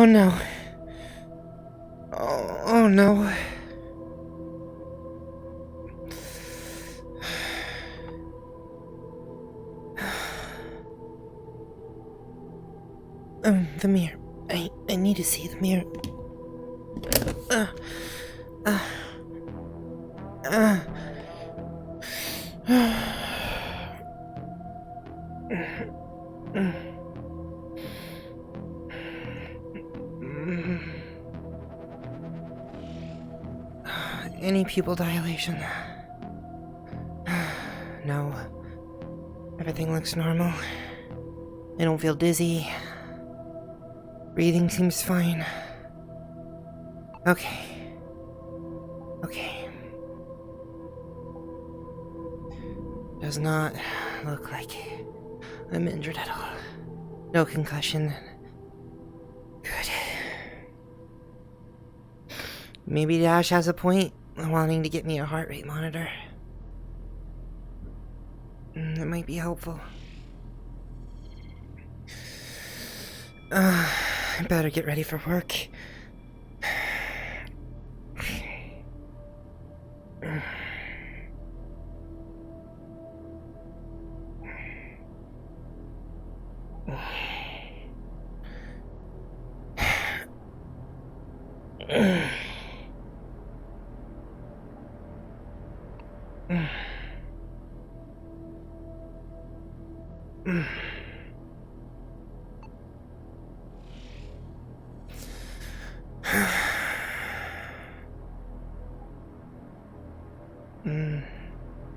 Oh no. Oh no. The mirror. I need to see the mirror. Any pupil dilation? No. Everything looks normal. I don't feel dizzy. Breathing seems fine. Okay. Does not look like I'm injured at all. No concussion. Good. Maybe Dash has a point wanting to get me a heart rate monitor. It might be helpful. I better get ready for work.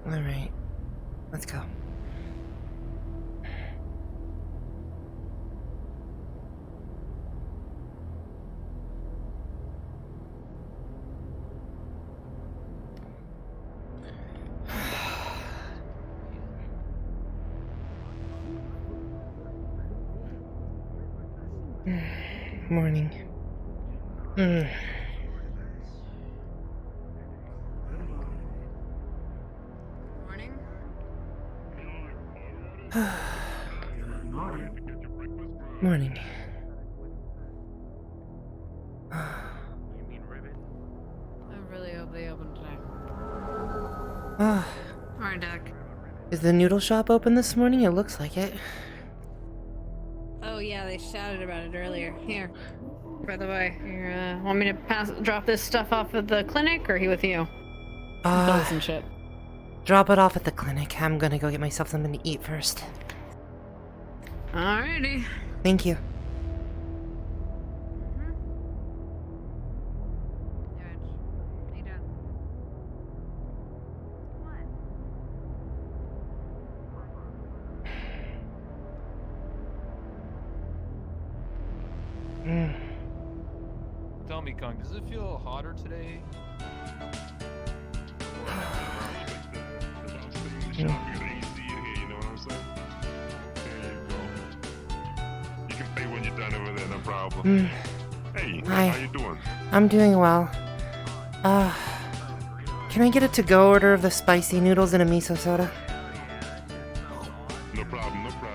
All right, let's go. Morning. Morning. I really hope they open today. Alright, Doc. Is the noodle shop open this morning? It looks like it. Oh yeah, they shouted about it earlier. Here. By the way, you want me to drop this stuff off at the clinic, or he with you? Bills and shit. Drop it off at the clinic. I'm gonna go get myself something to eat first. Alrighty. Thank you. Tell me, Kong, does it feel hotter today? You know what I'm saying? There you go. You can pay when you're done over there, no problem. Hey, Hi. how you doing? I'm doing well. Can I get a to-go order of the spicy noodles and a miso soda? No problem, no problem.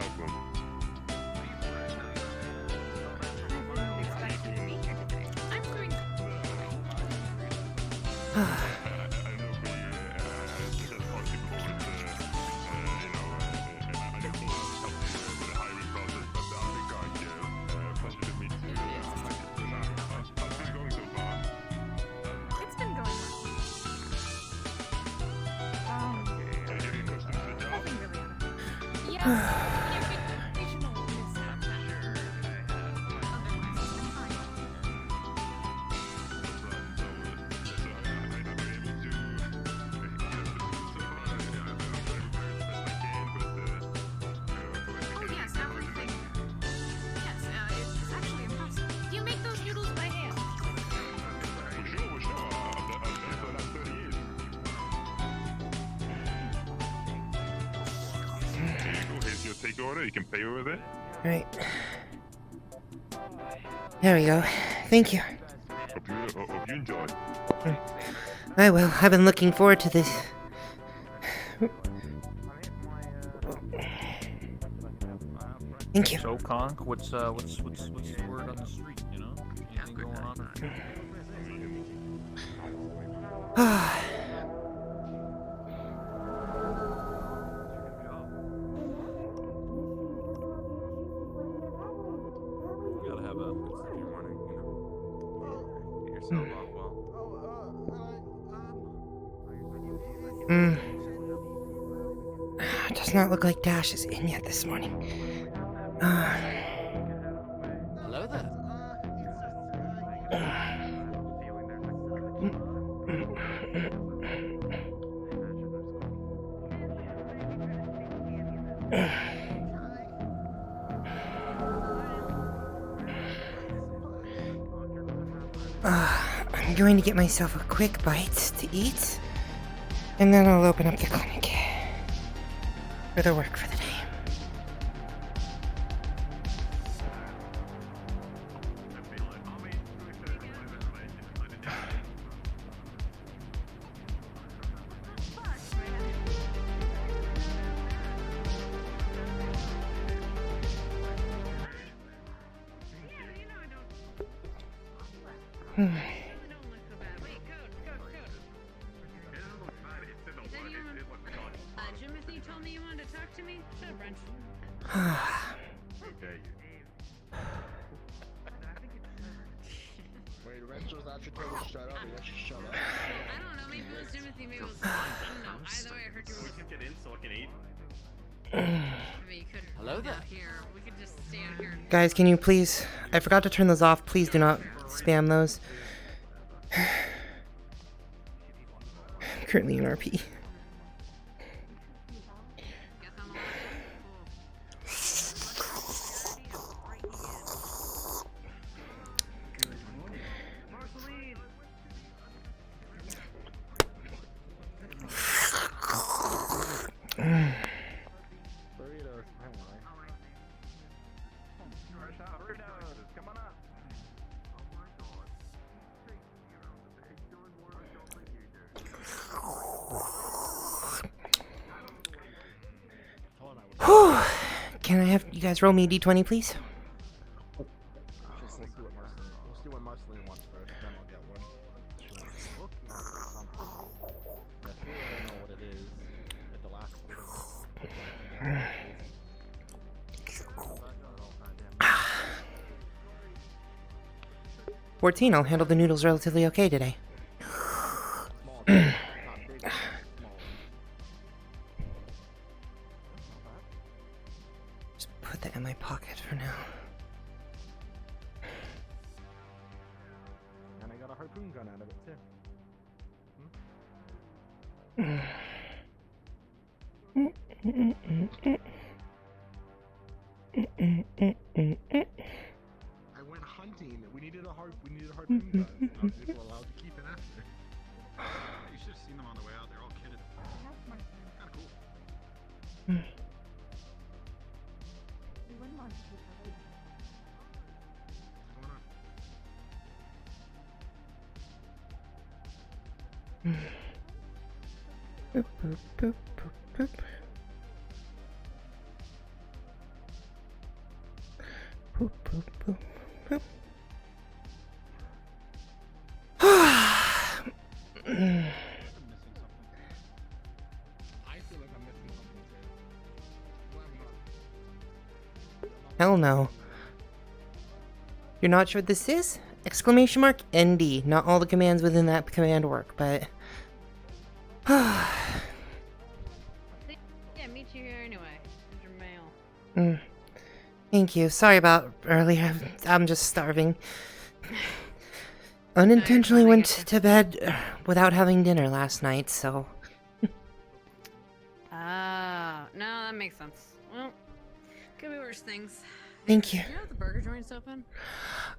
Take order, you can pay over there. Right. There we go. Thank you. Hope you enjoy. I will. I've been looking forward to this. Thank you. So, Kong, what's the word on the street, you know? Anything going on? You gotta have a good sleepy morning, you know. Get yourself off well. Does not look like Dash is in yet this morning. Hello there. I'm going to get myself a quick bite to eat, and then I'll open up the clinic for the work for the day. Jimothy told me you wanted to talk to me. Shut up, Brunch. Okay. Wait, Renzo's not your total shut up. You should shut up. I don't know. Maybe it was Jimothy. Maybe it was. I don't know. Either way, I heard you were. We could get in so I can eat. I mean, you could. Hello there. Here, we could just stand here. Guys, can you please... I forgot to turn those off. Please do not spam those. I'm currently in RP. Guess I'm alive. Burritos. I don't know. Come on up. Whew. Can I have you guys roll me a d20, please? We'll see what Marceline wants first, then I'll get one. She wants a cookie or something. I feel I know what it is. At the last one. 14, I'll handle the noodles relatively okay today. Small, not big, small. Just put that in my pocket for now. And I got a harpoon gun out of it too. I went hunting. We needed a harpoon gun. I was able allowed to keep it after. You should have seen them on the way out. They're all kitted. Kind of cool. What's going on? Boop, boop, boop, boop, boop. Boop, boop, boop, boop. I'm missing something. I feel like I'm missing something too. What am I? Hell no. You're not sure what this is? Exclamation mark ND. Not all the commands within that command work, but... Yeah, meet you here anyway. Here's your mail. Thank you. Sorry about earlier. I'm just starving. Unintentionally fine, I went getcha. to bed without having dinner last night, so... Ah, no, that makes sense. Well, could be worse things. Thank you. You know if the burger joint's open?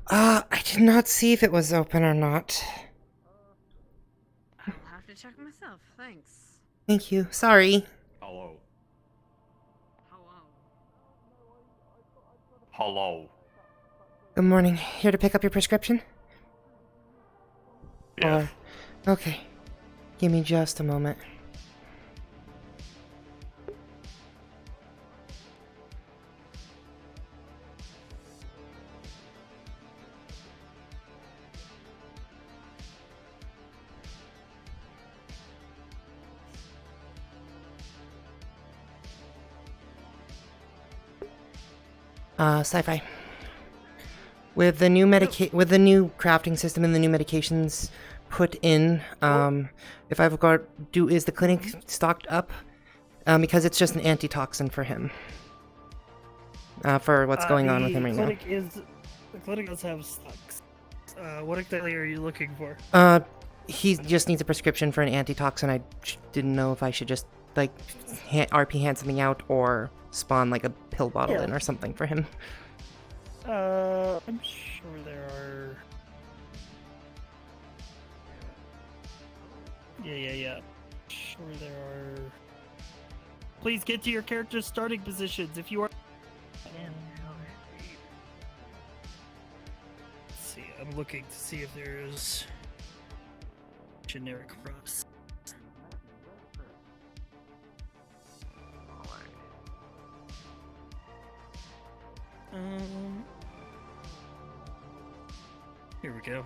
I did not see if it was open or not. I'll have to check myself. Thanks. Thank you. Sorry. Hello. Hello. Hello. Good morning. Here to pick up your prescription? Yeah. Okay. Give me just a moment. Sci-fi. With the new with the new crafting system and the new medications put in, if I've got is the clinic stocked up? Because it's just an antitoxin for him. For what's going on with him right now. The clinic does have stocks. What exactly are you looking for? He just needs a prescription for an antitoxin. I didn't know if I should just like RP hand something out or spawn like a pill bottle in or something for him. I'm sure there are. Yeah. Sure there are. Please get to your character's starting positions if you are. Let's see, I'm looking to see if there's generic crops. Here we go.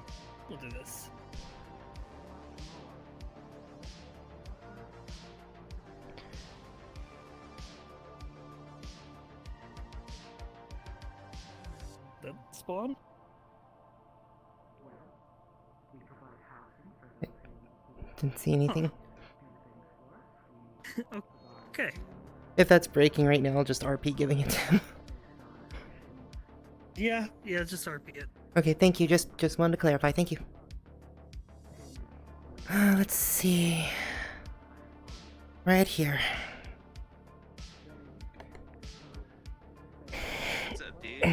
We'll do this. That spawn? Didn't see anything. Okay. If that's breaking right now, I'll just RP giving it to him. Yeah, just RP it. Okay, thank you. Just wanted to clarify. Thank you. Let's see. Right here. What's up, dude?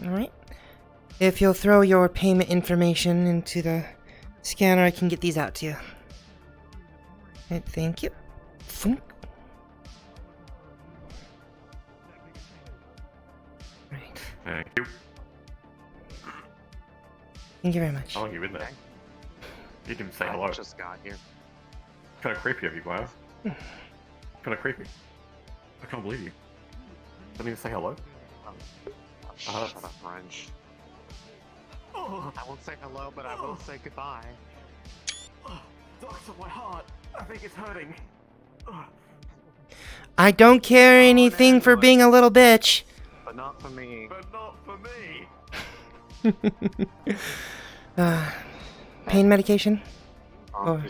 Alright. If you'll throw your payment information into the scanner, I can get these out to you. Right, thank you. Thunk. Right. Thank you. Thank you very much. How long have you been there? You didn't say hello. I just got here. Kind of creepy of you, wow. Kind of creepy. I can't believe you. Didn't even say hello. Shut up, Wrench. I won't say hello, but I will say goodbye. Doctor, my heart. I think it's hurting. I don't care anything for being a little bitch. But not for me. But not for me. Pain medication? Well,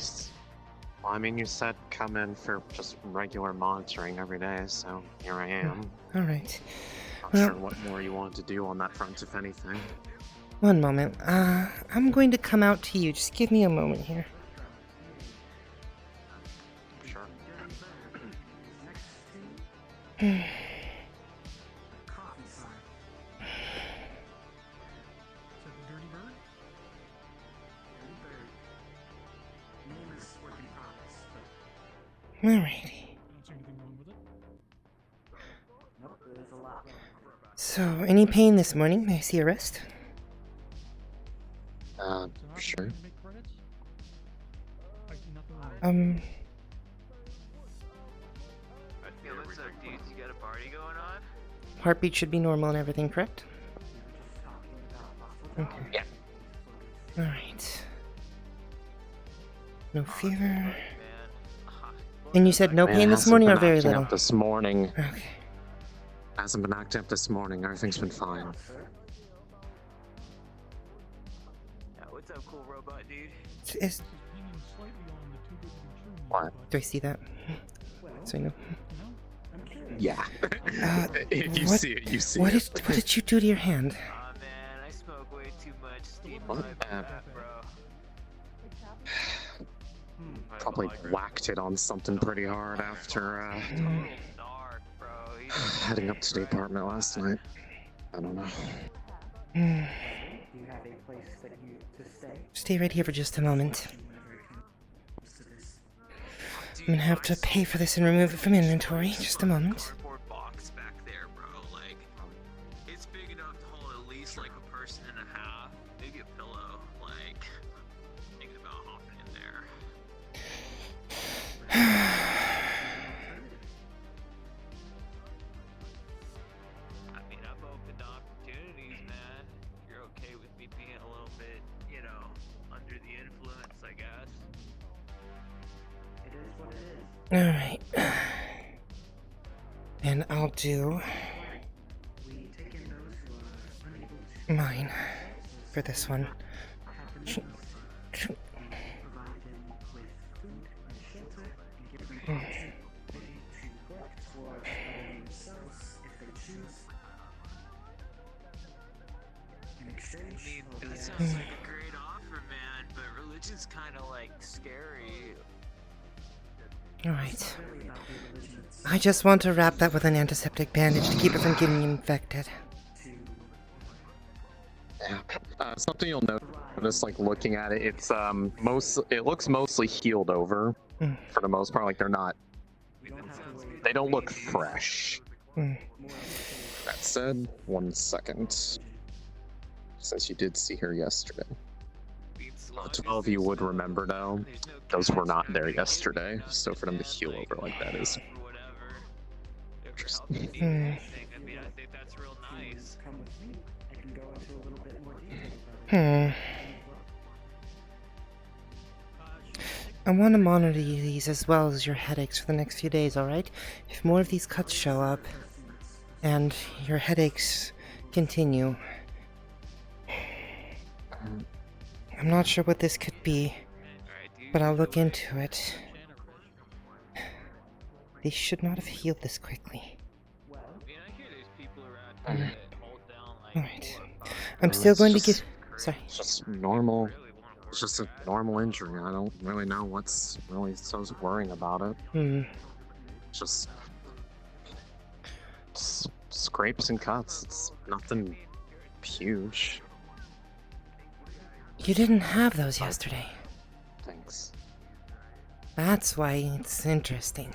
I mean, you said come in for just regular monitoring every day, so here I am. Alright. Not sure what more you want to do on that front, if anything. One moment. I'm going to come out to you. Just give me a moment here. Sure. Alrighty. So, any pain this morning? I see a rest. Sure. Yo, what's up, dudes? You got a party going on? Heartbeat should be normal and everything, correct? Okay. Yeah. Alright. No fever. Man. And you said no pain this morning or very little? This morning. Okay. Hasn't been acting up this morning. Everything's been fine. Yeah, what's up, cool robot dude? What? Do I see that? So I know. Yeah. If you what, see it, you see what it. What did you do to your hand? Aw, man, I smoke way too much steam What? pipe for that, bro. Probably whacked it on something pretty hard after Total narc, bro. heading up to the apartment last night. I don't know. Do you have a place that you to stay? Stay right here for just a moment. I'm gonna have to pay for this and remove it from inventory. Just a moment. Cardboard box back there, bro. Like, it's big enough to hold at least like a person and a half. Maybe a pillow. Like, thinking about hopping in there. I mean, I've opened opportunities, man. You're okay with me being a little bit, you know, under the influence, I guess. It is what it is. Alright. And I'll do We take in those who are unable to mine for this one. have the means. We provide them with food and shelter and give them the opportunity to work towards bettering themselves if they choose. In exchange, I mean, that we sounds like a great offer, man, but religion's kind of like scary. Alright. really about the religion I just want to wrap that with an antiseptic bandage to keep it from getting infected. Something you'll notice, like looking at it, it's it looks mostly healed over Mm. for the most part. Like they don't look fresh. Mm. That said, 1 second. Since you did see her yesterday. 12 of you would remember now. Those were not there yesterday, so for them to heal over like that is. If you're healthy, need anything, I mean, I think that's real nice. come with me. I can go into a little bit more detail. I want to monitor these as well as your headaches for the next few days, alright? If more of these cuts show up, and your headaches continue, I'm not sure what this could be, but I'll look into it. They should not have healed this quickly. Alright. I'm still going to get... Sorry. It's just normal. It's just a normal injury. I don't really know what's really so worrying about it. Just scrapes and cuts. It's nothing huge. You didn't have those yesterday. Thanks. That's why it's interesting.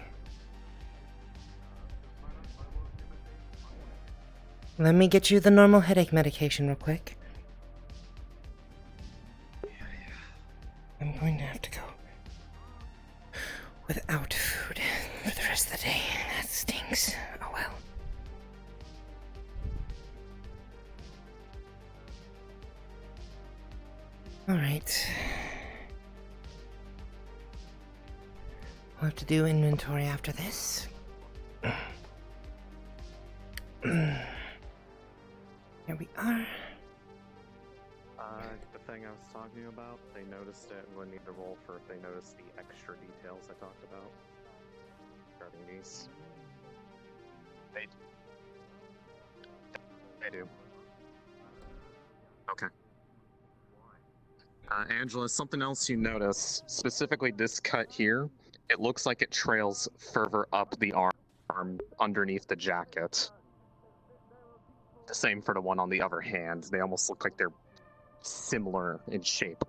Let me get you the normal headache medication real quick. I'm going to have to go without food for the rest of the day. That stinks. Oh well. Alright. We'll have to do inventory after this. Here we are. The thing I was talking about, they noticed it and would need to roll for if they noticed the extra details I talked about regarding these. They do. Okay. Angela, something else you notice, specifically this cut here, it looks like it trails further up the arm underneath the jacket. The same for the one on the other hand. They almost look like they're similar in shape.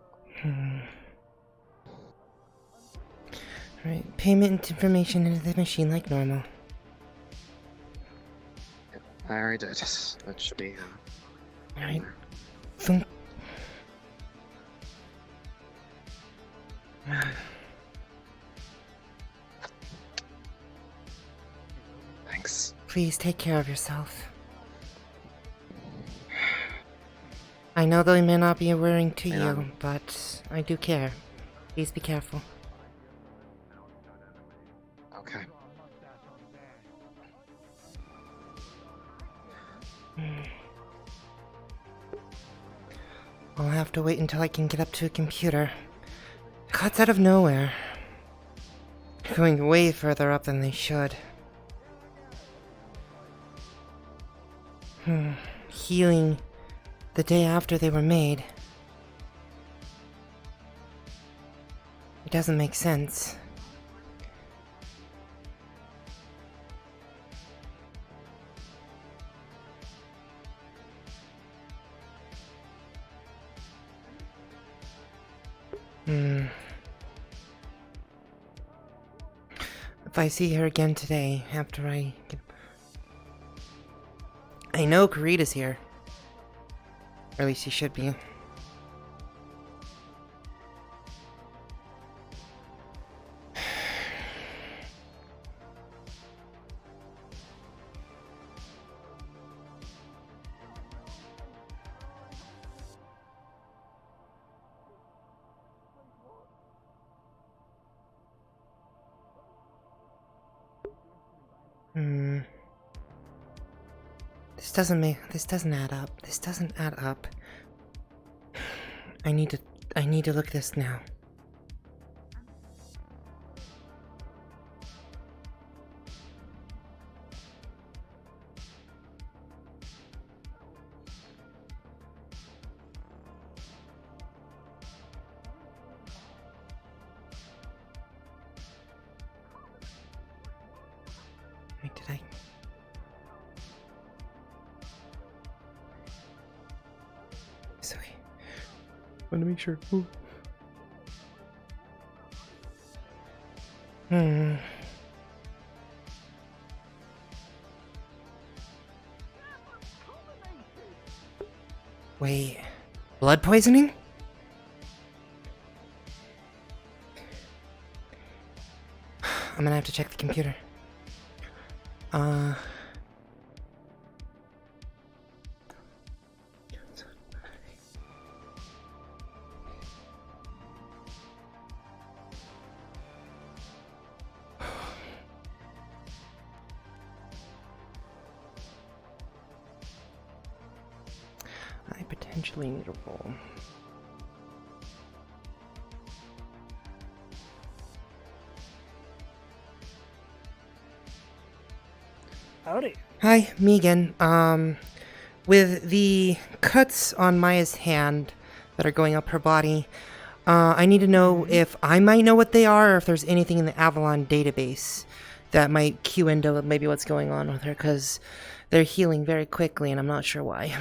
Alright, payment information into the machine like normal. I already did. That should be. Alright. Thunk. Thanks. Please take care of yourself. I know they may not be worrying to you, but I do care. Please be careful. Okay. I'll have to wait until I can get up to a computer. Cuts out of nowhere. They're going way further up than they should. Healing the day after they were made. It doesn't make sense. If I see her again today, after I know Karita's here. Or at least she should be. This doesn't add up. This doesn't add up. I need to look this now. Wait, did I? Sorry. Want to make sure. Ooh. Wait. Blood poisoning? I'm gonna have to check the computer. I potentially need a roll. Howdy. Hi, me again. With the cuts on Maya's hand that are going up her body, I need to know if I might know what they are, or if there's anything in the Avalon database that might cue into maybe what's going on with her, because they're healing very quickly, and I'm not sure why.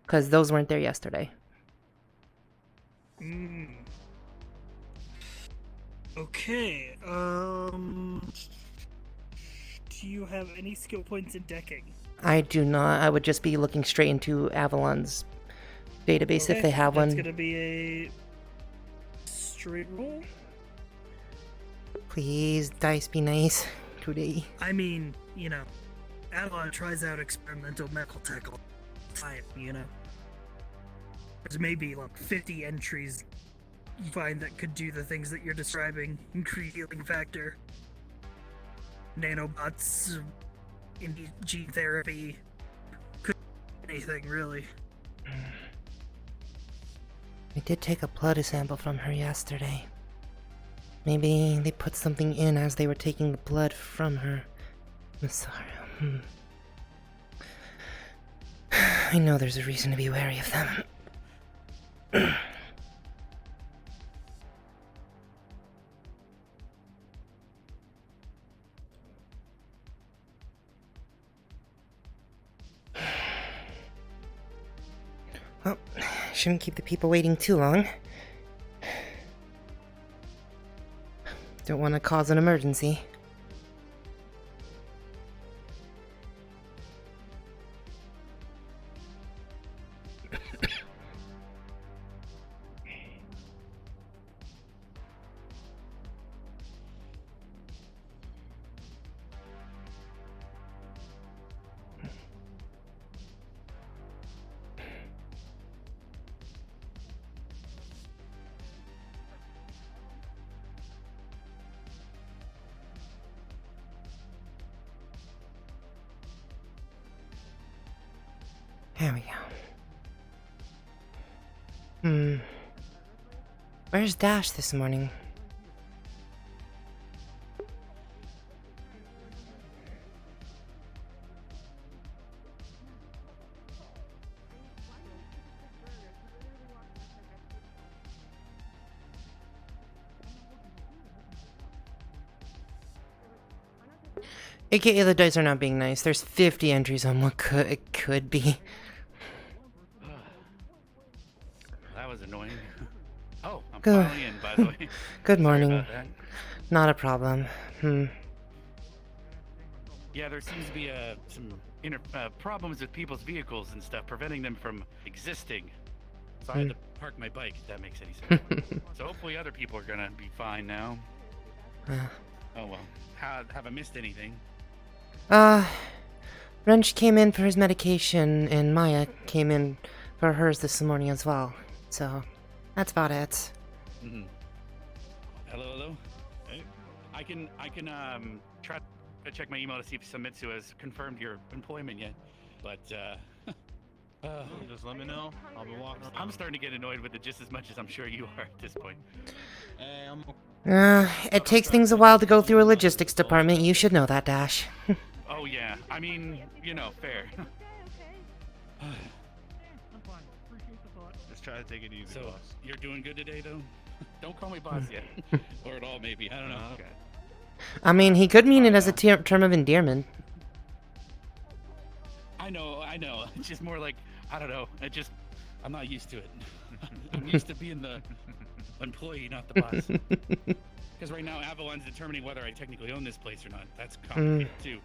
Because those weren't there yesterday. Okay, do you have any skill points in decking? I do not. I would just be looking straight into Avalon's database if they have that's one. Gonna be a straight roll. Please, dice, be nice today. I mean, you know, Avalon tries out experimental medical tech all the time, you know. There's maybe like 50 entries you find that could do the things that you're describing. Increase healing factor, nanobots, gene therapy, could be anything really. I did take a blood sample from her yesterday. Maybe they put something in as they were taking the blood from her. I'm sorry. I know there's a reason to be wary of them. Well, shouldn't keep the people waiting too long. Don't want to cause an emergency. There we go. Where's Dash this morning? AKA the dice are not being nice. There's 50 entries on what it could be. That was annoying. Oh, I'm Good. finally in, by the way. Good Sorry morning. about that. Not a problem. Yeah, there seems to be some problems with people's vehicles and stuff, preventing them from existing. So I had to park my bike, if that makes any sense. So hopefully other people are gonna be fine now. Oh well. Have I missed anything? Wrench came in for his medication, and Maya came in for hers this morning as well. So, that's about it. Hello? Hey. I can try to check my email to see if Samitsu has confirmed your employment yet. But just let me know. I'll be walking. I'm starting to get annoyed with it just as much as I'm sure you are at this point. Hey, I'm. It takes things a while to go through a logistics department. You should know that, Dash. Oh yeah, I mean, you know, fair. Just try to take it easy, So, boss. you're doing good today, though? Don't call me boss yet. Or at all, maybe. I don't know. Okay. I mean, he could mean it as a term of endearment. I know. It's just more like, I don't know. I'm not used to it. I'm used to being the employee, not the boss. Because right now, Avalon's determining whether I technically own this place or not. That's complicated, too.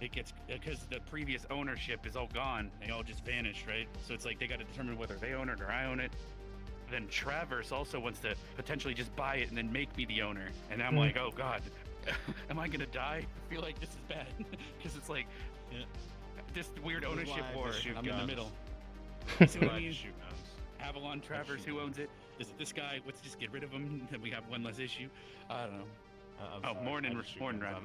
It gets, because the previous ownership is all gone. They all just vanished, right? So it's like they got to determine whether they own it or I own it. Then Traverse also wants to potentially just buy it and then make me the owner. And I'm like, oh god, am I gonna die? I feel like this is bad. Because it's like, this weird ownership war, and I'm in the middle. You see what I mean? Avalon, Traverse, who owns it? Is it this guy? Let's just get rid of him, then we have one less issue. I don't know. Morning, Red.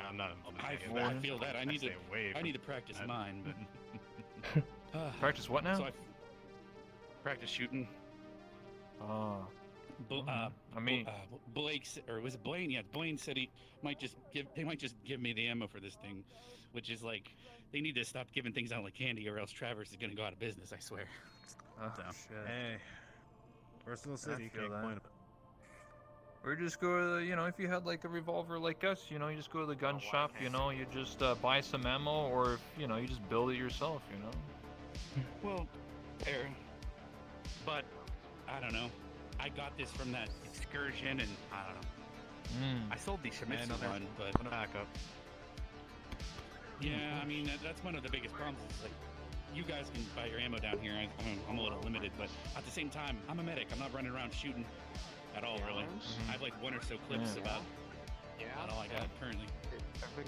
I'm not. I feel that. I need to practice mine. But Practice what now? So practice shooting. Oh. I mean, Blake, or was it Blaine? Yeah, Blaine said they might just give me the ammo for this thing, which is like, they need to stop giving things out like candy, or else Traverse is gonna go out of business. I swear. so, hey, Personal safety. or just go to the, if you had like a revolver like us, you just go to the gun shop, you just buy some ammo, or you just build it yourself, Well, fair, but I don't know. I got this from that excursion, and I don't know. I sold the Shemitsu one, but backup. Yeah, I mean that's one of the biggest problems. Is like, you guys can buy your ammo down here. I'm a little limited, but at the same time, I'm a medic. I'm not running around shooting at all, really. I have like one or so clips about all I got currently.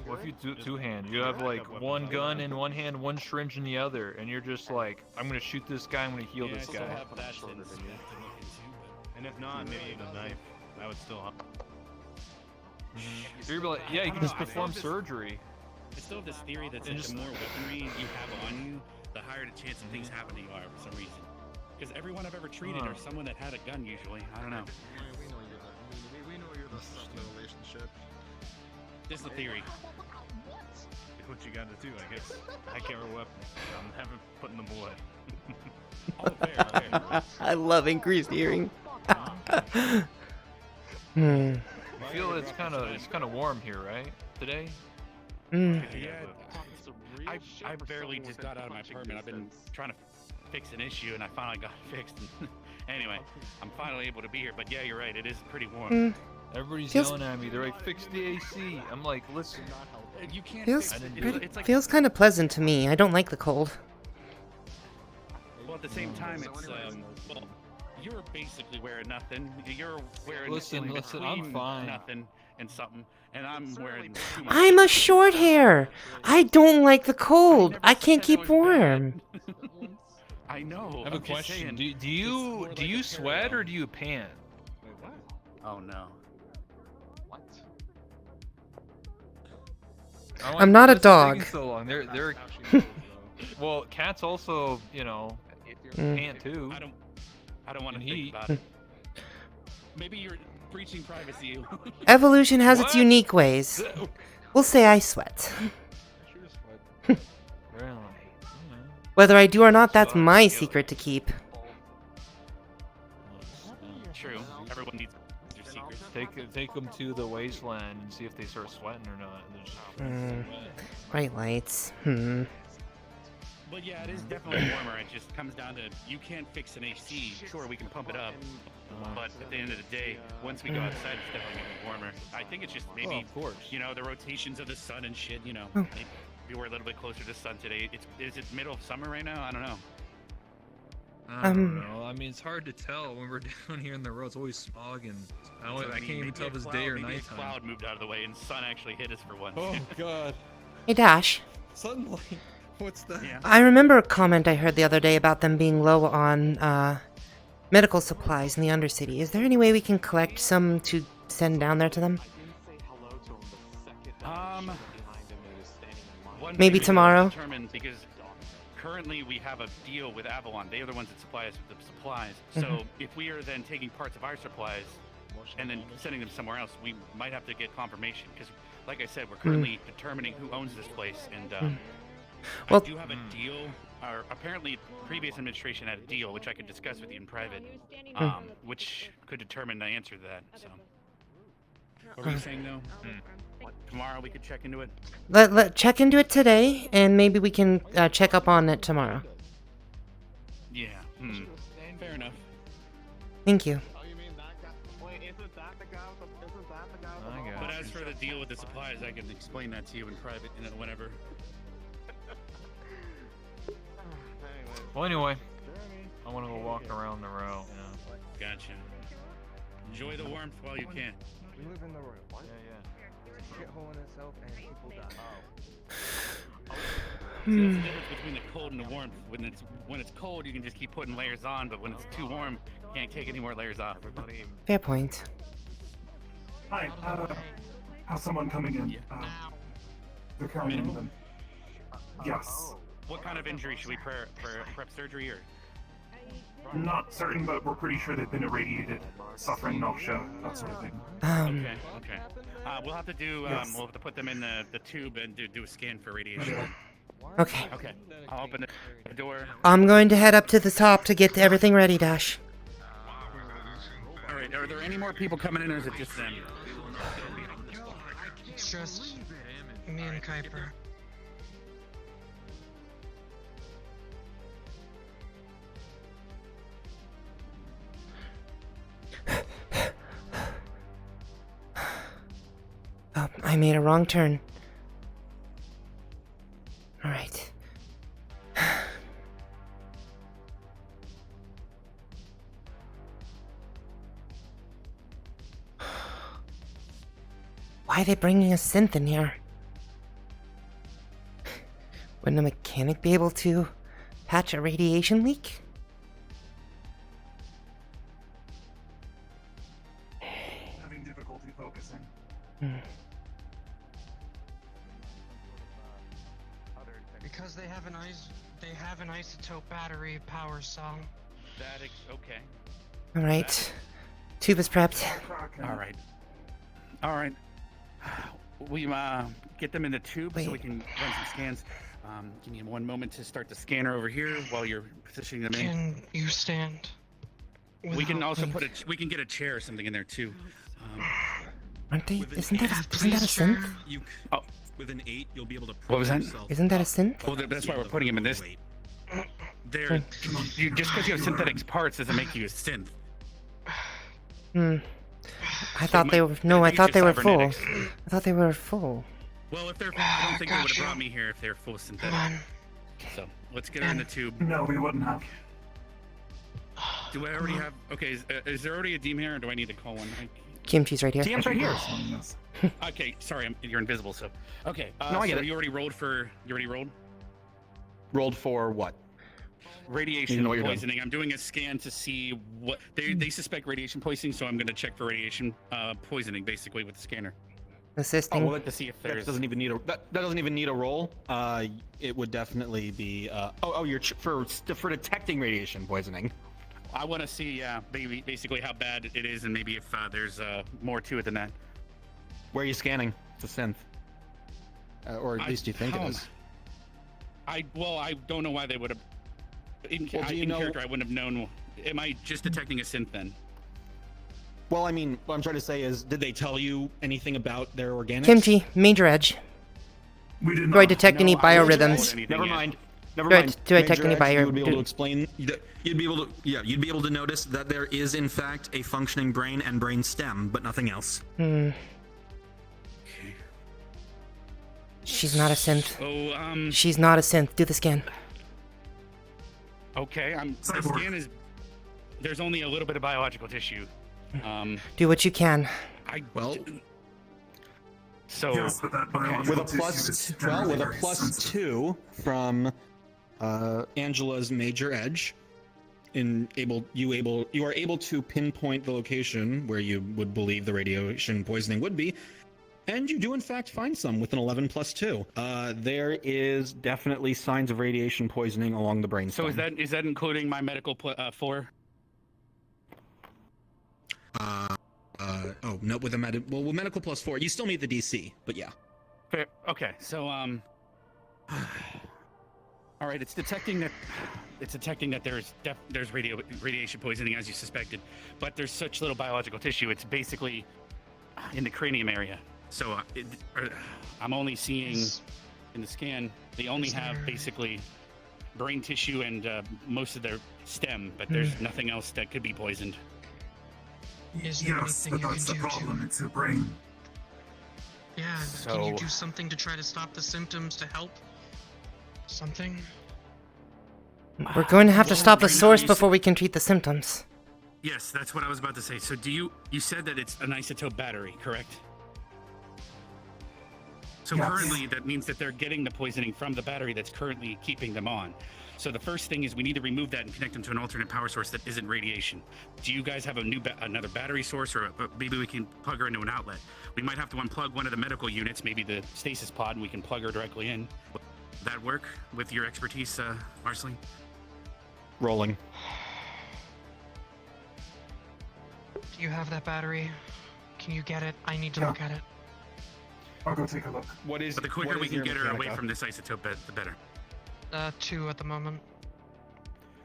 Well, if you do two-hand, you have like one gun in one hand, one syringe in the other, and you're just like, I'm gonna shoot this guy, I'm gonna heal this guy. And if not, maybe a knife. That would still help. You're like, yeah, you can just perform surgery. I still have this theory that the more weaponry you have on you, the higher the chance of things happening are for some reason. Because everyone I've ever treated are someone that had a gun usually. I don't know. We know you're the stuff in the relationship. This is the theory. What you gotta do, I guess. I can't wear weapons. I'm never putting them away. Oh, fair. I love increased hearing. I feel it's kind of warm here, right? Today. Yeah. I barely just got out of my apartment. I've been trying to fix an issue, and I finally got it fixed. Anyway, I'm finally able to be here. But yeah, you're right. It is pretty warm. Everybody's yelling at me. They're like, "Fix the AC." I'm like, "Listen, you can't." Feels kind of pleasant to me. I don't like the cold. Well, at the same time, it's well, you're basically wearing nothing. You're wearing listen, I'm fine. Nothing and something, and I'm wearing too much. I'm a short hair. I don't like the cold. I can't keep warm. I know. I have a question. Do you sweat or do you pant? Wait, what? Oh no. What? I'm not a dog. Taking so long. They're well, cats also, pant too. I don't want to think about it. Maybe you're breaching privacy. Evolution has its unique ways. We'll say I sweat. Really? Whether I do or not, that's my secret to keep. True. Everyone needs their secrets. Take them to the wasteland and see if they start sweating or not. Bright lights. But yeah, it is definitely warmer. It just comes down to, you can't fix an AC. Sure, we can pump it up, but at the end of the day, once we go outside, it's definitely gonna be warmer. I think it's just maybe, of course. The rotations of the sun and shit. Maybe we're a little bit closer to the sun today. Is it middle of summer right now? I don't know. I don't know. I mean, it's hard to tell when we're down here in the road. It's always smog, and I can't even tell if it's day or maybe nighttime. a cloud moved out of the way and sun actually hit us for once. Oh God! Hey Dash. Sunlight. What's that? Yeah. I remember a comment I heard the other day about them being low on medical supplies in the Undercity. Is there any way we can collect some to send down there to them? One Maybe thing tomorrow? Because currently we have a deal with Avalon. They are the ones that supply us with the supplies. So if we are then taking parts of our supplies and then sending them somewhere else, we might have to get confirmation because, like I said, we're currently determining who owns this place. And Well- I do have a deal. Or apparently, previous administration had a deal, which I could discuss with you in private, which could determine the answer to that. So, what were you saying though? Tomorrow we could check into it. Let check into it today, and maybe we can check up on it tomorrow. Yeah. Fair enough. Thank you. Oh, you mean that guy? Wait, isn't that the guy? Isn't that the guy? I got But as for the deal with the supplies, I can explain that to you in private, whenever. Well, anyway, I want to go walk around the row. Gotcha. Enjoy the warmth while you can. We live in the royal. What? Yeah. It's a shithole in itself, and people die. See, that's the difference between the cold and the warmth. When it's cold, you can just keep putting layers on, but when it's too warm, you can't take any more layers off. Fair point. Hi, how's someone coming in? They're carrying them. Yes. What kind of injury should we prep surgery or? I'm not certain, but we're pretty sure they've been irradiated, suffering nausea, that sort of thing. Okay. We'll have to do. Yes. We'll have to put them in the tube and do a scan for radiation. Okay. Okay. I'll open the door. I'm going to head up to the top to get everything ready, Dash. All right. Are there any more people coming in, or is it just them? It's just me and Kuiper. Oh, I made a wrong turn. Alright. Why are they bringing a synth in here? Wouldn't a mechanic be able to patch a radiation leak? Having difficulty focusing. Because they have an isotope battery power cell. Okay. Alright. Tube is prepped. All right. We get them in the tube so we can run some scans. Give me one moment to start the scanner over here while you're positioning them in. Can you stand? We can also we can get a chair or something in there too. Aren't they? Isn't that a synth? With an 8, you'll be able to. What was that? Isn't that a synth? Well, that's why we're putting him in this. Just because you have synthetic parts doesn't make you a synth. I thought they were. No, I thought they were full. I thought they were full. Well, if they're full, I don't think they would have brought me here if they're full synthetic. So let's get her in the tube. No, we wouldn't have. Do I already have? Okay, is there already a team here, or do I need to call one? Kimchi's right here. TM's right here. Okay, sorry, you're invisible. So, okay. No, I get it. You already rolled for. You already rolled. Rolled for what? Radiation You know what you're poisoning. I'm doing a scan to see what they suspect radiation poisoning, so I'm going to check for radiation poisoning, basically, with the scanner. Assisting. Oh, well, to see if there's. That doesn't even need a. That doesn't even need a roll. It would definitely be. You're for detecting radiation poisoning. I want to see, basically how bad it is, and maybe if there's more to it than that. Where are you scanning? It's a synth. Or at least you think it is. I don't know why they would have. In character, I wouldn't have known. Am I just detecting a synth then? Well, I mean, what I'm trying to say is, did they tell you anything about their organics? Kimchi, major edge. We did not. Do I detect any biorhythms? Never mind. Never do mind. Do I detect any You would be able to bio? explain. You'd be able to, you'd be able to notice that there is in fact a functioning brain and brain stem, but nothing else. She's not a synth. So, She's not a synth. Do the scan. Okay, the scan is. There's only a little bit of biological tissue. Do what you can. So Yes, but that with a +2 from Angela's major edge, you are able to pinpoint the location where you would believe the radiation poisoning would be, And you do in fact find some with an 11 plus 2. There is definitely signs of radiation poisoning along the brainstem. So is that including my medical 4? Oh no, with medical plus 4, you still meet the DC, but yeah. Fair. Okay, so all right, it's detecting that there's radiation poisoning as you suspected, but there's such little biological tissue. It's basically in the cranium area. So I'm only seeing in the scan they only have basically brain tissue and most of their stem, but there's nothing else that could be poisoned. Yes, but that's the problem. It's the brain. Yeah, can you do something to try to stop the symptoms to help? Something? We're going to have to stop the source before we can treat the symptoms. Yes, that's what I was about to say. So you said that it's an isotope battery, correct? So Yes. currently that means that they're getting the poisoning from the battery that's currently keeping them on. So the first thing is we need to remove that and connect them to an alternate power source that isn't radiation. Do you guys have another battery source, or maybe we can plug her into an outlet? We might have to unplug one of the medical units, maybe the stasis pod, and we can plug her directly in. Would that work with your expertise, Marceline? Rolling. Do you have that battery? Can you get it? I need to look at it. I'll go take a look. But the quicker we can get her away from this isotope, the better. 2 at the moment.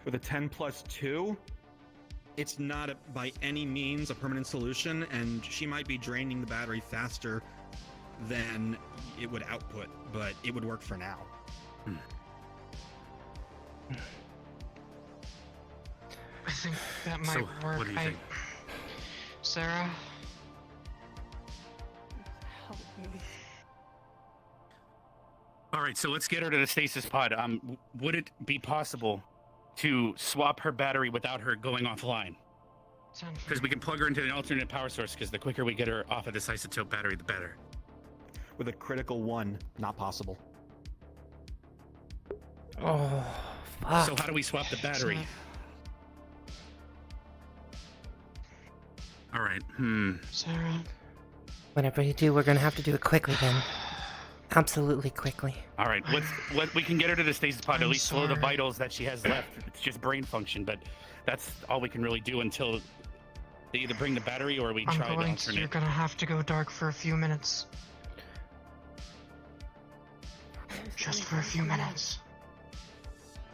With a 10 plus 2, It's not by any means a permanent solution, and she might be draining the battery faster than it would output, but it would work for now. I think that might work. What do you think? Sarah? Help me. All right, so let's get her to the stasis pod. Would it be possible to swap her battery without her going offline? Because we can plug her into an alternate power source, because the quicker we get her off of this isotope battery, the better. With a critical 1, not possible. Oh, fuck. So how do we swap the battery? All right. Sarah. Whatever you do, we're gonna have to do it quickly then. Absolutely quickly. All right. We can get her to the stasis pod, at least slow the sorry. vitals that she has left. It's just brain function, but that's all we can really do until they either bring the battery or we try the alternate. You're gonna have to go dark for a few minutes. Just for a few minutes.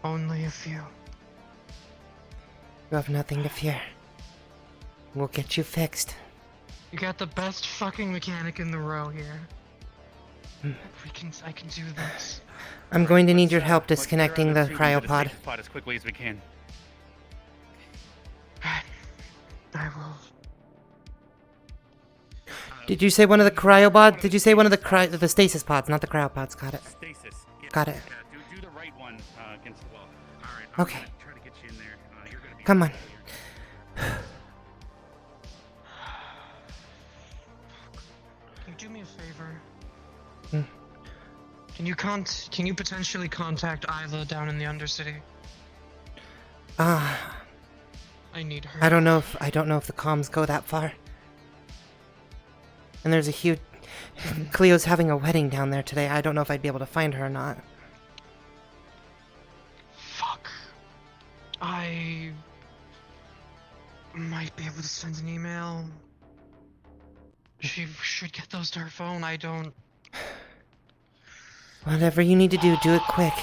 Only a few. You have nothing to fear. We'll get you fixed. You got the best fucking mechanic in the row here. I can do this. I'm going to need your help disconnecting the cryopod. Pod as quickly as we can. I will. Did you say one of the cryopods? Did you say one of the stasis pods, not the cryopods? Got it. Stasis. Yeah. Got it. Yeah, do the right one against the wall. All right. Okay. I'm gonna try to get you in there. You're gonna be Come on. Can you do me a favor? Hmm. Can you potentially contact Isla down in the Undercity? I need her. I don't know if the comms go that far. And there's a huge Cleo's having a wedding down there today. I don't know if I'd be able to find her or not. Fuck. I might be able to send an email. She should get those to her phone. I don't. Whatever you need to do it quick.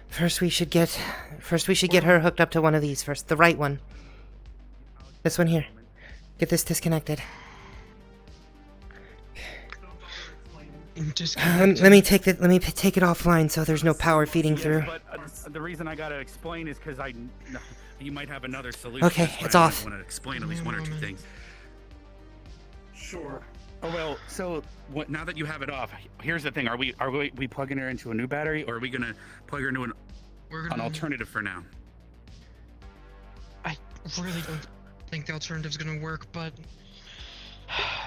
First we should get her hooked up to one of these first. The right one. This one here. Get this disconnected. Let me take it offline so there's no power feeding through. But the reason I gotta explain is because you might have another solution. Okay, That's why it's I off. want to explain at least one or two things. Sure. Oh well, so now that you have it off, here's the thing: are we plugging her into a new battery, or are we gonna plug her into an alternative for now? I really don't think the alternative's gonna work, but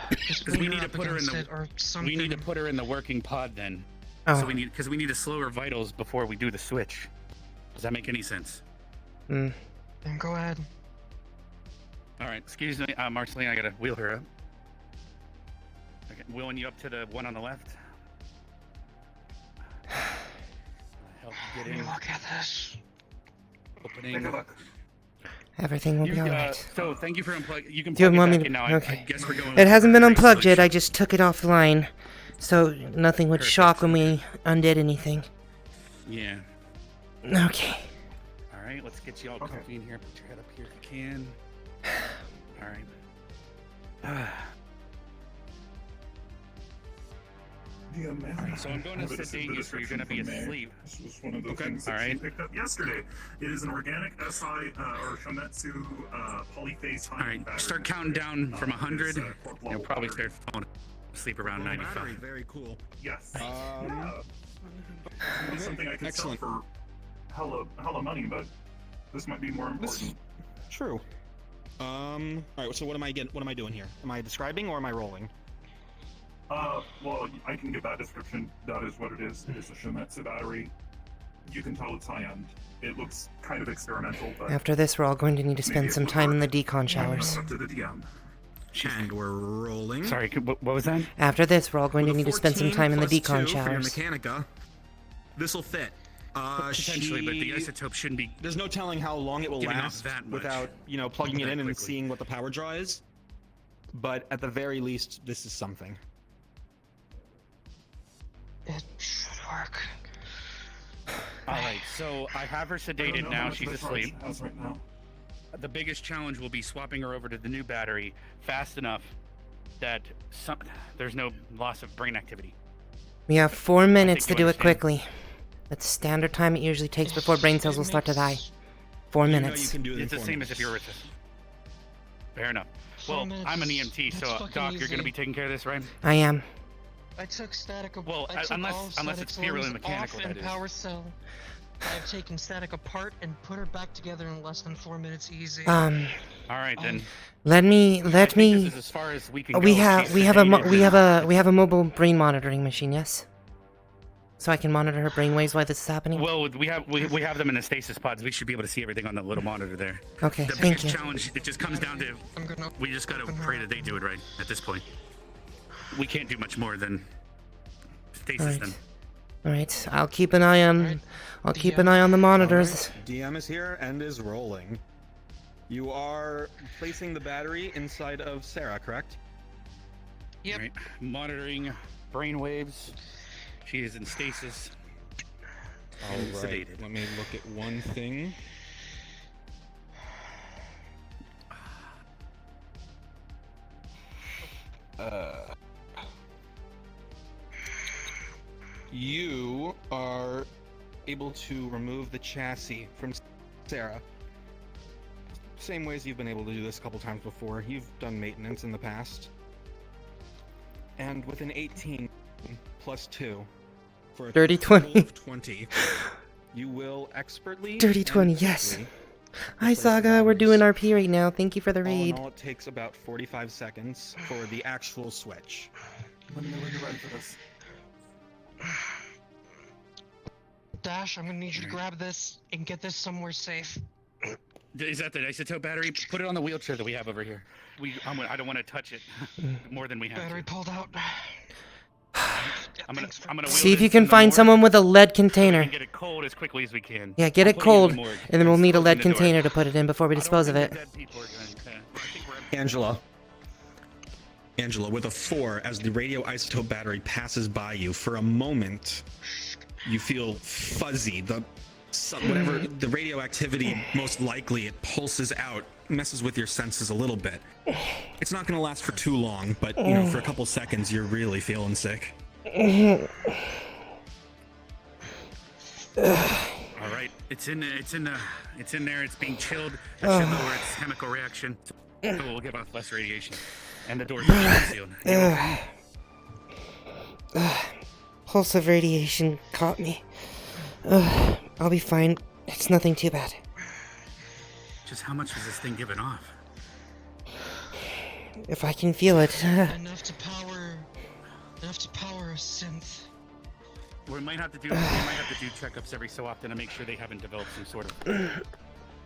Because we need to put her in we need to put her in the working pod then. Oh. So we need to slow her vitals before we do the switch. Does that make any sense? Then go ahead. All right, excuse me, Marceline, I gotta wheel her up. Wheeling you up to the one on the left. Help you get in. Look at this. Opening. Everything will be alright. So thank you for unplugging. You can Do you plug want it me back in now. to? I Okay. guess we're going. It hasn't been unplugged yet. I just took it off the line, so nothing would shock when we undid anything. Yeah. Okay. All right. Let's get you all comfy in here. Put your head up here if you can. All right. Alright, so I'm going to sedate you, so you're going to be asleep. This was one of the things that she picked up yesterday. It is an organic SI or Shometsu polyphase. All right, start counting down from 100. You'll probably start falling asleep around 95. Very cool. Yes. Something I could sell for hella money, but this might be more important. True. All right. So what am I doing here? Am I describing or am I rolling? Well, I can give that description. That is what it is. It is a Shometsu battery. You can tell it's high-end. It looks kind of experimental, but... After this, we're all going to need to spend some time in the decon showers. Up to the DM. And we're rolling. Sorry, what was that? After this, we're all going to need to spend some time in the decon showers. Mechanica. This'll fit. Potentially, but the isotope shouldn't be... There's no telling how long it will giving last off that much without, plugging it in and quickly. seeing what the power draw is. But at the very least, this is something. It should work. Alright, so I have her sedated now. She's asleep. Right now. The biggest challenge will be swapping her over to the new battery fast enough that there's no loss of brain activity. We have 4 minutes to do it quickly. That's standard time it usually takes before brain cells will start to die. 4 minutes. It's the same as if you were with us. Fair enough. Well, I'm an EMT, so Doc, you're going to be taking care of this, right? I am. I took static. Well, unless it's purely mechanical, that that is. Power cell. I've taken static apart and put her back together in less than 4 minutes easy. All right then. Let me. This is as far as we can We go. have She's sedated. we have a mobile brain monitoring machine. Yes. So I can monitor her brainwaves while this is happening. Well, we have them in the stasis pods. We should be able to see everything on the little monitor there. Okay, The thank biggest you. challenge, it just comes down to we just gotta pray that they do it right at this point. We can't do much more than stasis them. All right. I'll keep an eye on. I'll keep an eye on the monitors. Right. DM is here and is rolling. You are placing the battery inside of Sarah, correct? Yep. Right. Monitoring brain waves. She is in stasis. All right. Sedated. Let me look at one thing. You are able to remove the chassis from Sarah. Same ways you've been able to do this a couple times before. You've done maintenance in the past. And with an 18 plus 2 for a Dirty total 20. of 20, you will expertly Dirty and 20. Yes. quickly Hi Saga. We're doing RP right now. Thank you for the All in raid. all, it takes about 45 seconds for the actual switch. Let me know when you're ready for this. Dash, I'm gonna need you to grab this and get this somewhere safe. Is that the isotope battery? Put it on the wheelchair that we have over here. I don't want to touch it more than we have Battery to. pulled out. I'm gonna See wheel if you this can in the find morgue someone with a lead so we container. can get it cold as quickly as we can. Yeah, get I'm it putting in cold, the morgue. and then we'll need a lead Closing the door. container to put it in before we dispose of it. Dead people are going to, I think we're Angela, with a 4, as the radioisotope battery passes by you, for a moment, you feel fuzzy. Whatever the radioactivity, most likely it pulses out, messes with your senses a little bit. It's not going to last for too long, but for a couple seconds, you're really feeling sick. All right, it's in there. It's being chilled. That should lower its chemical reaction. So we'll give off less radiation, and the doors will be sealed. Pulse of radiation caught me. I'll be fine. It's nothing too bad. Just how much is this thing giving off? If I can feel it. Enough to power a synth. We might have to do checkups every so often to make sure they haven't developed some sort of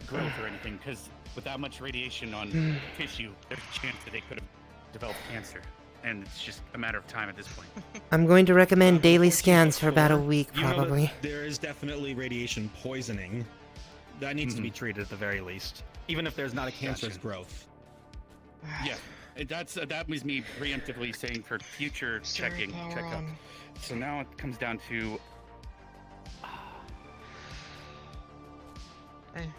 growth or anything. Because with that much radiation on tissue, there's a chance that they could have developed cancer. and it's just a matter of time at this point. I'm going to recommend daily scans for about a week, You know that probably. there is definitely radiation poisoning. That needs to be treated at the very least, even if there's not a cancerous growth. Yeah, that was me preemptively saying for future checkup. So now it comes down to.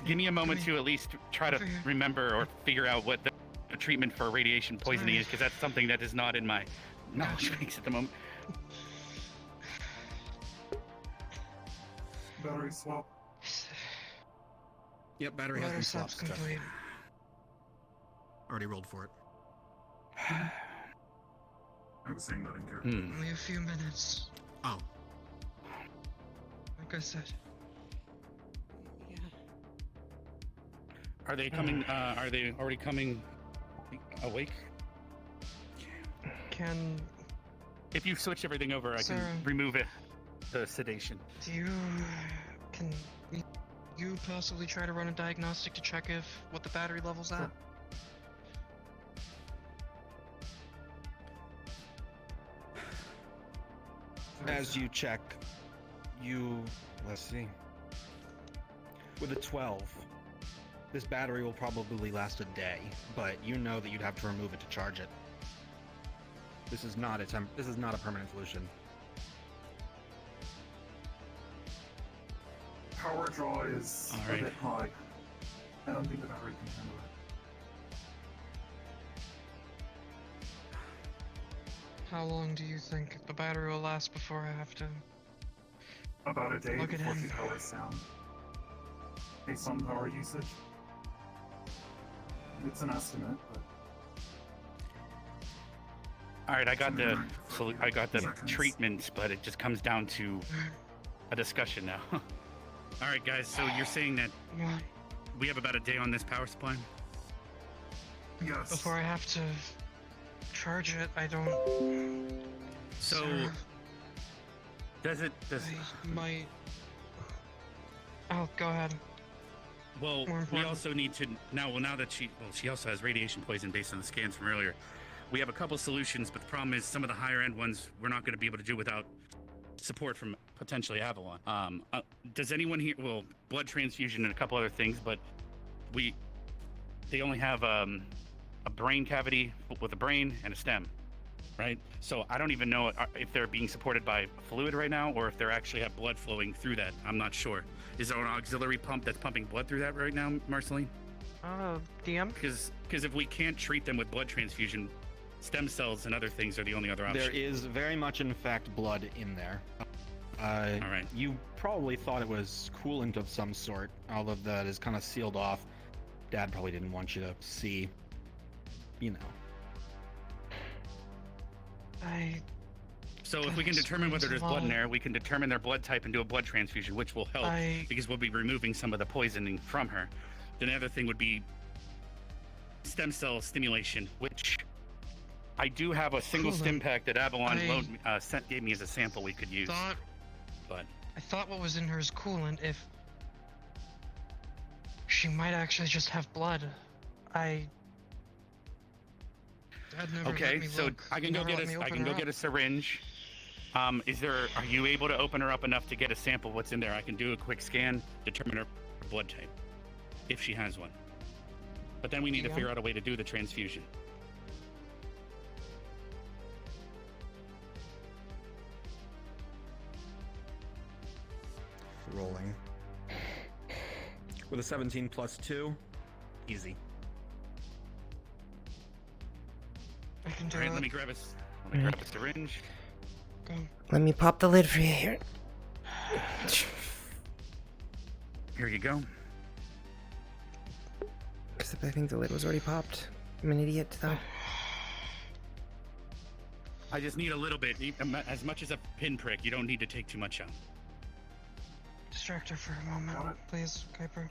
Give me a moment to at least try to remember or figure out what the treatment for radiation poisoning is, because that's something that is not in my knowledge base at the moment. Battery swap. Yep, battery has been swapped. complete. Already rolled for it. I was saying that in character. Only a few minutes. Oh. Like I said. Are they coming? Are they already coming awake? If you switch everything over, I Sarah, can remove it. The sedation. Can you possibly try to run a diagnostic to check what the battery level's at? As you check, let's see. With a 12, this battery will probably last a day, but you know that you'd have to remove it to charge it. This is not a permanent solution. Power draw is a bit high. I don't think the battery can handle it. How long do you think the battery will last before I have to? About a day Look at before him. she powers down. Based on power usage. It's an estimate, but All right, I got the treatments, but it just comes down to a discussion now. All right, guys. So you're saying that we have about a day on this power supply? yes. Before I have to charge it, I don't. So does it? I might. Oh, go ahead. Well, More we important. also need to now that she also has radiation poison based on the scans from earlier. We have a couple solutions, but the problem is some of the higher end ones we're not going to be able to do without support from potentially Avalon. Does anyone here? Well, blood transfusion and a couple other things, but they only have a brain cavity with a brain and a stem, right? So I don't even know if they're being supported by fluid right now or if they actually have blood flowing through that. I'm not sure. Is there an auxiliary pump that's pumping blood through that right now, Marceline? DM? Because if we can't treat them with blood transfusion, stem cells and other things are the only other option. There is very much, in fact, blood in there. All right. You probably thought it was coolant of some sort, although that is kind of sealed off. Dad probably didn't want you to see, you know. So if we can determine whether there's blood in there, we can determine their blood type and do a blood transfusion, which will help because we'll be removing some of the poisoning from her. Then the other thing would be stem cell stimulation, which I do have a single stim pack that Avalon gave me as a sample we could use. I thought what was in her is coolant. If she might actually just have blood, Dad never Okay, let me so look. I can go Never let me open her get up. a syringe. Are you able to open her up enough to get a sample of what's in there? I can do a quick scan, determine her blood type, if she has one. But then we need to figure out a way to do the transfusion. Rolling. With a 17 plus 2, easy. I can do All right, it. let me grab a syringe. Go. Let me pop the lid for you here. Here you go. Except I think the lid was already popped. I'm an idiot, though. I just need a little bit, as much as a pinprick. You don't need to take too much out. Distract her for a moment, please, Kuiper.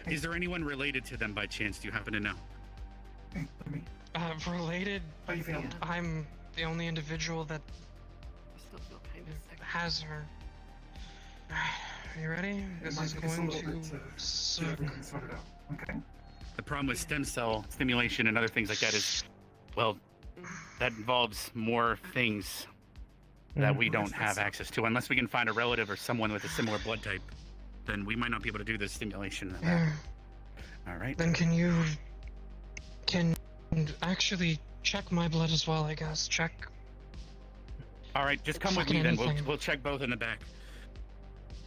Is there anyone related to them by chance? Do you happen to know? Related? How you feeling? I'm the only individual that has her. Are you ready? This is going to suck. Okay. The problem with stem cell stimulation and other things like that is, well, that involves more things that we don't have access to, unless we can find a relative or someone with a similar blood type. Then we might not be able to do the stimulation in the back. All right. Then can you actually check my blood as well? I guess check. All right, just come with me then. We'll check both in the back.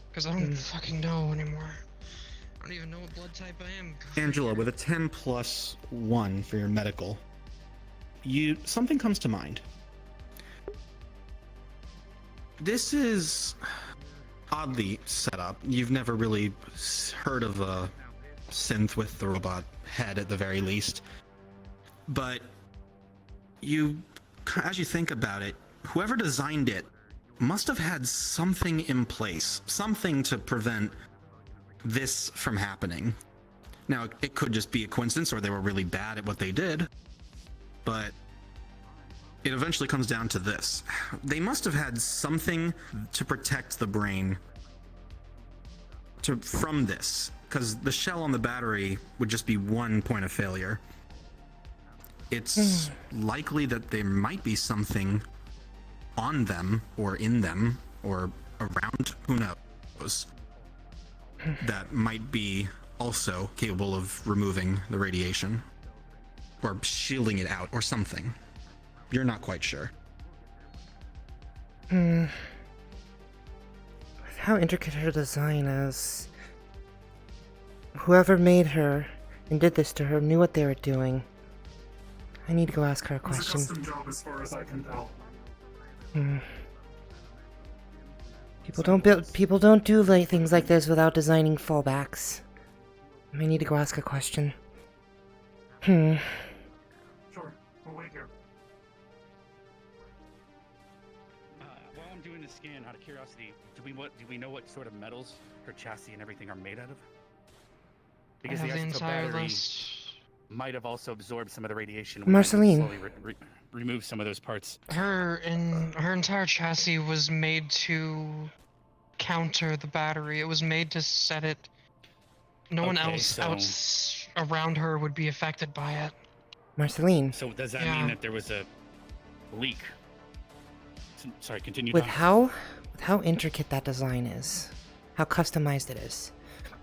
Because I don't fucking know anymore. I don't even know what blood type I am. Angela, with a 10+1 for your medical, something comes to mind. This is oddly set up. You've never really heard of a synth with the robot head at the very least. But as you think about it, whoever designed it must have had something in place, something to prevent this from happening. Now, it could just be a coincidence, or they were really bad at what they did, but it eventually comes down to this. They must have had something to protect the brain from this, because the shell on the battery would just be one point of failure. It's likely that there might be something on them, or in them, or around, who knows, that might be also capable of removing the radiation, or shielding it out, or something. You're not quite sure. With how intricate her design is, whoever made her and did this to her knew what they were doing. I need to go ask her a question. It's a custom job as far as I can tell. People don't do things like this without designing fallbacks. I may need to go ask a question. Sure, we'll wait here. While I'm doing the scan, out of curiosity, do we know what sort of metals her chassis and everything are made out of? Because the isotope battery might have also absorbed some of the radiation. Marceline. Slowly remove some of those parts. Her entire chassis was made to counter the battery. It was made to set it. No one else around her would be affected by it. Marceline. So does that mean that there was a leak? Sorry, continue. With how intricate that design is, how customized it is,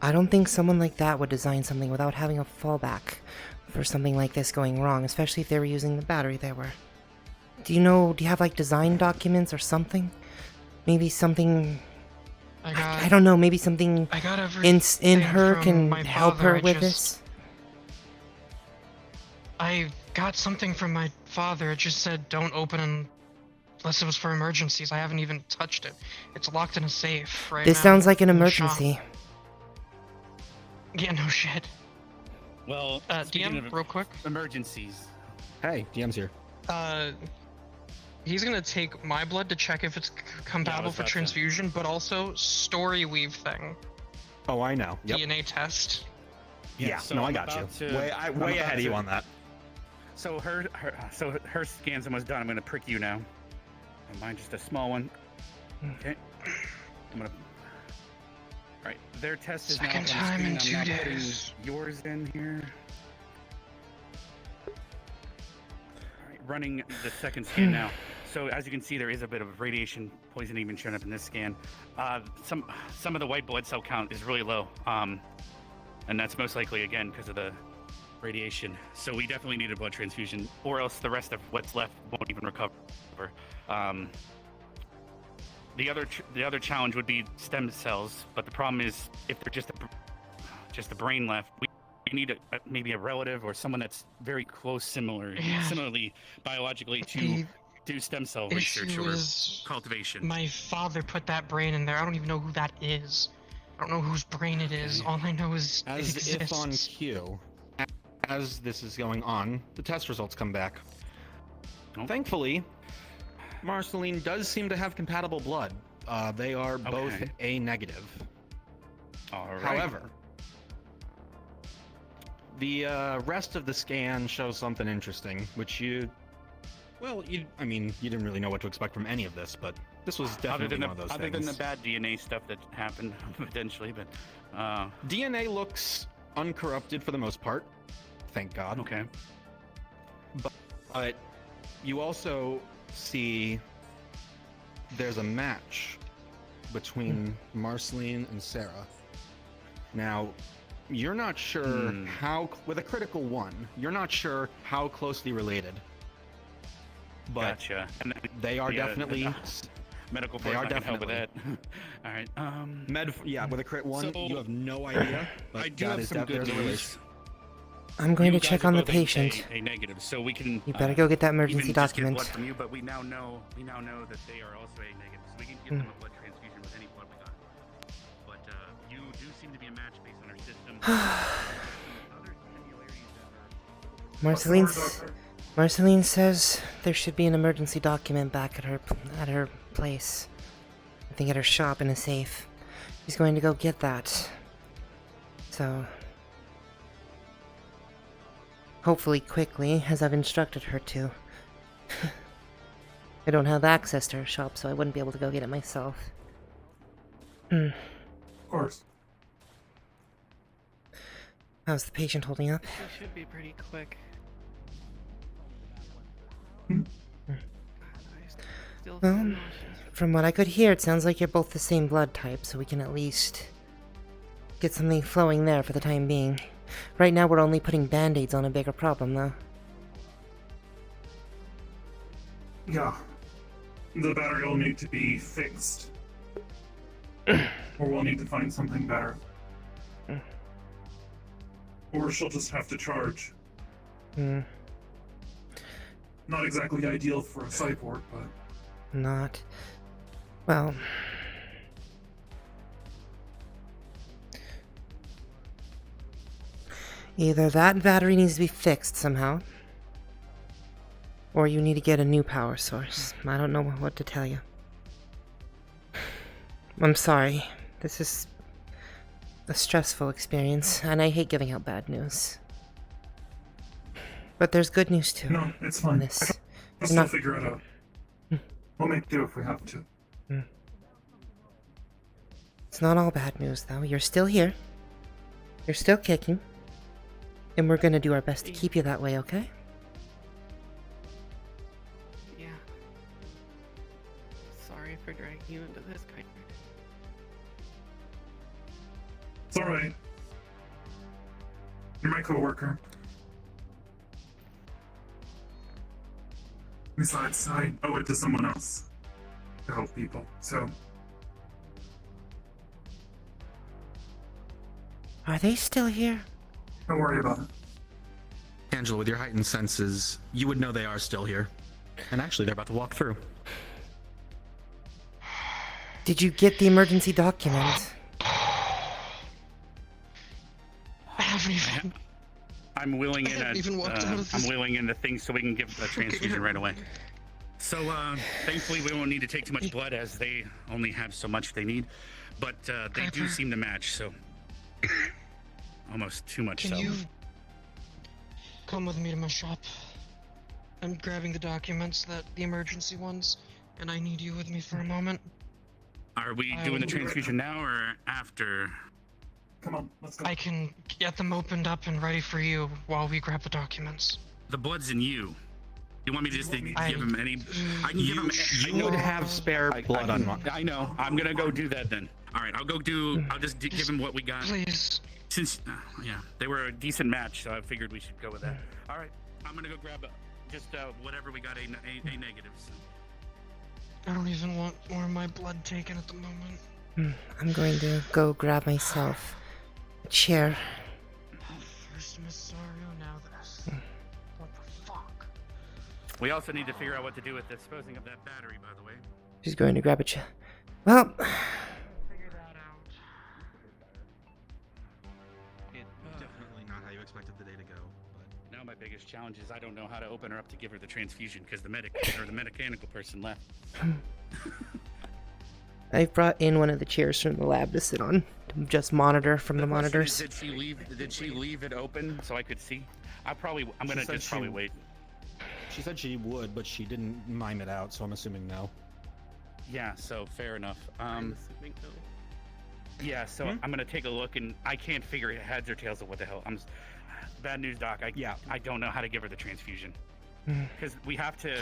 I don't think someone like that would design something without having a fallback for something like this going wrong, especially if they were using the battery they were. Do you have like design documents or something? Maybe something, I don't know, maybe something in her can help her with this? I got something from my father. It just said don't open unless it was for emergencies. I haven't even touched it. It's locked in a safe right now. This sounds like an emergency. Yeah, no shit. Well, DM, real quick. Emergencies. Hey, DM's here. He's gonna take my blood to check if it's compatible for transfusion, but also story weave thing. Oh, I know. Yep. DNA test. Yeah, so no, I I'm got you. about Way ahead of you on that. So her scan's almost done. I'm gonna prick you now. And mine just a small one. Okay. I'm gonna. All right. Their test is Second now time in I'm 2 now days. putting yours in here. All right. Running the second scan now. So as you can see, there is a bit of radiation poisoning even showing up in this scan. Some of the white blood cell count is really low, and that's most likely again because of the radiation. So we definitely need a blood transfusion, or else the rest of what's left won't even recover. The other challenge would be stem cells, but the problem is if they're just a brain left, we need maybe a relative or someone that's very close, similarly biologically to do stem cell research or cultivation. My father put that brain in there. I don't even know who that is. I don't know whose brain it is. All I know is it As exists. if on cue, as this is going on, the test results come back. Thankfully, Marceline does seem to have compatible blood. They are both A negative. All right. However, the rest of the scan shows something interesting, which you didn't really know what to expect from any of this, but this was definitely one of those things. Other than the bad DNA stuff that happened potentially, but DNA looks uncorrupted for the most part. Thank God. Okay. But You also see there's a match between Marceline and Sarah. Now, you're not sure how, with a critical 1, you're not sure how closely related. But Gotcha. And they are definitely medical. They are definitely definitely. All right. With a crit 1, So, you have no idea. But I do that have is some good there's a news. relation. I'm going You to check guys are on the both patient. A negative, so we can. You better go get that emergency even just get document. blood from you, but we now know that they are also A negative, so we can give them a blood transfusion with any blood we got. But you do seem to be a match based on our system. Marceline says there should be an emergency document back at her place. I think at her shop in a safe. She's going to go get that. So hopefully quickly, as I've instructed her to. I don't have access to her shop, so I wouldn't be able to go get it myself. Of course. How's the patient holding up? It should be pretty quick. Still feel Well, nauseous. from what I could hear, it sounds like you're both the same blood type, so we can at least get something flowing there for the time being. Right now, we're only putting band-aids on a bigger problem, though. Yeah. The battery will need to be fixed. Or we'll need to find something better. Or she'll just have to charge. Not exactly ideal for a cyborg, but... Not. Well... Either that battery needs to be fixed somehow, or you need to get a new power source. I don't know what to tell you. I'm sorry. This is a stressful experience, and I hate giving out bad news. But there's good news too. No, it's fine. This. We'll still figure it out. We'll make do if we have to. It's not all bad news, though. You're still here. You're still kicking. And we're gonna do our best to keep you that way, okay? Yeah. Sorry for dragging you into this kind of... It's alright. You're my coworker. Besides, I owe it to someone else to help people, so... Are they still here? Don't worry about it. Angela, with your heightened senses, you would know they are still here. And actually, they're about to walk through. Did you get the emergency document? I haven't even... I'm willing in haven't even walked out of this. I'm willing in the thing so we can give a transfusion right away. So thankfully we won't need to take too much blood as they only have so much they need, but they do seem to match, so almost too much. Can you come with me to my shop? I'm grabbing the documents, the emergency ones, and I need you with me for a moment. Are we doing the transfusion now or after? Come on, let's go. I can get them opened up and ready for you while we grab the documents. The blood's in you. You want me to just give him any? I can give him. You would have spare blood on. I know. I'm gonna go do that then. All right, I'll go do. I'll just give him what we got. Please. Since yeah, they were a decent match, so I figured we should go with that. All right, I'm gonna go grab just whatever we got. A negatives. I don't even want more of my blood taken at the moment. I'm going to go grab myself a chair. First Missario, now this. What the fuck? We also need to figure out what to do with disposing of that battery, by the way. She's going to grab a chair. Well... Definitely not how you expected the day to go. But now my biggest challenge is I don't know how to open her up to give her the transfusion because the mechanical person left. I've brought in one of the chairs from the lab to sit on, to just monitor from the monitors. Did she leave it open so I could see? I'm gonna just probably wait. She said she would, but she didn't mime it out, so I'm assuming no. Yeah, so fair enough. Yeah, so I'm gonna take a look, and I can't figure heads or tails of what the hell. Bad news, Doc. I don't know how to give her the transfusion. Because we have to.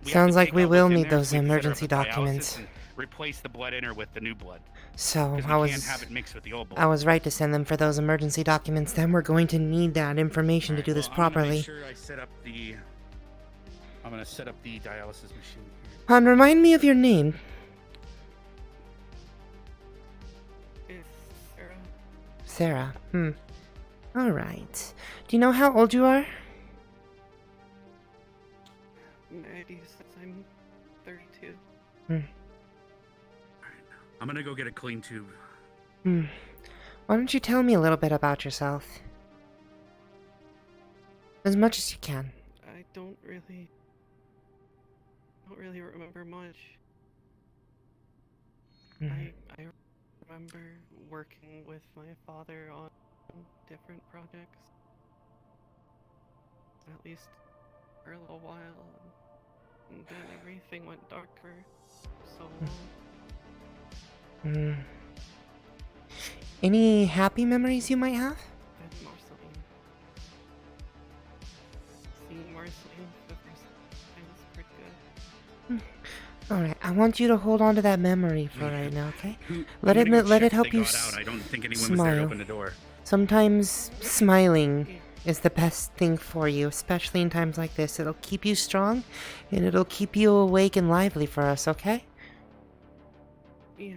Sounds like take we out will what's in need there those so we can set her up emergency with dialysis documents. and replace the blood in her with the new blood. So 'Cause we can't have it mixed with the old blood. I was right to send them for those emergency documents. Then we're going to need that information to do this I'm gonna properly. make sure I set up the. I'm gonna set up the dialysis machine. Han, remind me of your name. Sarah. Alright. Do you know how old you are? I'm 32. I'm gonna go get a clean tube. Why don't you tell me a little bit about yourself? As much as you can. I don't really remember much. I remember working with my father on different projects. At least for a little while. And then everything went dark for so long. Any happy memories you might have? And Marceline. Seeing Marceline for the first time was pretty good. Alright, I want you to hold on to that memory for right now, okay? Let it help you I don't think anyone was smile. there to open the door. Sometimes smiling is the best thing for you, especially in times like this. It'll keep you strong, and it'll keep you awake and lively for us, okay? Yeah.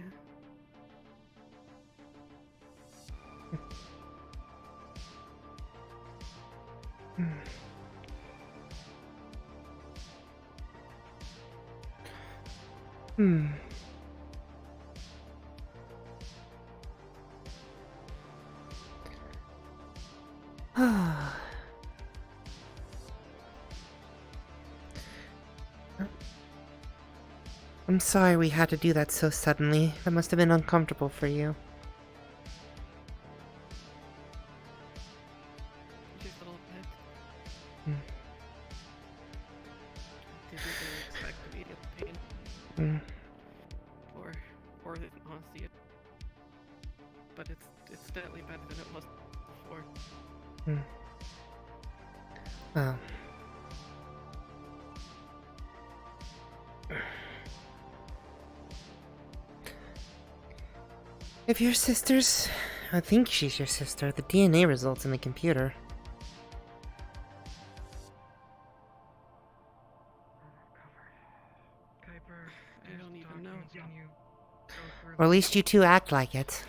I'm sorry we had to do that so suddenly. That must have been uncomfortable for you. Just a little bit. Didn't really expect to be in pain. Or honestly, but it's definitely better than it was before. Well. If your sister's... I think she's your sister. The DNA results in the computer. I don't even know. Or at least you two act like it.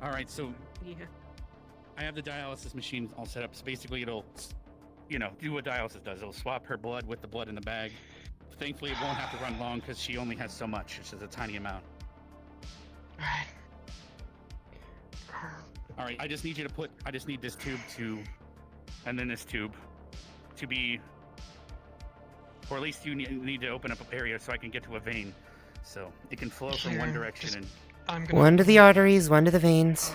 Alright, so. Yeah. I have the dialysis machine all set up. So basically, it'll, do what dialysis does. It'll swap her blood with the blood in the bag. Thankfully, it won't have to run long because she only has so much. It's just a tiny amount. Alright, I just need this tube to, and then this tube to be, or at least you need to open up an area so I can get to a vein. So it can flow from one direction and... One to the arteries, one to the veins.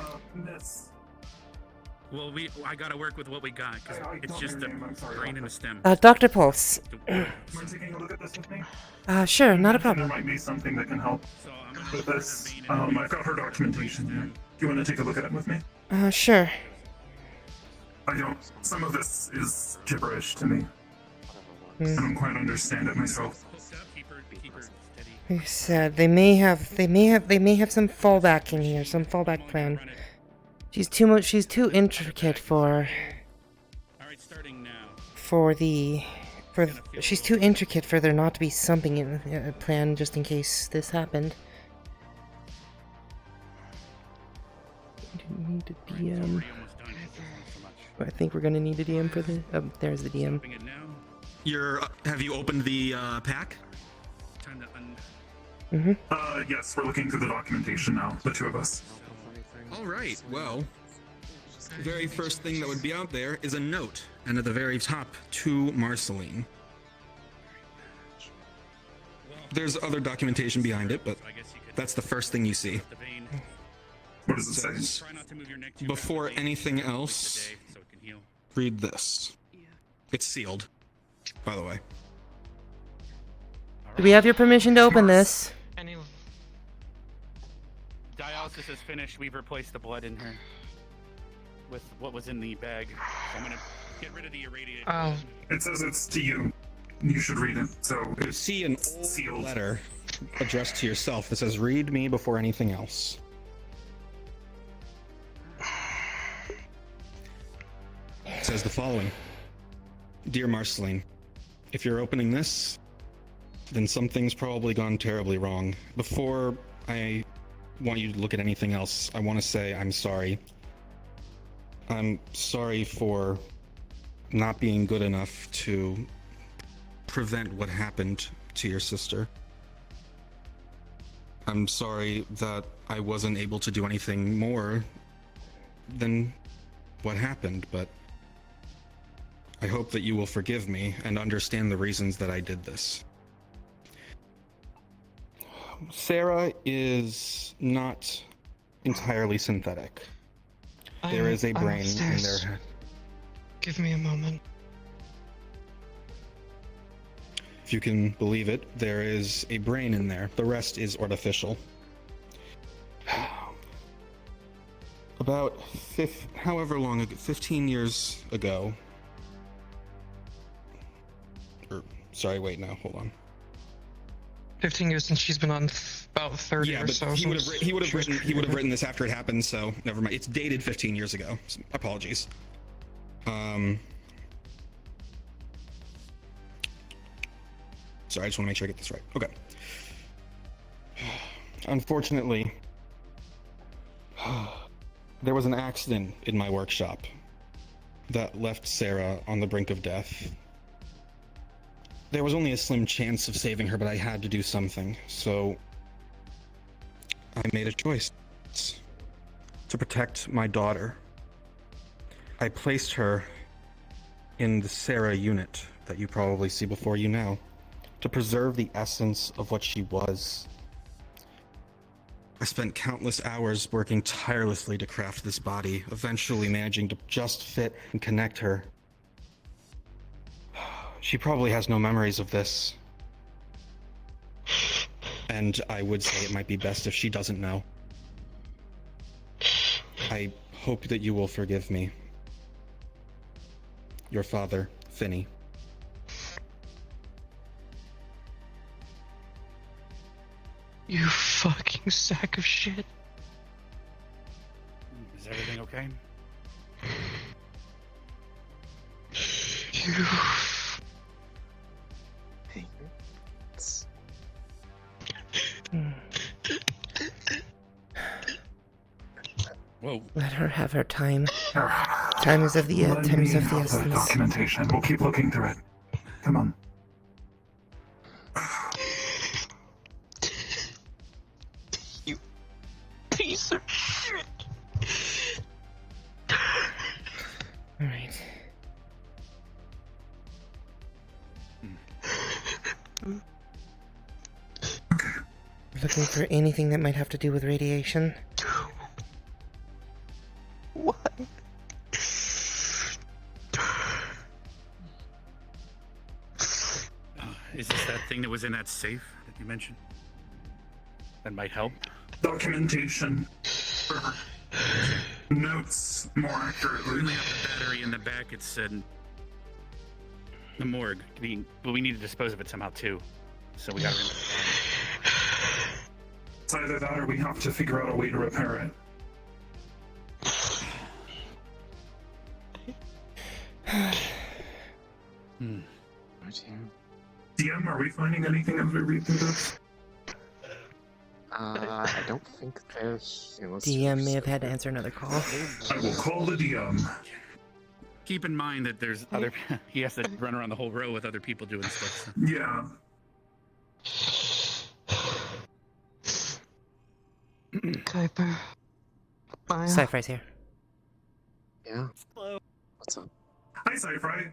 Well, I gotta work with what we got, because it's just a brain and a stem. Dr. Pulse. Mind taking a look at this with me? Sure, not a problem. There might be something that can help with this. I've got her documentation here. Do you want to take a look at it with me? Sure. Some of this is gibberish to me. I don't quite understand it myself. Like I said, they may have some fallback in here, some fallback plan. She's too intricate for she's too intricate for there not to be something in a plan just in case this happened. I need a DM. I think we're gonna need a DM for the. Oh, there's the DM. Have you opened the pack? Yes, we're looking through the documentation now, the two of us. All right, well, the very first thing that would be out there is a note, and at the very top, to Marceline. There's other documentation behind it, but that's the first thing you see. What does it say? Before anything else, read this. It's sealed, by the way. Do we have your permission to open this? Dialysis is finished. We've replaced the blood in her with what was in the bag. So I'm gonna get rid of the irradiated. Oh. It says it's to you. You should read it. So You see an old sealed. letter addressed to yourself that says, "Read me before anything else." It says the following. Dear Marceline, if you're opening this, then something's probably gone terribly wrong. Before I want you to look at anything else, I want to say I'm sorry. I'm sorry for not being good enough to prevent what happened to your sister. I'm sorry that I wasn't able to do anything more than what happened, but I hope that you will forgive me and understand the reasons that I did this. Sarah is not entirely synthetic. There is a I'm brain in upstairs. there. Give me a moment. If you can believe it, there is a brain in there. The rest is artificial. About 15 years ago. Sorry, wait, no, hold on. 15 years since she's been on about 30 Yeah, or but so. he would since have written this after it happened, so never mind. It's dated 15 years ago. So, apologies. Sorry, I just want to make sure I get this right. Okay. Unfortunately, there was an accident in my workshop that left Sarah on the brink of death. There was only a slim chance of saving her, but I had to do something, so I made a choice to protect my daughter. I placed her in the Sarah unit that you probably see before you now, to preserve the essence of what she was. I spent countless hours working tirelessly to craft this body, eventually managing to just fit and connect her. She probably has no memories of this. And I would say it might be best if she doesn't know. I hope that you will forgive me. Your father, Finney. You fucking sack of shit. Is everything okay? You. Whoa. Let her have her time. Time is of the Let me have the essence. documentation. We'll keep looking through it. Come on. You piece of shit. Alright. Looking for anything that might have to do with radiation. What? Is this that thing that was in that safe that you mentioned? That might help? Documentation. Notes, more We accurately. only have the battery in the back. It said the morgue. But we need to dispose of it somehow too. So we gotta remember. It's either that or we have to figure out a way to repair it. DM, are we finding anything as we read through this? I don't think they're here. Let's DM may have had to answer another call. I will call the DM. Keep in mind that there's other. He has to run around the whole row with other people doing stuff. So. Yeah. Kuiper. Maya. Sci-Fi's here. Yeah. Hello. What's up? Hi, Sci-Fi.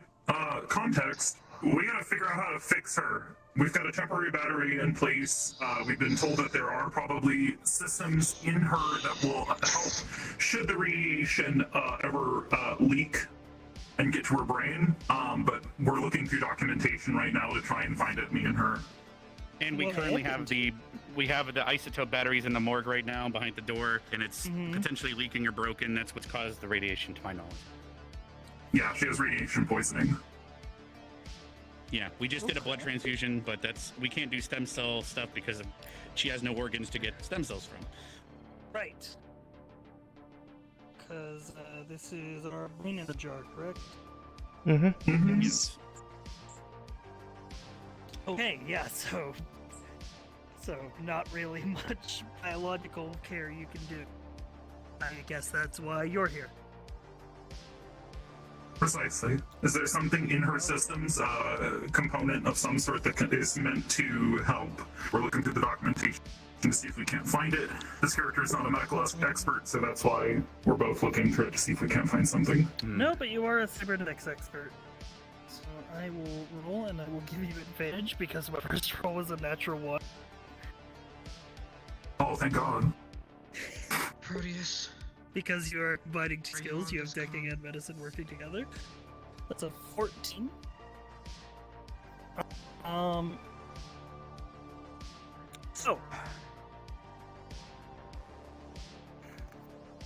Context. We gotta figure out how to fix her. We've got a temporary battery in place. We've been told that there are probably systems in her that will help should the radiation ever leak and get to her brain. But we're looking through documentation right now to try and find it, me and her. And we currently have the we have the isotope batteries in the morgue right now behind the door, and it's Mhm. potentially leaking or broken. That's what's caused the radiation, to my knowledge. Yeah, she has radiation poisoning. Yeah, we just did a blood transfusion, but we can't do stem cell stuff because she has no organs to get stem cells from. Right. Because this is our brain in the jar, correct? Mm-hmm. Yes. Okay, yeah, so not really much biological care you can do. I guess that's why you're here. Precisely. Is there something in her systems, component of some sort that is meant to help? We're looking through the documentation to see if we can't find it. This character is not a medical expert, so that's why we're both looking through it to see if we can't find something. No, but you are a cybernetics expert. So I will roll and I will give you advantage because my first roll was a natural 1. Oh, thank God. Proteus. Because you are combining 2 skills, you have decking and medicine working together. That's a 14. So.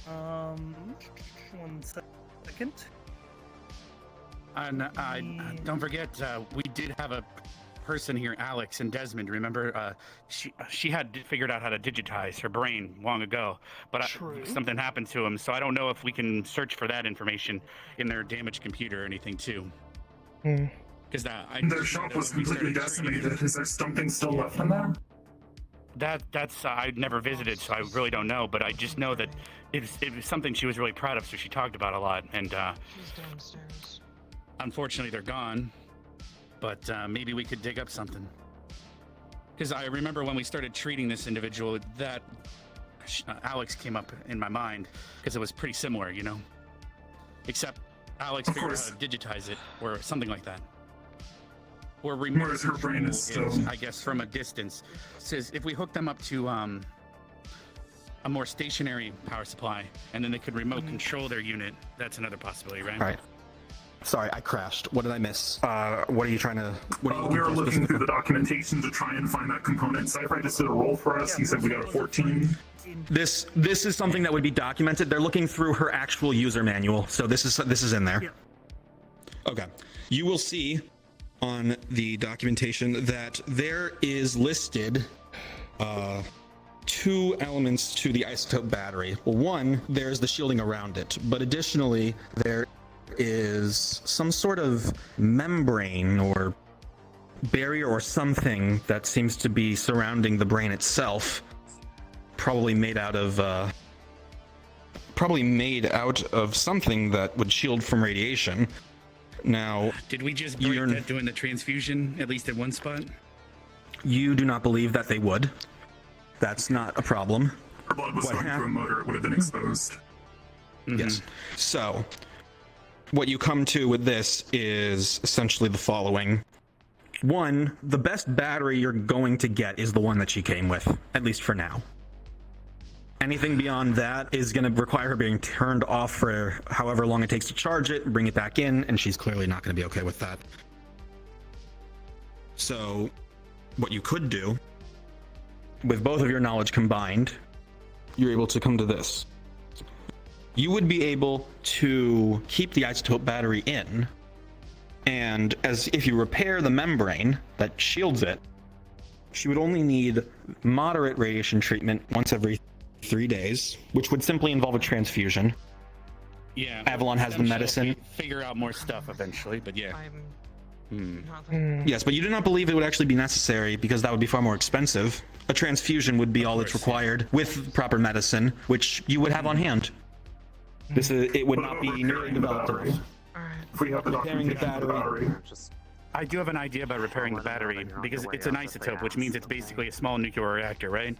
1 second. And don't forget, we did have a person here, Alex and Desmond. Remember, she had figured out how to digitize her brain long ago, but something happened to him. So I don't know if we can search for that information in their damaged computer or anything too. Because their shop was completely decimated. Is there something still left in there? That's I've never visited, so I really don't know. But I just know that it was something she was really proud of, so she talked about a lot. And She's downstairs. Unfortunately, they're gone. But maybe we could dig up something. Because I remember when we started treating this individual, that Alex came up in my mind because it was pretty similar, you know. Except Alex figured out how to digitize it or something like that. Or remove her brain is still, I guess, from a distance. Says if we hook them up to a more stationary power supply, and then they could remote control their unit. That's another possibility, right? All right. Sorry, I crashed. What did I miss? What are you trying to? We were looking through the documentation to try and find that component. Cypher just did a roll for us. He said we got a 14. This is something that would be documented. They're looking through her actual user manual, so this is in there. Yeah. Okay. You will see on the documentation that there is listed 2 elements to the isotope battery. Well, one, there's the shielding around it, but additionally, there is some sort of membrane or barrier or something that seems to be surrounding the brain itself, probably made out of something that would shield from radiation. Now, did we just break that doing the transfusion, at least at one spot? You do not believe that they would. That's not a problem. Her blood was going through a motor. It would have been exposed. Yes. So, what you come to with this is essentially the following. One, the best battery you're going to get is the one that she came with, at least for now. Anything beyond that is going to require her being turned off for however long it takes to charge it, bring it back in, and she's clearly not going to be okay with that. So, what you could do, with both of your knowledge combined, you're able to come to this. You would be able to keep the isotope battery in, and as if you repair the membrane that shields it, she would only need moderate radiation treatment once every 3 days, which would simply involve a transfusion. Yeah. Avalon has the medicine. Figure out more stuff eventually, but yeah. Yes, but you do not believe it would actually be necessary because that would be far more expensive. A transfusion would be all that's required with proper medicine, which you would have on hand. It would not be nearly developed enough. If we have the documentation for the battery. I do have an idea about repairing the battery because it's an isotope, which means it's basically a small nuclear reactor, right?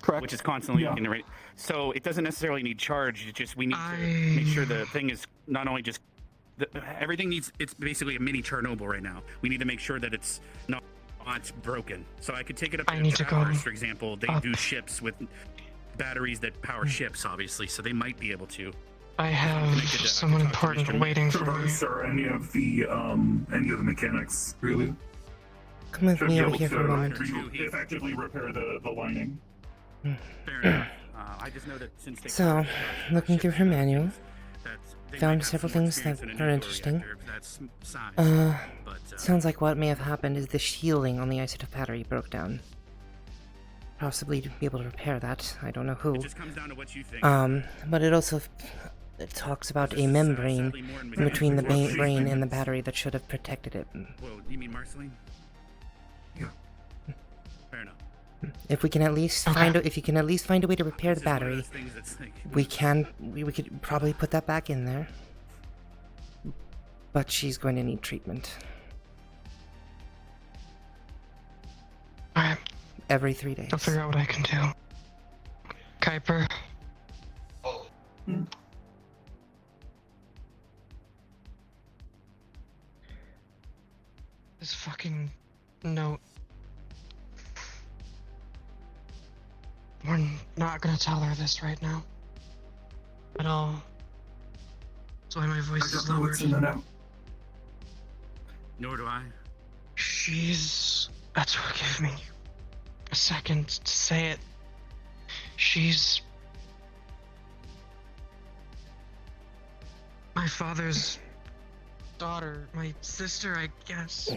Correct. Which is constantly in the so it doesn't necessarily need charge. It's just we need to make sure the thing is not only just everything needs. It's basically a mini Chernobyl right now. We need to make sure that it's not broken. So I could take it up to towers, for example. They do ships with batteries that power ships, obviously, so they might be able to. I have someone important waiting for me. Or any of the mechanics, really. Come with Should me be over able here for a to moment. effectively repair the lining. Fair enough. I just know that since they So, looking through her manual, they found might have several some more things that experience in a are nuclear interesting. reactor of that size, but, Sounds like what may have happened is the shielding on the isotope battery broke down. Possibly to be able to repair that. I don't know who. It just comes down to what you think. But it also it talks about a membrane in between the brain and the battery that should have protected it. Well, you mean Marceline? Yeah. Fair enough. If we can at least if you can at least find a way to repair the battery, we could probably put that back in there. But she's going to need treatment. Alright. Every 3 days. I'll figure out what I can do. Kuiper. This fucking note. We're not gonna tell her this right now. At all. That's why my voice is lowered. Nor do I. She's... That's what give me a second to say it. She's... my father's daughter, my sister, I guess.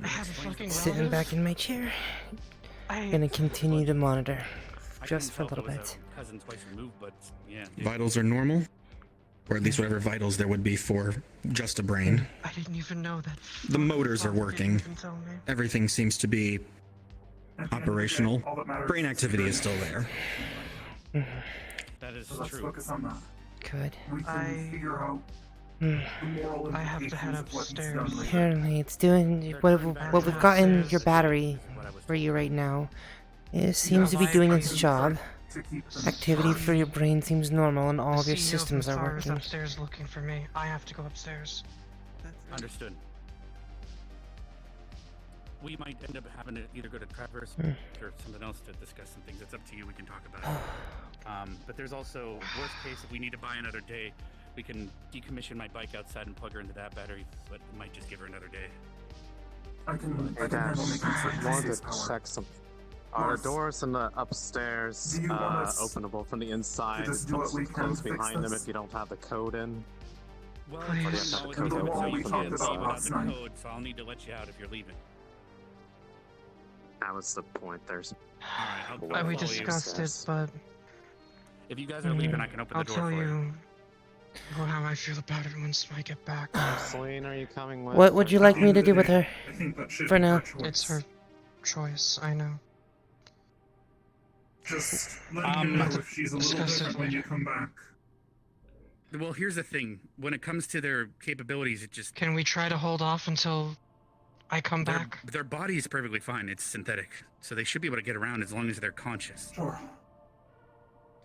I have a fucking Sitting relative. back in my chair. I'm gonna continue to monitor. Just for a little bit. Cousin twice removed, but yeah. Vitals are normal, or at least whatever vitals there would be for just a brain. I didn't even know that. The motors are working. Didn't even tell me. Everything seems to be operational. Brain activity is still there. That is So let's true. focus on that. Good. We can figure out Hmm. the moral I have to head implications of what's upstairs. done later. Apparently, it's doing what we've got in your battery for you right now. It seems to be doing its job. Activity for your brain seems normal, and all of your The CEO systems from are Thar is working. upstairs looking for me. I have to go upstairs. Understood. We might end up having to either go to Traverse Hmm. or something else to discuss some things. It's up to you. We can talk about it. But there's also worst case if we need to buy another day, we can decommission my bike outside and plug her into that battery. But it might just give her another day. I can Hey handle Dash, making certain I wanted disease to power. check some. Are the doors in the upstairs Do you want us openable from the inside? just do what we can Close to fix behind them this? if you don't have the code in. Well, Or do you have to it's have the always code been open? so you we can't talked leave about without last the night. code, so I'll need to let you out if you're leaving. That was the point. There's. We discussed it, but If you guys are leaving, I can open I'll the door tell for you how I feel about it once I get back. Celine, are you coming with? What would you like me to do with her? I think that should For be now. her choice. It's her choice, I know. Just letting you know if she's a little discuss it different when you come back. Well, here's the thing. When it comes to their capabilities, it just... Can we try to hold off until I come back? Their body is perfectly fine. It's synthetic. So they should be able to get around as long as they're conscious. Sure.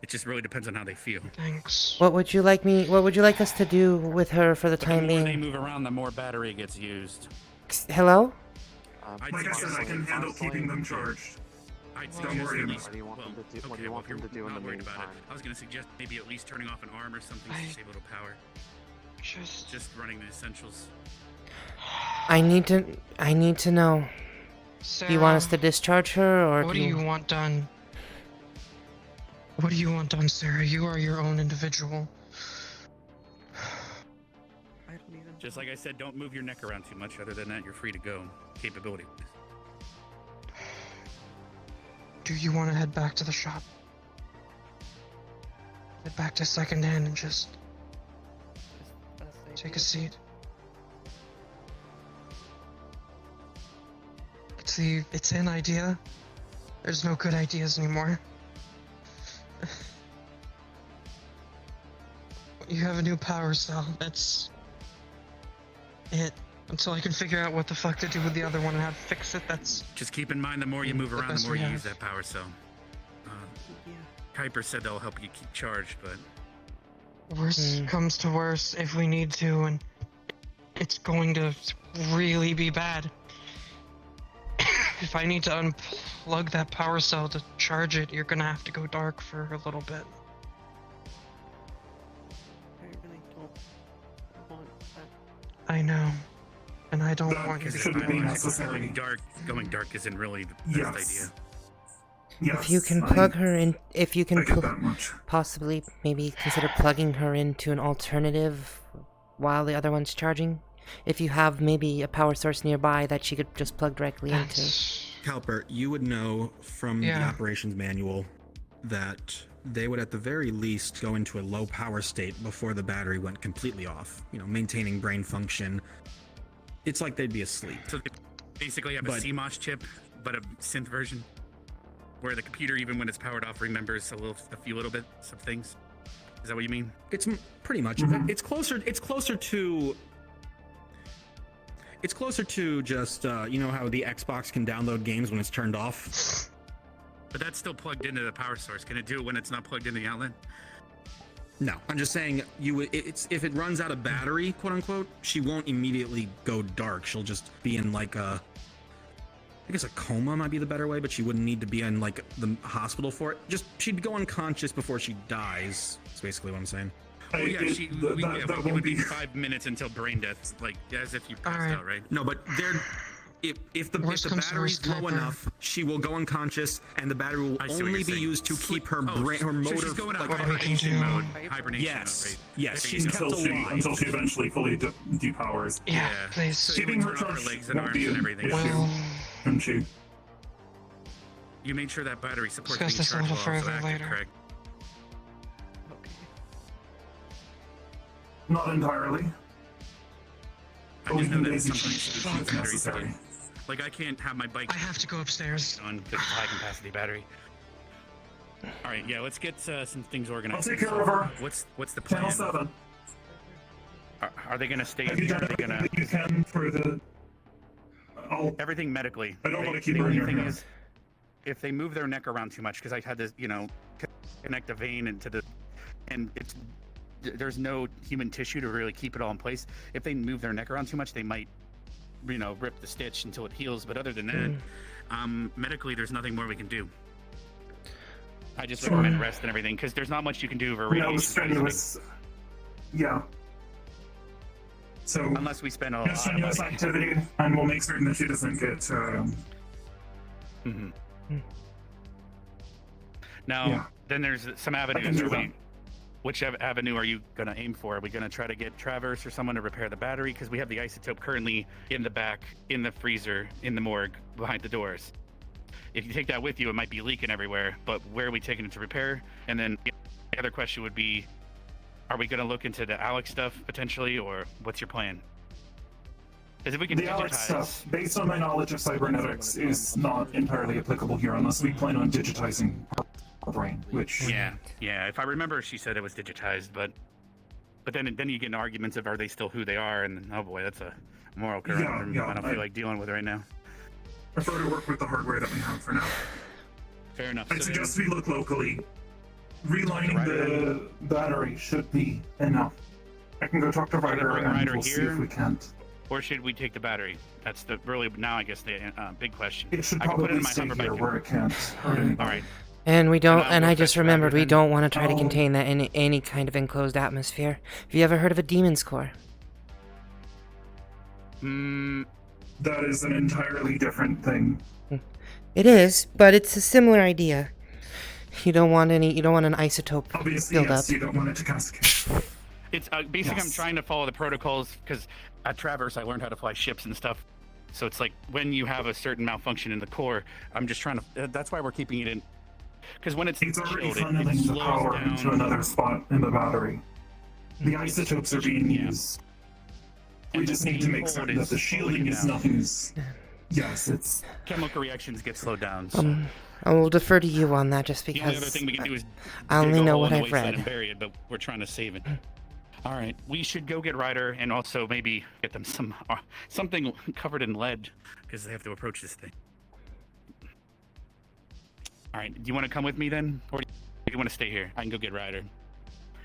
It just really depends on how they feel. Thanks. What would you like us to do with her for the The time more they being? move around, the more battery gets used. Hello? Like I said, I can handle keeping them charged. I'd Don't suggest worry at about least... What do you want them to do? What do okay, you well, want if you're them to do in not the worried about it, meantime? I was going to suggest maybe at least turning off an arm or something to disable the power. Just running the essentials. I need to know. Do you want us to discharge her, or What do you want done? What do you want done, Sarah? You are your own individual. Just like I said, don't move your neck around too much. Other than that, you're free to go. Capability. Do you want to head back to the shop? Head back to secondhand and just take a seat. It's an idea. There's no good ideas anymore. You have a new power cell. That's it. Until I can figure out what the fuck to do with the other one and how to fix it, that's... Just keep in mind, the more you move the around, the best more we you have. use that power cell. Kuiper said they'll help you keep charged, but... Worst comes to worst, if we need to, and it's going to really be bad. If I need to unplug that power cell to charge it, you're gonna have to go dark for a little bit. I really don't want that. I know. and I don't want you to shouldn't get be killed. necessary. Going dark isn't really the best idea. If you can plug her in, if you can I get that much. possibly maybe consider plugging her into an alternative while the other one's charging. If you have maybe a power source nearby that she could just plug directly into. Calper, you would know from the operations manual that they would at the very least go into a low power state before the battery went completely off. You know, maintaining brain function. It's like they'd be asleep. So they basically have a CMOS chip, but a synth version, where the computer, even when it's powered off, remembers a few little bits of things. Is that what you mean? It's pretty much. It's closer to just you know how the Xbox can download games when it's turned off. But that's still plugged into the power source. Can it do it when it's not plugged into the outlet? No, I'm just saying if it runs out of battery, quote unquote, she won't immediately go dark. She'll just be in like I guess a coma might be the better way, but she wouldn't need to be in like the hospital for it. Just she'd go unconscious before she dies. That's basically what I'm saying. Oh yeah, it would be 5 minutes until brain death, like as if you passed out, right? No, but if the battery's low enough, she will go unconscious, and the battery will only be used to keep her brain, her motor. She's going like, hibernation mode. Hibernation yes, mode, right? yes, she's kept alive until she eventually fully depowers. Yeah, please. So Keeping her charged won't be an issue, wouldn't she? You made sure that battery supports Discuss being this a charged little while it's further active, later. correct? Not entirely. I just know that Daisy sometimes is necessary. Like I can't have my bike. I have to go upstairs on because it's high capacity battery. All right, yeah, let's get some things organized. I'll take care of her. What's the plan? Channel 7. Are they gonna stay Have you here? done Are they gonna? everything you can for the? Everything medically. I don't want to keep the her in only your thing hands. is, if they move their neck around too much, because I had to, connect a vein into the, and there's no human tissue to really keep it all in place. If they move their neck around too much, they might, rip the stitch until it heals. But other than that, medically, there's nothing more we can do. I just recommend rest and everything, because there's not much you can do for radiation. No, strenuous. Yeah. So unless we spend a lot of strenuous money. activity, and we'll make certain that she doesn't get. Now, then there's some avenues. Which avenue are you going to aim for? Are we going to try to get Traverse or someone to repair the battery? Because we have the isotope currently in the back, in the freezer, in the morgue, behind the doors. If you take that with you, it might be leaking everywhere, but where are we taking it to repair? And then the other question would be, are we going to look into the Alex stuff potentially, or what's your plan? Because if we can The Alex digitize... stuff, based on my knowledge of cybernetics, is not entirely applicable here unless we plan on digitizing her brain, which... Yeah, if I remember, she said it was digitized, but then you get in arguments of are they still who they are, and oh boy, that's a moral conundrum I don't feel like dealing with right now. I prefer to work with the hardware that we have for now. Fair enough. I suggest we look locally. Relining the battery should be enough. I can go talk to Ryder and we'll see if we can't. Or should we take the battery? That's the now I guess the big question. It should I can put it probably in my stay hover here bike. where it can't hurt anybody. All right. And we don't. And we'll I just fetch remembered Ryder we then. don't want to try to contain that in any kind of enclosed atmosphere. Have you ever heard of a demon's core? That is an entirely different thing. It is, but it's a similar idea. You don't want an isotope Obviously, build yes, up. you don't want it to cascade. It's basically I'm trying to follow the protocols because at Traverse I learned how to fly ships and stuff. So it's like when you have a certain malfunction in the core, I'm just trying to. That's why we're keeping it in. Because when it's already chilled, it funneling the slows power down. into another spot in the battery. The isotopes are being used. We just need to make certain that the shielding is nothing as... Yes, it's... Chemical reactions get slowed down. So. I will defer to you on that just The only other because thing we can do is I only dig a know hole what in the I've wasteland read. and bury it, but we're trying to save it. All right, we should go get Ryder and also maybe get them something covered in lead because they have to approach this thing. All right, do you want to come with me then, or do you want to stay here? I can go get Ryder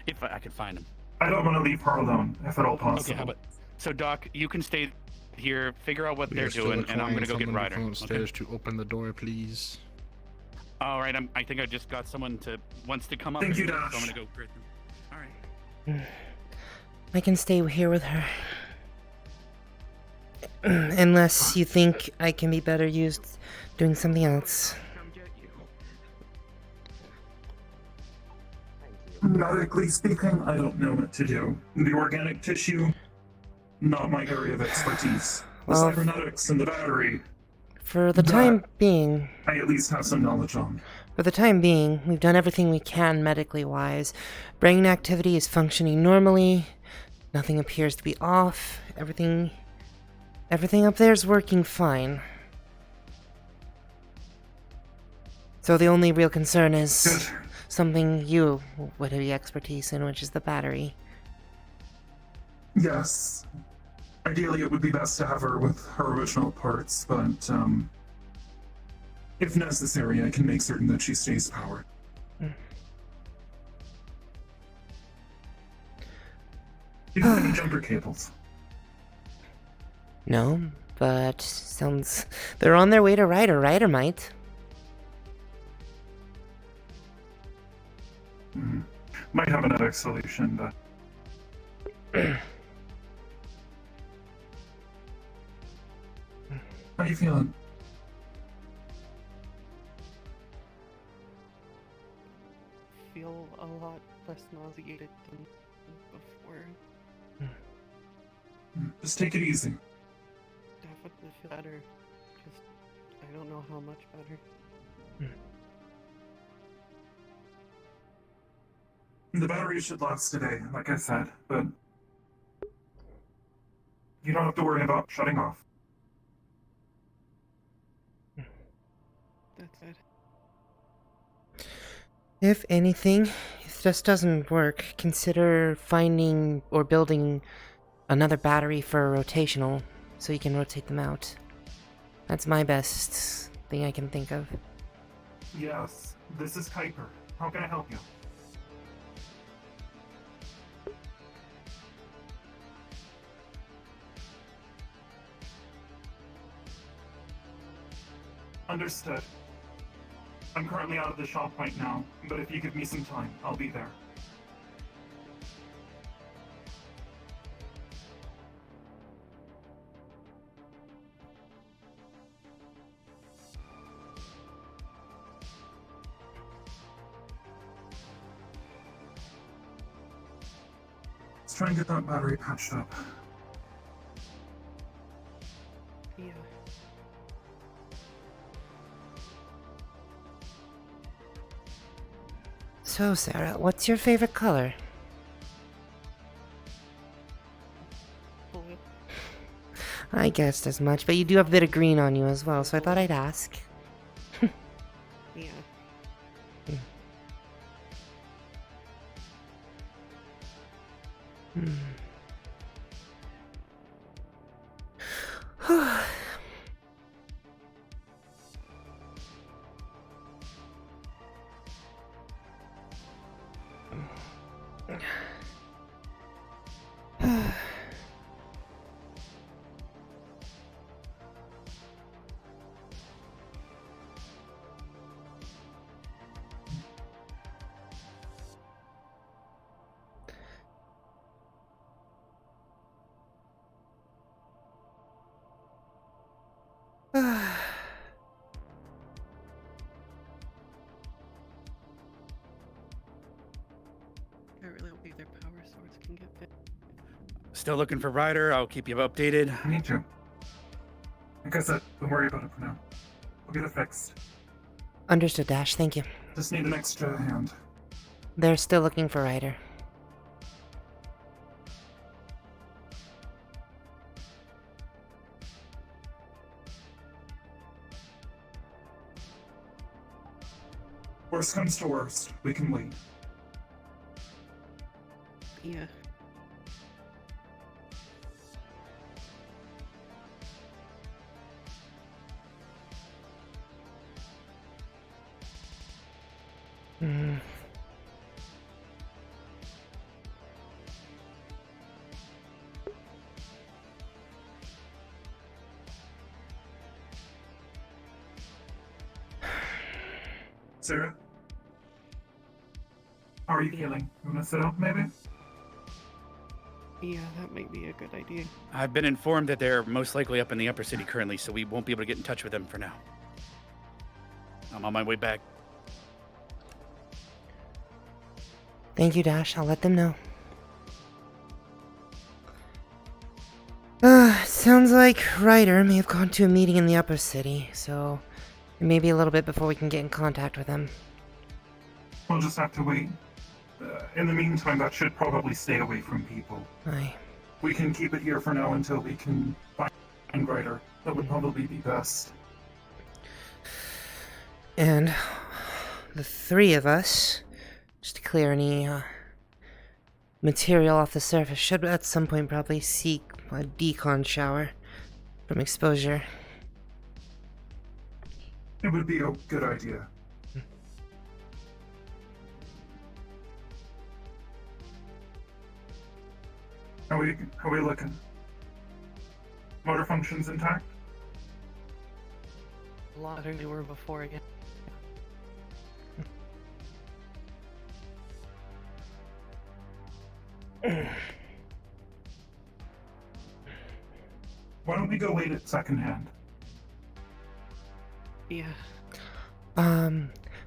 if I can find him. I don't want to leave her alone, if at all possible. Okay, how about so Doc, you can stay here, figure out what they're doing, and I'm gonna go get Ryder. Upstairs to open the door, please. All right, I think I just got someone wants to come up. Thank you, so Dash. I'm gonna go. All right. I can stay here with her. Unless you think I can be better used doing something else. Medically speaking, I don't know what to do. The organic tissue, not my area of expertise. The Well, cybernetics and the battery, for the time being, I at least have some knowledge on. for the time being, we've done everything we can medically wise. Brain activity is functioning normally. Nothing appears to be off. Everything up there is working fine. So the only real concern is something you would have expertise in, which is the battery. Yes. Ideally, it would be best to have her with her original parts, but, if necessary, I can make certain that she stays powered. Do you have any jumper cables? No, but they're on their way to Ryder. Ryder might. Might have another solution, but... How you feeling? Feel a lot less nauseated than before. Just take it easy. Definitely feel better. Just, I don't know how much better. The battery should last today, like I said, but... You don't have to worry about shutting off. That's it. If anything, if this doesn't work, consider finding or building another battery for a rotational, so you can rotate them out. That's my best thing I can think of. Yes, this is Kuiper. How can I help you? Understood. I'm currently out of the shop right now, but if you give me some time, I'll be there. Let's try and get that battery patched up. Yeah. So, Sarah, what's your favorite color? Blue. I guessed as much, but you do have a bit of green on you as well, so I thought I'd ask. Yeah. I really hope their power source can get fit. Still looking for Ryder. I'll keep you updated. Me too. Like I said, don't worry about it for now. We'll get it fixed. Understood, Dash. Thank you. Just need an extra hand. They're still looking for Ryder. Worst comes to worst, we can wait. Yeah. Sarah? How are you feeling? You wanna sit up, maybe? Yeah, that might be a good idea. I've been informed that they're most likely up in the upper city currently, so we won't be able to get in touch with them for now. I'm on my way back. Thank you, Dash. I'll let them know. Sounds like Ryder may have gone to a meeting in the upper city, so it may be a little bit before we can get in contact with him. We'll just have to wait. In the meantime, that should probably stay away from people. Aye. We can keep it here for now until we can find Ryder. That would probably be best. And the three of us, just to clear any material off the surface, should at some point probably seek a decon shower from exposure. It would be a good idea. How we looking? Motor functions intact? A lot better than they were before again. Why don't we go wait at secondhand? Yeah.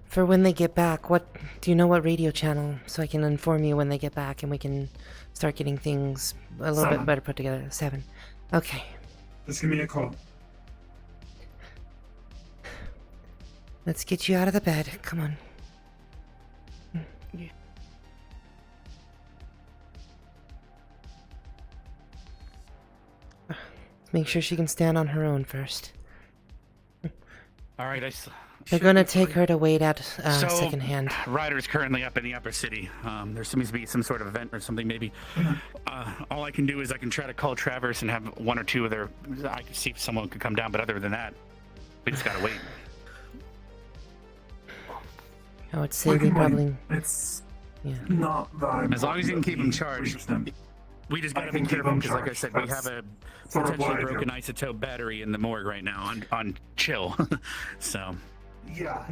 For when they get back, do you know what radio channel, so I can inform you when they get back and we can start getting things a little bit better put together? 7. Okay. Just give me a call. Let's get you out of the bed. Come on. Yeah. Make sure she can stand on her own first. All right, They're gonna take her to wait at So, secondhand. Ryder's currently up in the upper city. There seems to be some sort of event or something, maybe. All I can do is I can try to call Traverse and have one or two of their... I can see if someone could come down, but other than that, we just gotta wait. I would say we probably... It's yeah. not that As long as you can keep them charged. We just gotta be careful because, like I said, we have a potentially broken isotope battery in the morgue right now on chill. So... Yeah.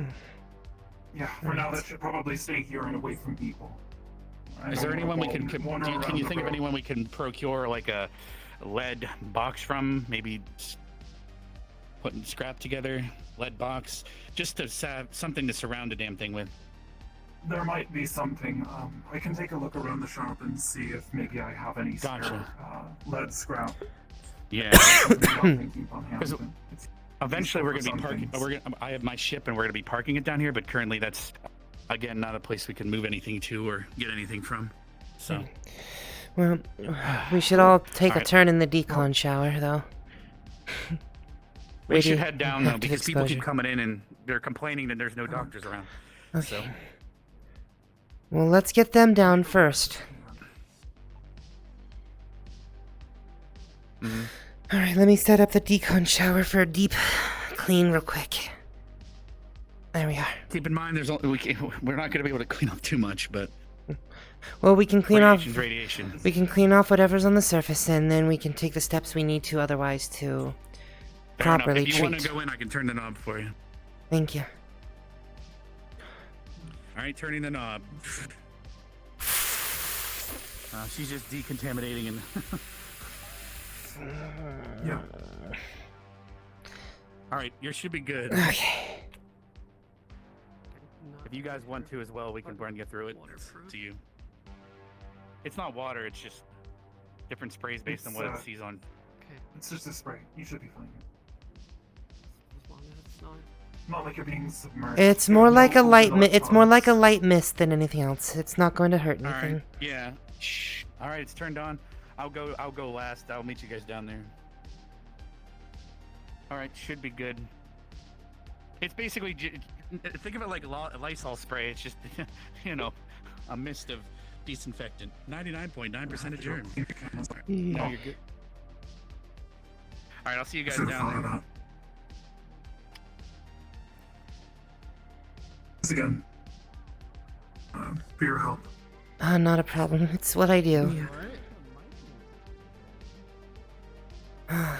Yeah, for now that should probably stay here and away from people. Is there anyone we can you think of anyone we can procure like a lead box from? Maybe putting scrap together, lead box, just to have something to surround the damn thing with. There might be something. I can take a look around the shop and see if maybe I have any spare lead scrap. Yeah. Eventually, we're gonna be parking. I have my ship, and we're gonna be parking it down here. But currently, that's again not a place we can move anything to or get anything from. So, well, we should all take a turn in the decon shower, though. We should head down though, because people keep coming in and they're complaining that there's no doctors around. Okay. So. Well, let's get them down first. Mm-hmm. Alright, let me set up the decon shower for a deep clean real quick. There we are. Keep in mind, we're not going to be able to clean up too much, but... Well, we can clean off... Radiation. We can clean off whatever's on the surface, and then we can take the steps we need to otherwise to properly treat. If you want to go in, I can turn the knob for you. Thank you. Alright, turning the knob. She's just decontaminating and... Yeah. Alright, you should be good. Okay. If you guys want to as well, we can run you through it to you. It's not water, it's just different sprays based on what it sees on. Okay. It's just a spray. You should be fine. As long as it's not like you're being submerged. It's more like a light it's more like a light mist than anything else. It's not going to hurt anything. Alright, yeah. Shh. Alright, it's turned on. I'll go last. I'll meet you guys down there. Alright, should be good. It's basically, think of it like Lysol spray. It's just, you know, a mist of disinfectant. 99.9% of germs. No, you're good. Alright, I'll see you guys down there. Thanks again. For your help. Not a problem. It's what I do. Down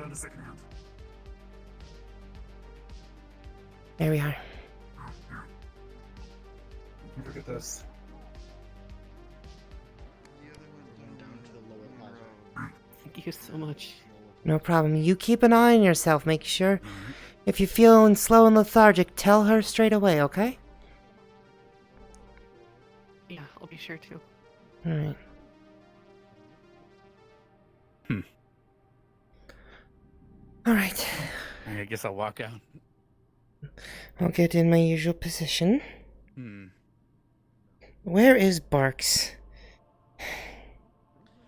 to second hand. There we are. Look at this. The other one's going down to the Thank you so much. No problem. You keep an eye on yourself. Make sure if you're feeling slow and lethargic, tell her straight away, okay? Yeah, I'll be sure to. Alright. Alright. I guess I'll walk out. I'll get in my usual position. Hmm. Where is Barks?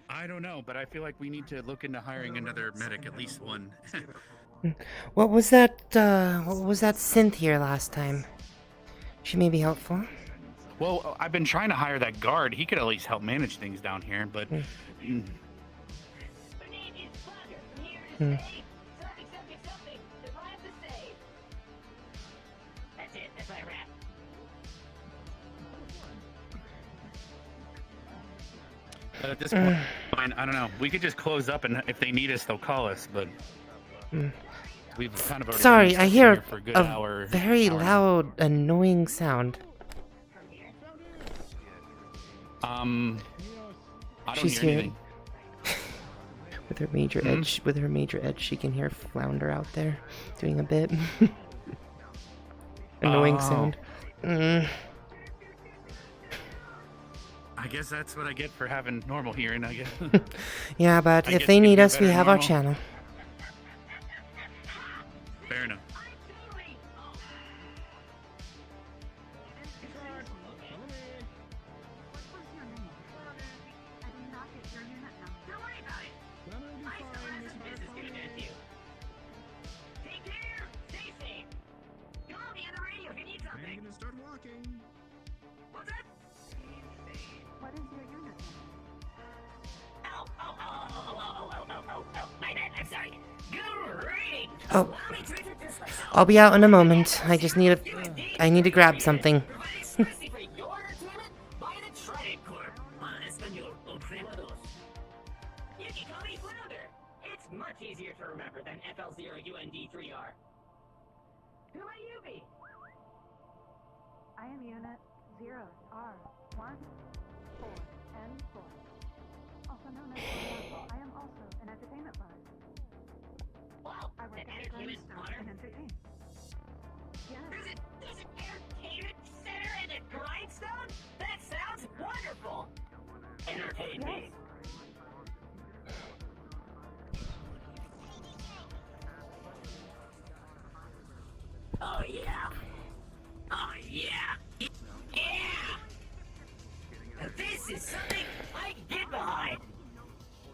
I don't know, but I feel like we need to look into hiring another medic, at least one. What was that synth here last time? She may be helpful. Well, I've been trying to hire that guard. He could at least help manage things down here, but... But at this point, I don't know. We could just close up, and if they need us, they'll call us, but... We've kind of already Sorry, been I stuck in hear here for a good a hour. very loud, annoying sound. I don't She's hear here. anything. With her major edge, she can hear Flounder out there doing a bit. Annoying sound. I guess that's what I get for having normal hearing, I guess. Yeah, but I if guess they it could need be us, we better have our normal. channel. Fair enough. Oh, I'll be out in a moment. I just need to grab something. It's much easier to remember than FL0UND3R. Who might you be? I am Unit 0R1 4N4. Also known as I am also an entertainment buzz. Wow, I work an at entertainment Grindstone center? and entertain. Yes. There's an entertainment center in the Grindstone? That sounds wonderful! Entertain me. Oh yeah. Oh yeah. Yeah! This is something I can get behind.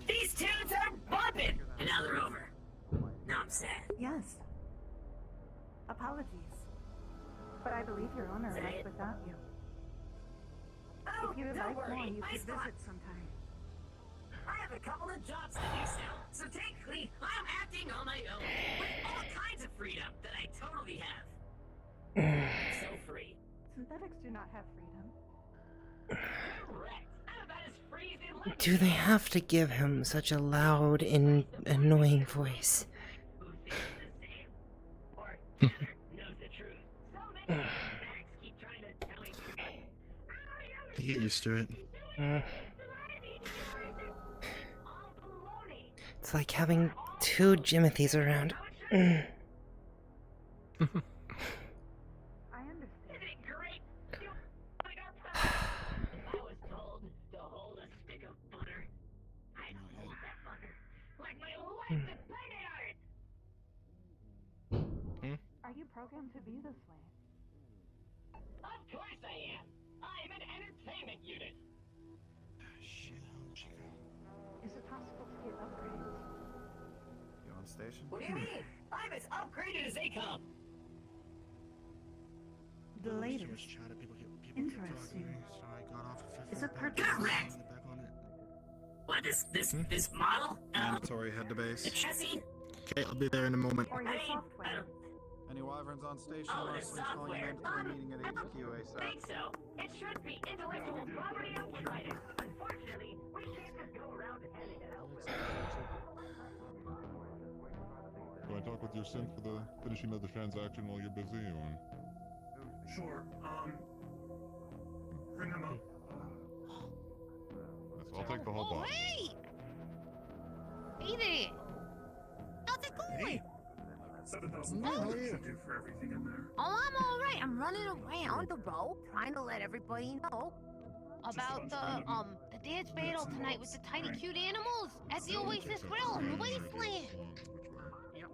These tunes are bumping! And now they're over. Now I'm sad. Yes. Apologies. But I believe your owner left without you. Oh, If you would don't like more, worry. you I could thought visit sometime. I have a couple of jobs to do still, so technically I'm acting on my own with all kinds of freedom that I totally have. So free. Synthetics do not have freedom. Correct. I'm about as free as it Do they have to give him such a loud and annoying voice? knows the truth. So many facts keep trying to tell me. You get used to it. It's like having two Jimothys around. I understand. Isn't it great? I was told to hold a stick of butter. I'd hold that butter like my life depended on it. Are you programmed to be this way? Of course I am. I'm an entertainment unit. Is it possible to get upgrades? You on station? What do you mean? I'm as upgraded as they come. The latest. Interesting. Is it purchased? Correct. What this model? Mandatory head to base. The chassis? Okay, I'll be there in a moment. Or your software? Any wyverns on station? Oh, the Marcelin's calling you software. mandatory meeting at HQ I ASAP. think so. It should be intellectual property of Trident. Unfortunately, we can't just go around handing it out. Can I talk with your synth for the finishing of the transaction while you're busy, or? Sure. Bring him up. Yes, I'll take the whole box. Hey there. How's it going? 7,000 should do for everything in there. Oh, I'm all right. I'm running around the boat, trying to let everybody know about the dance battle tonight with the tiny cute animals at the Oasis Grill in the Wasteland.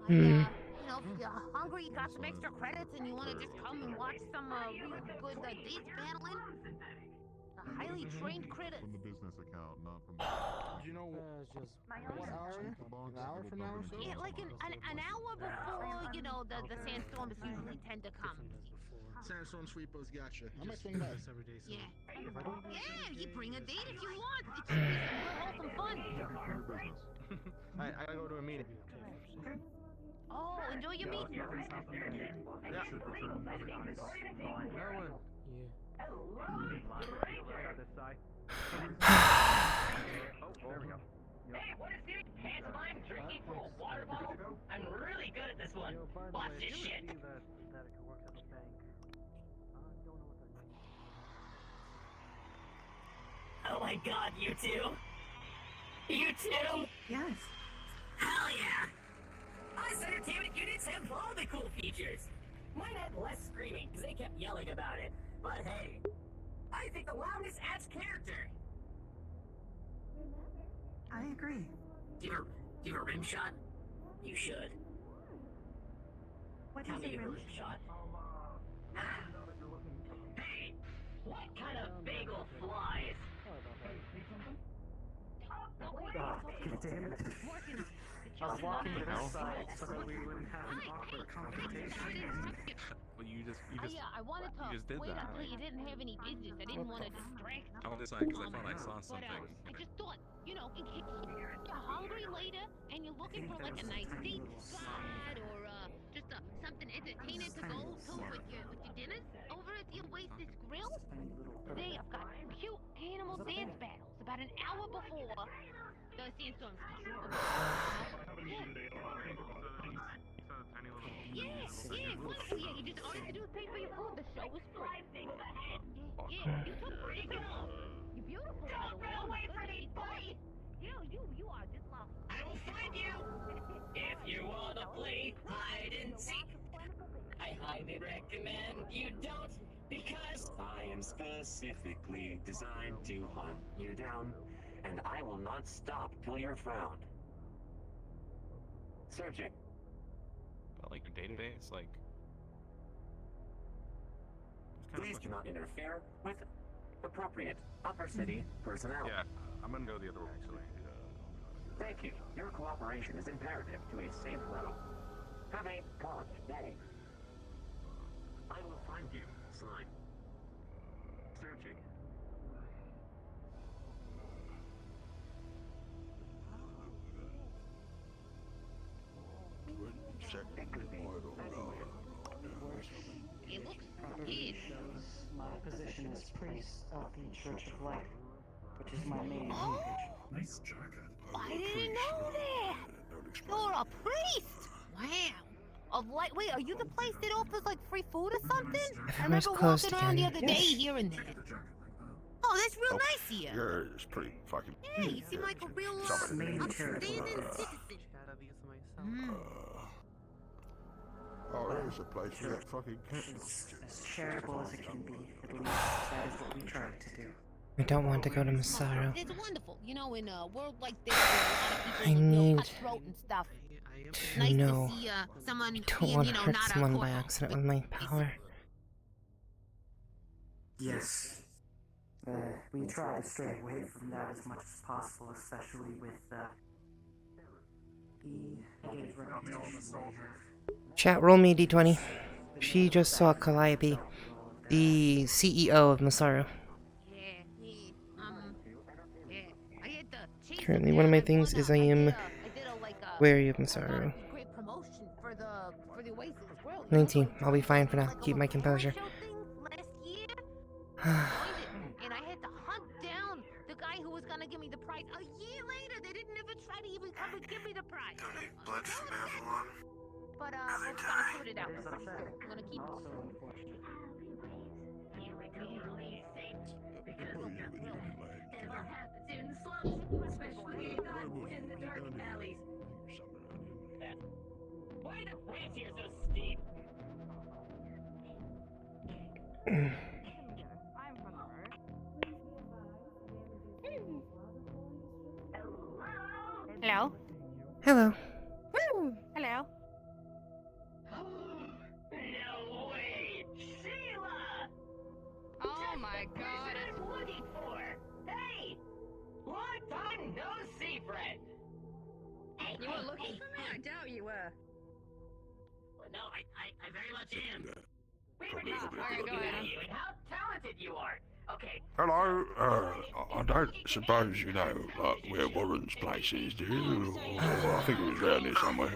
You know, if you're hungry, you got some extra credits, and you want to just come and watch some real good dance battling. Highly trained critters. From the business account, not from. Do you know what hour? An hour from now or so? Yeah, like an hour before, you know, the sandstorms usually tend to come. Sandstorm sweepers, gotcha. I might swing by. Yeah. Yeah, you bring a date if you want. It should be some real wholesome fun. I gotta go to a meeting. Oh, enjoy your meeting. Yeah. There we go. Hey, what is this? Pantomime drinking from a water bottle? I'm really good at this one. Watch this shit. Oh my god, you two? You two? Yes. Hell yeah! Us entertainment units have all the cool features. Mine had less screaming because they kept yelling about it. But hey, I think the loudness adds character. I agree. Do you have a rim shot? You should. What is a rim shot? Hey, what kind of bagel flies? Damn it. I was walking to this side so that we wouldn't have an awkward confrontation. Well, you just I wanted to you just did wait that, until right? you didn't have any business. I didn't want to distract you. I was just like, because I thought I saw something. I just thought, you know, in case you're hungry later and you're looking for like a nice date spot or just something entertaining to go to with your dinners over at the Oasis Grill. Today I've got cute animal dance battles about an hour before the sandstorms come. Yeah, wonderful. Yeah, you just all you have to do is pay for your food. The show is free. Yeah, you took pretty good. You're beautiful, by the way. Don't wait for me, boy! You are just lovely. I will find you! If you wanna play hide and seek, I highly recommend you don't, because I am specifically designed to hunt you down, and I will not stop till you're found. Searching. But like your day-to-day, it's like... Please do not interfere with appropriate upper city personnel. Yeah, I'm gonna go the other way, actually. Thank you. Your cooperation is imperative to a safe route. Have a college day. I will find you, Slime. Searching. It looks good. My position as priest of the Church of Light, which is my main vocation. Nice jacket. I didn't know that. You're a priest. Wow. Of light. Wait, are you the place that offers like free food or something? I remember closed walking around the again. other day here and there. Oh, that's real nice of you. Yeah, it's pretty fucking. Yeah, you seem like a real upstanding citizen. Oh, there's a place for that fucking It's as charitable as it can be. At least that is what we try to do. I don't want to go to Masaru. It's wonderful, you know, in a world like this, where a lot of I people are need cutthroat and stuff. to Nice know. to see someone I don't being, want you to know, hurt not a someone by corporal. accident with my power. Yes. We try to stray away from that as much as possible, especially with the reputation. Chat, roll me d20. She just saw Calliope, the CEO of Masaru. Currently, one of my things is I am wary of Masaru. Great promotion for the Oasis Grill. 19. I'll be fine for now. Keep my composure. And I had to hunt down the guy who was gonna give me the prize. A year later, they didn't even try to even come and give me the prize. blood from Avalon. But we're gonna sort it out. I'm gonna keep. It'll happen in slums, especially in the dark alleys. Why are the ramps here so steep? Hello? Hello. Woo! Hello? No way! Sheila! Oh my god. That's what I'm looking for! Hey! Long time no see, friend! Hey, You were looking for me? I doubt you were. Well, no, I very much am. We were Oh, just alright, go talking ahead. about you and how talented you are. Okay. Hello, I don't suppose you know where Warren's place is, do you? I think it was around here somewhere.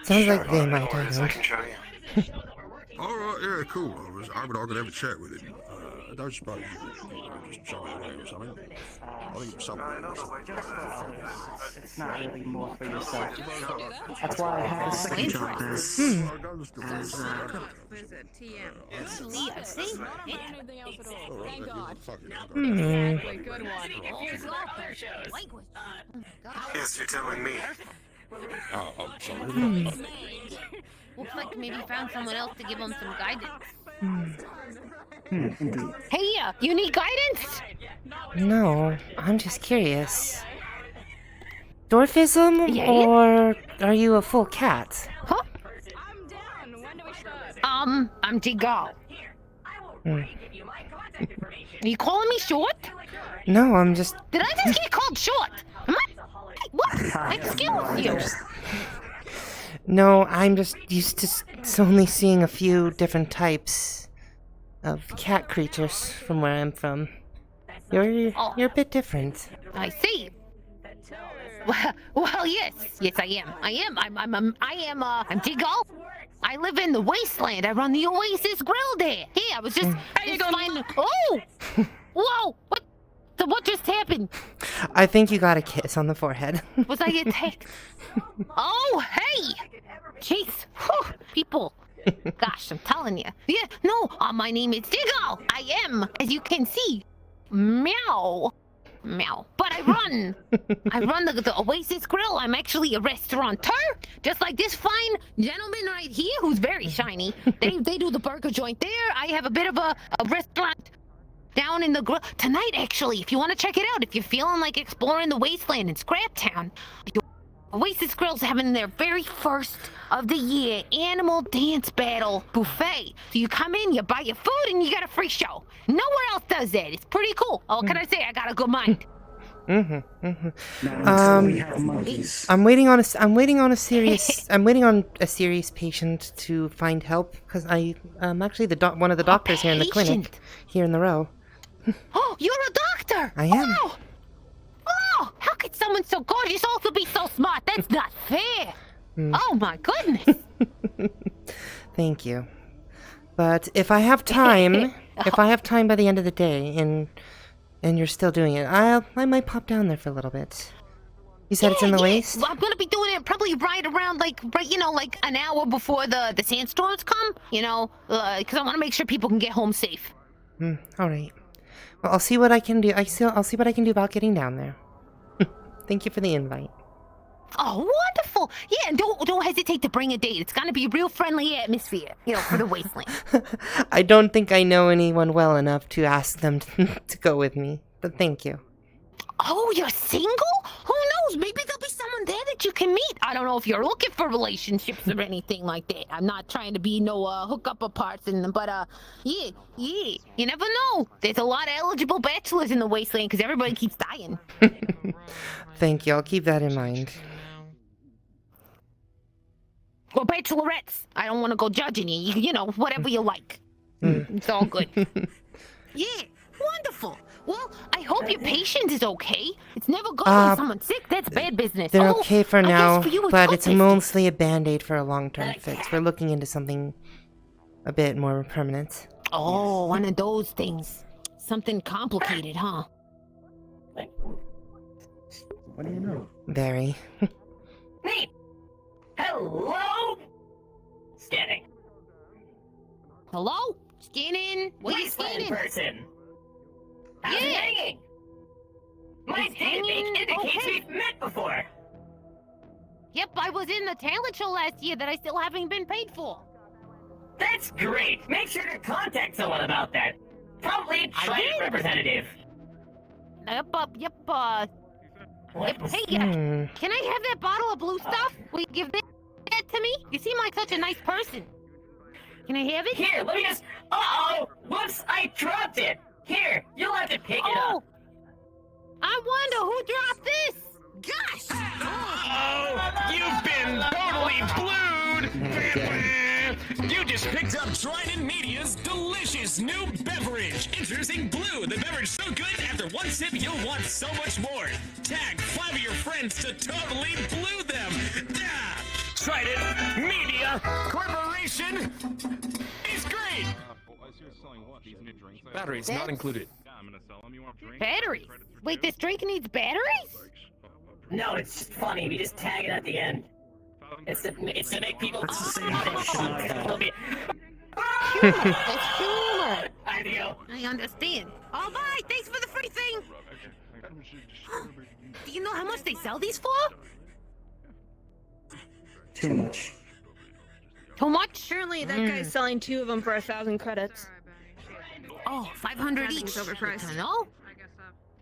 Sounds like they might, I don't. Alright, yeah, cool. I was hoping I could have a chat with him. I don't suppose you just show me around or something. I think it's somewhere. It's not really more for yourself. That's why I have a second chapter. Where's it? TM. Leah, see? Anything else at all. Thank God. Hmm. Good one. Language. Yes, you're telling me. Oh, I'm sorry. Looks like maybe you found someone else to give him some guidance. Indeed. Hey, you need guidance? No, I'm just curious. Dwarfism, Yeah? or are you a full cat? Huh? I'm down. When do we start? I'm Digal. Hmm. Are you calling me short? No, I'm just. Did I just get called short? Am I? What? Excuse you. No, I'm just used to only seeing a few different types of cat creatures from where I'm from. You're a bit different. I see. Well, yes, I am. I'm Digal. I live in the wasteland. I run the Oasis Grill there. Hey, I was just finding. Oh, whoa! What just happened? I think you got a kiss on the forehead. Was I attacked? Oh, hey! Jeez, whew, people. Gosh, I'm telling you. Yeah, no, my name is Digal. I am, as you can see, meow. But I run the Oasis Grill. I'm actually a restaurateur, just like this fine gentleman right here, who's very shiny. They do the burger joint there. I have a bit of a restaurant down in the grill tonight, actually. If you want to check it out, if you're feeling like exploring the wasteland in Scrap Town, Oasis Grill's having their very first of the year animal dance battle buffet. So you come in, you buy your food, and you get a free show. Nowhere else does that. It's pretty cool. Oh, what can I say? I got a good mind. I'm waiting on a serious patient to find help because I'm actually one of the doctors here in the clinic here in the row. Oh, you're a doctor! I am. Oh, how could someone so gorgeous also be so smart? That's not fair. Oh my goodness. Thank you. But if I have time, by the end of the day, and you're still doing it, I might pop down there for a little bit. You said it's in the waste? Well, I'm gonna be doing it probably right around like an hour before the sandstorms come. Because I want to make sure people can get home safe. All right. Well, I'll see what I can do. I'll see what I can do about getting down there. Thank you for the invite. Oh, wonderful! Yeah, and don't hesitate to bring a date. It's gonna be a real friendly atmosphere, for the wasteland. I don't think I know anyone well enough to ask them to go with me, but thank you. Oh, you're single? Who knows? Maybe there'll be someone there that you can meet. I don't know if you're looking for relationships or anything like that. I'm not trying to be no hookup of parts, but yeah, you never know. There's a lot of eligible bachelors in the wasteland because everybody keeps dying. Thank you. I'll keep that in mind. Or bachelorettes. I don't want to go judging you. You know, whatever you like. It's all good. Yeah, wonderful. Well, I hope your patient is okay. It's never good when someone's sick. That's bad business. They're okay for now, but it's good mostly a band-aid for a long-term fix. We're looking into something a bit more permanent. Oh, one of those things. Something complicated, huh? What do you know? Very. Hey! Hello? Scanning. Hello? Scanning? What are you Wasteland scanning? person. How's it Yeah. hanging? My It's database hanging indicates okay. we've met before. Yep, I was in the talent show last year that I still haven't been paid for. That's great. Make sure to contact someone about that. Probably a trade representative. Yep. Hey, can I have that bottle of blue stuff? Will you give that to me? You seem like such a nice person. Can I have it? Here, let me just... Uh-oh! Whoops, I dropped it! Here, you'll have to pick it up. I wonder who dropped this? Gosh! Oh, you've been totally blued! You just picked up Trident Media's delicious new beverage. Introducing Blue, the beverage so good after one sip you'll want so much more. Tag 5 of your friends to totally blue them. Ah, Trident Media Corporation is great! Batteries not included. Batteries? Wait, this drink needs batteries? No, it's just funny. We just tag it at the end. It's to make people... That's humor. I know. I understand. All right, thanks for the free thing. Do you know how much they sell these for? Too much. Too much? Apparently, that guy's selling 2 of them for 1,000 credits. Oh, 500 each. It's overpriced. I know.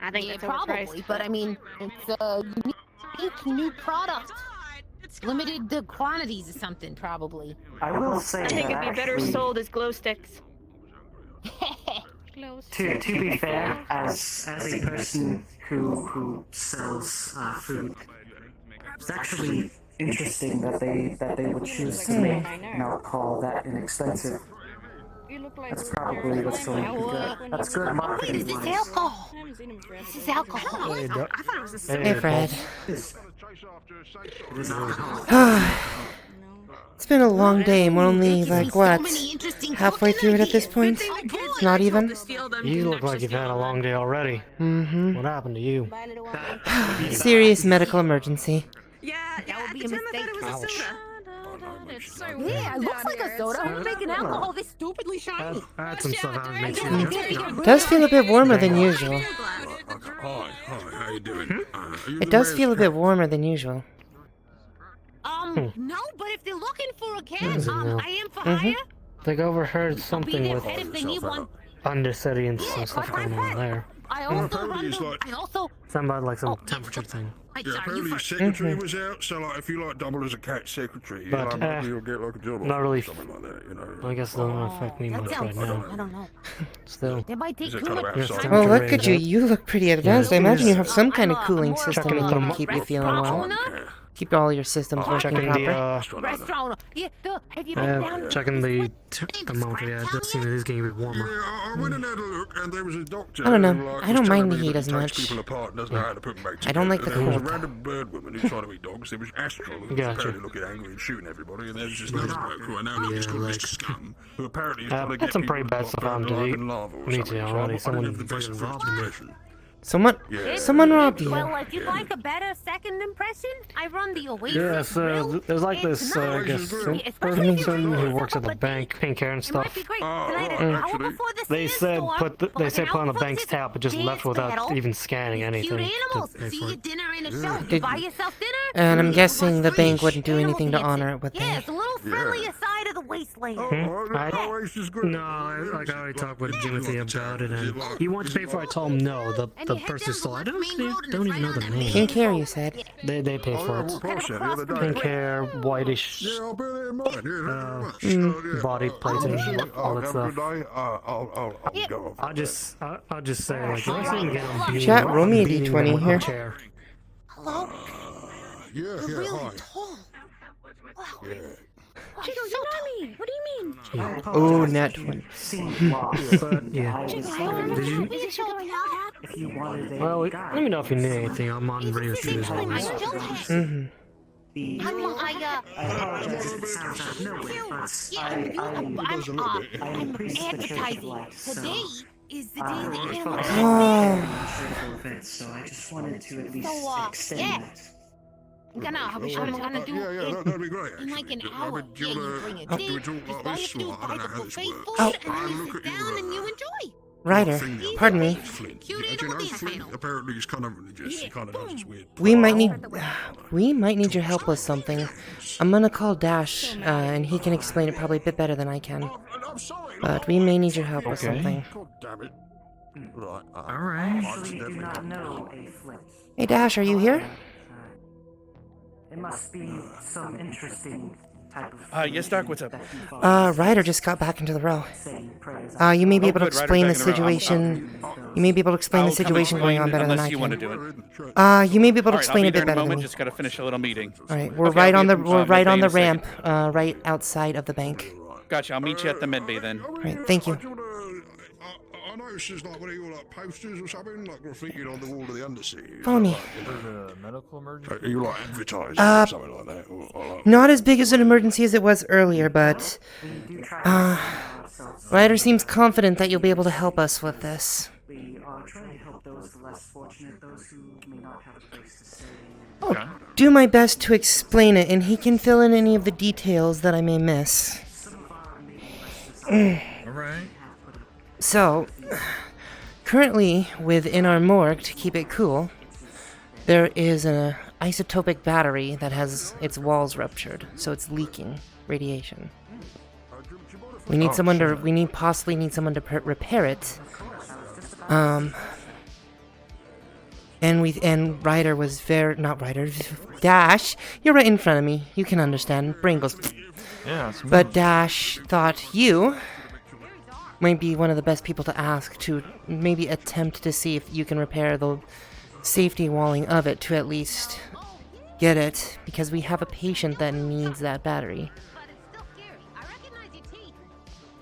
I think Yeah, that's probably, overpriced. but I mean, it's a unique new product. Limited the quantities or something, probably. I will say I think that it'd be better actually, sold as glow sticks. to be fair, as a person who sells food, it's actually interesting that they would choose to make an alcohol that inexpensive. That's probably what's going to be good. That's good marketing. Wait, is this alcohol? This is alcohol. Hey, I thought it was the same. Hey, Fred. It is alcohol. It's been a long day, and we're only, like, what, halfway through it at this point? Not even? You look like you've had a long day already. Mm-hmm. What happened to you? Serious medical emergency. Yeah, that would be a mistake. Ouch. Yeah, it looks like a soda. Who's making alcohol this stupidly shiny? I had some stuff I was making. It does feel a bit warmer than usual. Hi, how you doing? It does feel a bit warmer than usual. No, but if they're looking for a cat, No. I am for hire. Like I overheard something their with pet if they need one. Undercity and some stuff going on there. I also run them. I also. Something about like some temperature thing. Yeah, apparently your secretary was out, so like if you like double as a cat secretary, But, maybe you'll get like a job not or really. something like that, you know. I guess it doesn't affect me That much sounds right fun. now. I don't know. Still. They might take Is it too kind of much. outside? Well, look at you. You look pretty advanced. I imagine you have some kind of cooling more system Checking to the keep you feeling well. Keep all your systems working Checking the proper. Restaurant. Yeah, have you been down? checking the thermometer. Yeah, it does seem it is getting a bit warmer. I went and had a look, and there was a doctor. I don't know. who, like, I was don't telling mind the me heat that as he takes much. people apart and doesn't know how to put them back I don't like the together. There was a cold. random bird woman who's trying to be dogs. There was Astral, who was Gotcha. apparently looking angry and shooting everybody, and there's just another bloke who I know he's called Mr. Scum, who apparently is trying to Had get some people pretty to bad put stuff on burn alive to in lava or me something, too so already. I Someone didn't have the best of first impression. Someone robbed you. Well, if you'd like a better second impression, I run the Oasis Yeah, so Grill. there's like this, I guess, person who works at the bank, paying care and stuff. They said they said put on the bank's tab, but just left without even scanning anything. Cute animals. To pay See for your it. dinner in a show. You Did- buy yourself dinner. And I'm guessing the bank wouldn't do anything to honor it, would Yeah, they? it's a little friendlier side of the wasteland. No, I already talked with Jimothy about it, and he wanted to pay for it. I told him no. The person still, I don't even know the name. Pink hair, you said. They pay for it. Pink hair, whitish, body plates and all that stuff. I'll just say like, let's see again. I'm beating Chat, roll me a beating D20 them with my here. chair. Hello? Yeah, You're really hi. tall. Yeah. Chico, you're not me. What do you mean? Oh, net 20. But yeah. Did you? If you wanted a Well, let guide, me know if you need anything. I'm on radio too as well. Mm-hmm. I apologize if it sounds out of nowhere, but I'm advertising. Today is the day that critical event, so I just wanted to at least So, extend yeah. that. I'm gonna do Yeah, that'd be great. in like an Actually. hour. Do Yeah, you you wanna bring a do date, we talk you like buy this? a few Or I don't know how bites of this buffet works. food, Oh. and then you sit down and you enjoy. Ryder, thing that pardon me. Flint. Do you know Flint? Apparently he's kind of religious. He kind of does his weird. We might need your help with something. I'm gonna call Dash, and he can explain it probably a bit better than I can. But we may need your help with something. God damn it. Right. Actually do not know a Flint. Hey Dash, are you here? It must be some interesting type of. Yes, Doc, what's up? Ryder just got back into the row. You may be able to explain the situation. You may be able to explain the situation going on better than I Unless you want to can. do it. You may be able to All right, explain I'll it be a bit there in a better than moment. me. Just got to finish a little meeting. All right, we're Okay, right I'll on be the at, we're right med on bay the in a ramp, right outside of the bank. Gotcha. I'll meet you at the med bay then. All right, thank you. I noticed there's like, what are you, like posters or something, like graffiti on the wall of the undersea. Follow me. medical emergency? Are you like advertising or something like that? Or like, Not as big as an emergency as it was earlier, but Ryder seems confident that you'll be able to help us with this. We are trying to help those less fortunate, those who may not have a place to stay. I'll do my best to explain it, and he can fill in any of the details that I may miss. Alright. So, currently within our morgue, to keep it cool, there is an isotopic battery that has its walls ruptured, so it's leaking radiation. We need someone to. We possibly need someone to repair it. And Ryder was not Ryder, Dash. You're right in front of me. You can understand. Brain goes. Yeah. But Dash thought you might be one of the best people to ask to maybe attempt to see if you can repair the safety walling of it to at least get it, because we have a patient that needs that battery.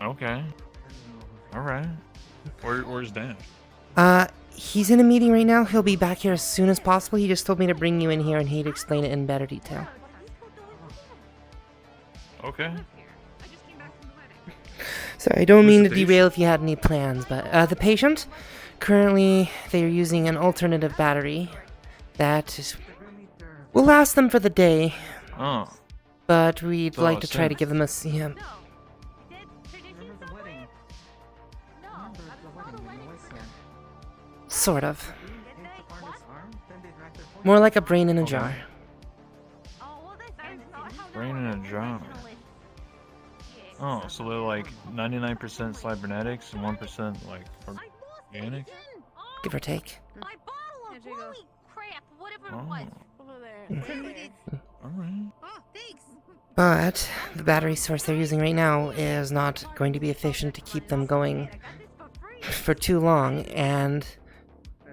Okay. Alright. Where's Dan? He's in a meeting right now. He'll be back here as soon as possible. He just told me to bring you in here and he'd explain it in better detail. Okay. Sorry, I don't mean to derail if you had any plans, but the patient, currently they're using an alternative battery that will last them for the day. Oh. But we'd So like to try to since- give them a yeah. Sort of. More like a brain in a jar. Brain in a jar. Oh, so they're like 99% cybernetics and 1% like organic? Give or take. Holy crap, whatever it Oh. was. Over there. Alright. Oh, thanks. But the battery source they're using right now is not going to be efficient to keep them going for too long, and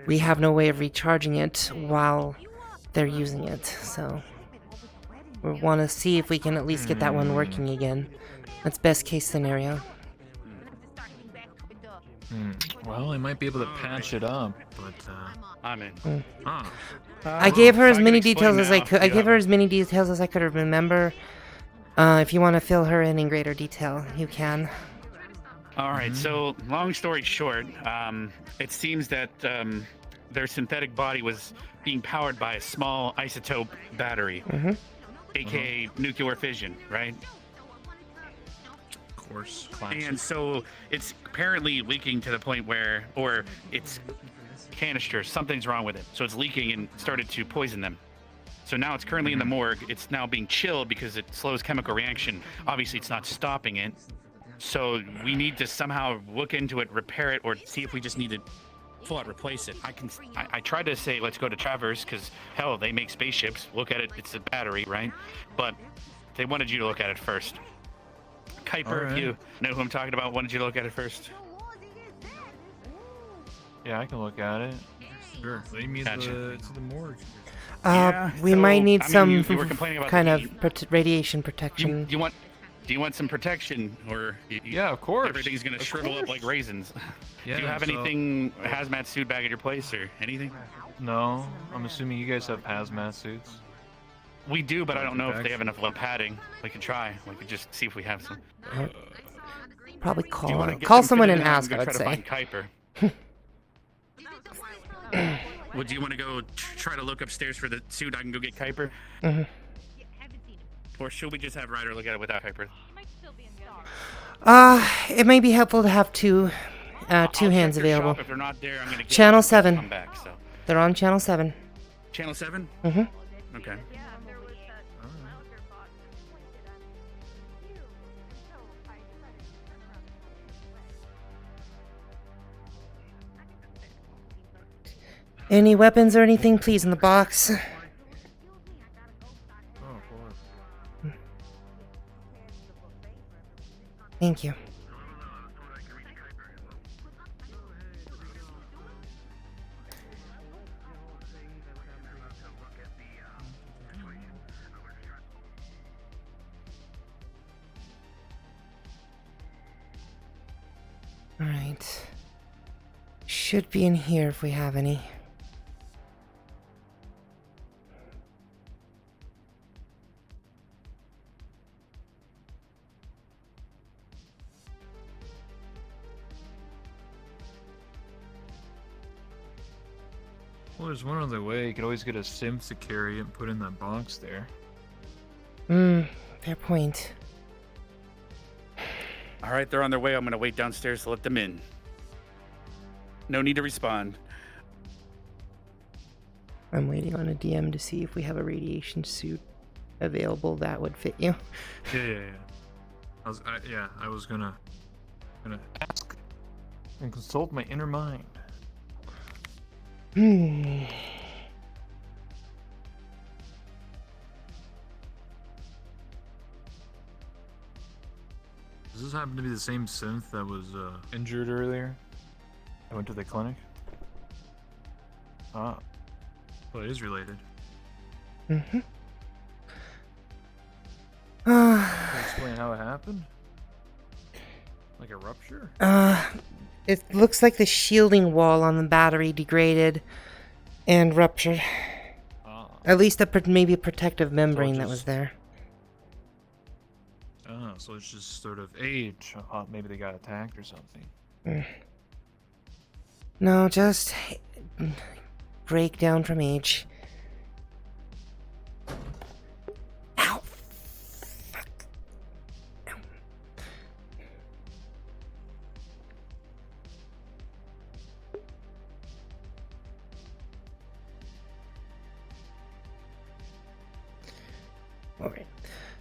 we have no way of recharging it while they're using it, so we want to see if we can at least get that one working again. That's best case scenario. Well, I might be able to patch it up, but I'm in. I gave her as I can many explain details as I now. could. I Yeah. gave her as many details as I could remember. If you want to fill her in greater detail, you can. All right. So, long story short, it seems that their synthetic body was being powered by a small isotope battery, aka nuclear fission, right? of course, And so it's apparently leaking to the point where, or it's canister, something's wrong with it. So it's leaking and started to poison them. So now it's currently in the morgue. It's now being chilled because it slows chemical reaction. Obviously, it's not stopping it. So we need to somehow look into it, repair it, or see if we just need to full out replace it. I tried to say let's go to Travers because hell, they make spaceships. Look at it, it's a battery, right? But they wanted you to look at it first. Kuiper, if Alright. you know who I'm talking about, wanted you to look at it first. yeah, I can look at it. Sure. Lead me Gotcha. to the morgue. We so, might need I mean, some you were complaining about kind the of heat. radiation Do protection. you want some protection, or Yeah, of course. everything's gonna Of shrivel up course. like raisins? Do you Yeah, have so- anything hazmat suit bag at your place or anything? No, I'm assuming you guys have hazmat suits. We do, but I don't know if Bags? they have enough padding. We could try. We could just see if we have some. Probably Do you wanna call get call some someone fitted and in? I'm ask. I gonna would try say. to find Kuiper. Would you want to go try to look upstairs for the suit? I can go get Kuiper. Or should we just have Ryder look at it without Kuiper? It may be helpful to have two Two I'll hands check their available. shop. If they're not there, I'm gonna get Channel up and 7. Come back. So. They're on channel 7. Channel 7. Mm-hmm. Okay. Any weapons or anything, please, in the box. Thank you. Alright. Should be in here if we have any. Well, there's one other way. You could always get a synth to carry it and put in that box there. Fair point. All right, they're on their way. I'm gonna wait downstairs to let them in. No need to respond. I'm waiting on a DM to see if we have a radiation suit available that would fit you. Yeah. I was gonna ask and consult my inner mind. Does this happen to be the same synth that was injured earlier? I went to the clinic. Ah, well, it is related. Mm-hmm. Can you explain how it happened? Like a rupture? It looks like the shielding wall on the battery degraded and ruptured. At least maybe a protective membrane that was there. Oh, so it's just sort of age. Maybe they got attacked or something. No, just breakdown from age. Ow! Fuck. Ow. Alright.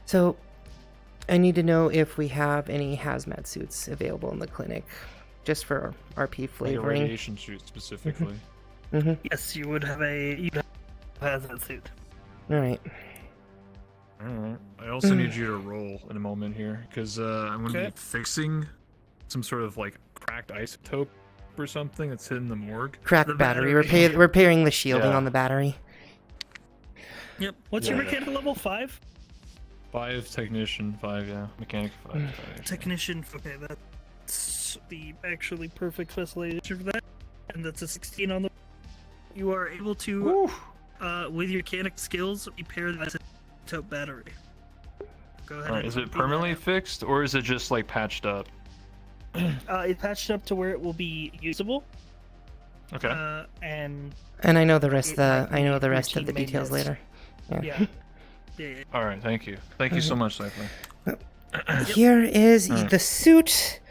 So, I need to know if we have any hazmat suits available in the clinic, just for RP flavoring. Like a radiation suit specifically. Mm-hmm. Yes, you would have a hazmat suit. Alright. Alright. I also need you to roll in a moment here, because I'm going to be fixing some sort of like cracked isotope or something that's hidden in the morgue. Cracked battery. Repairing the shielding on the battery. Yep. What's your mechanical level? 5? 5 technician, 5, yeah. Mechanic 5. Technician, okay, that's the actually perfect specialization for that. And that's a 16 on the... You are able to, with your mechanic skills, repair the isotope battery. Go ahead. Alright, is it permanently fixed, or is it just like patched up? It's patched up to where it will be usable. Okay. And I know the rest. I know the rest of the routine details maintenance. later. Yeah. Yeah. Alright, thank you. Thank you so much, Cypher. Here is the suit,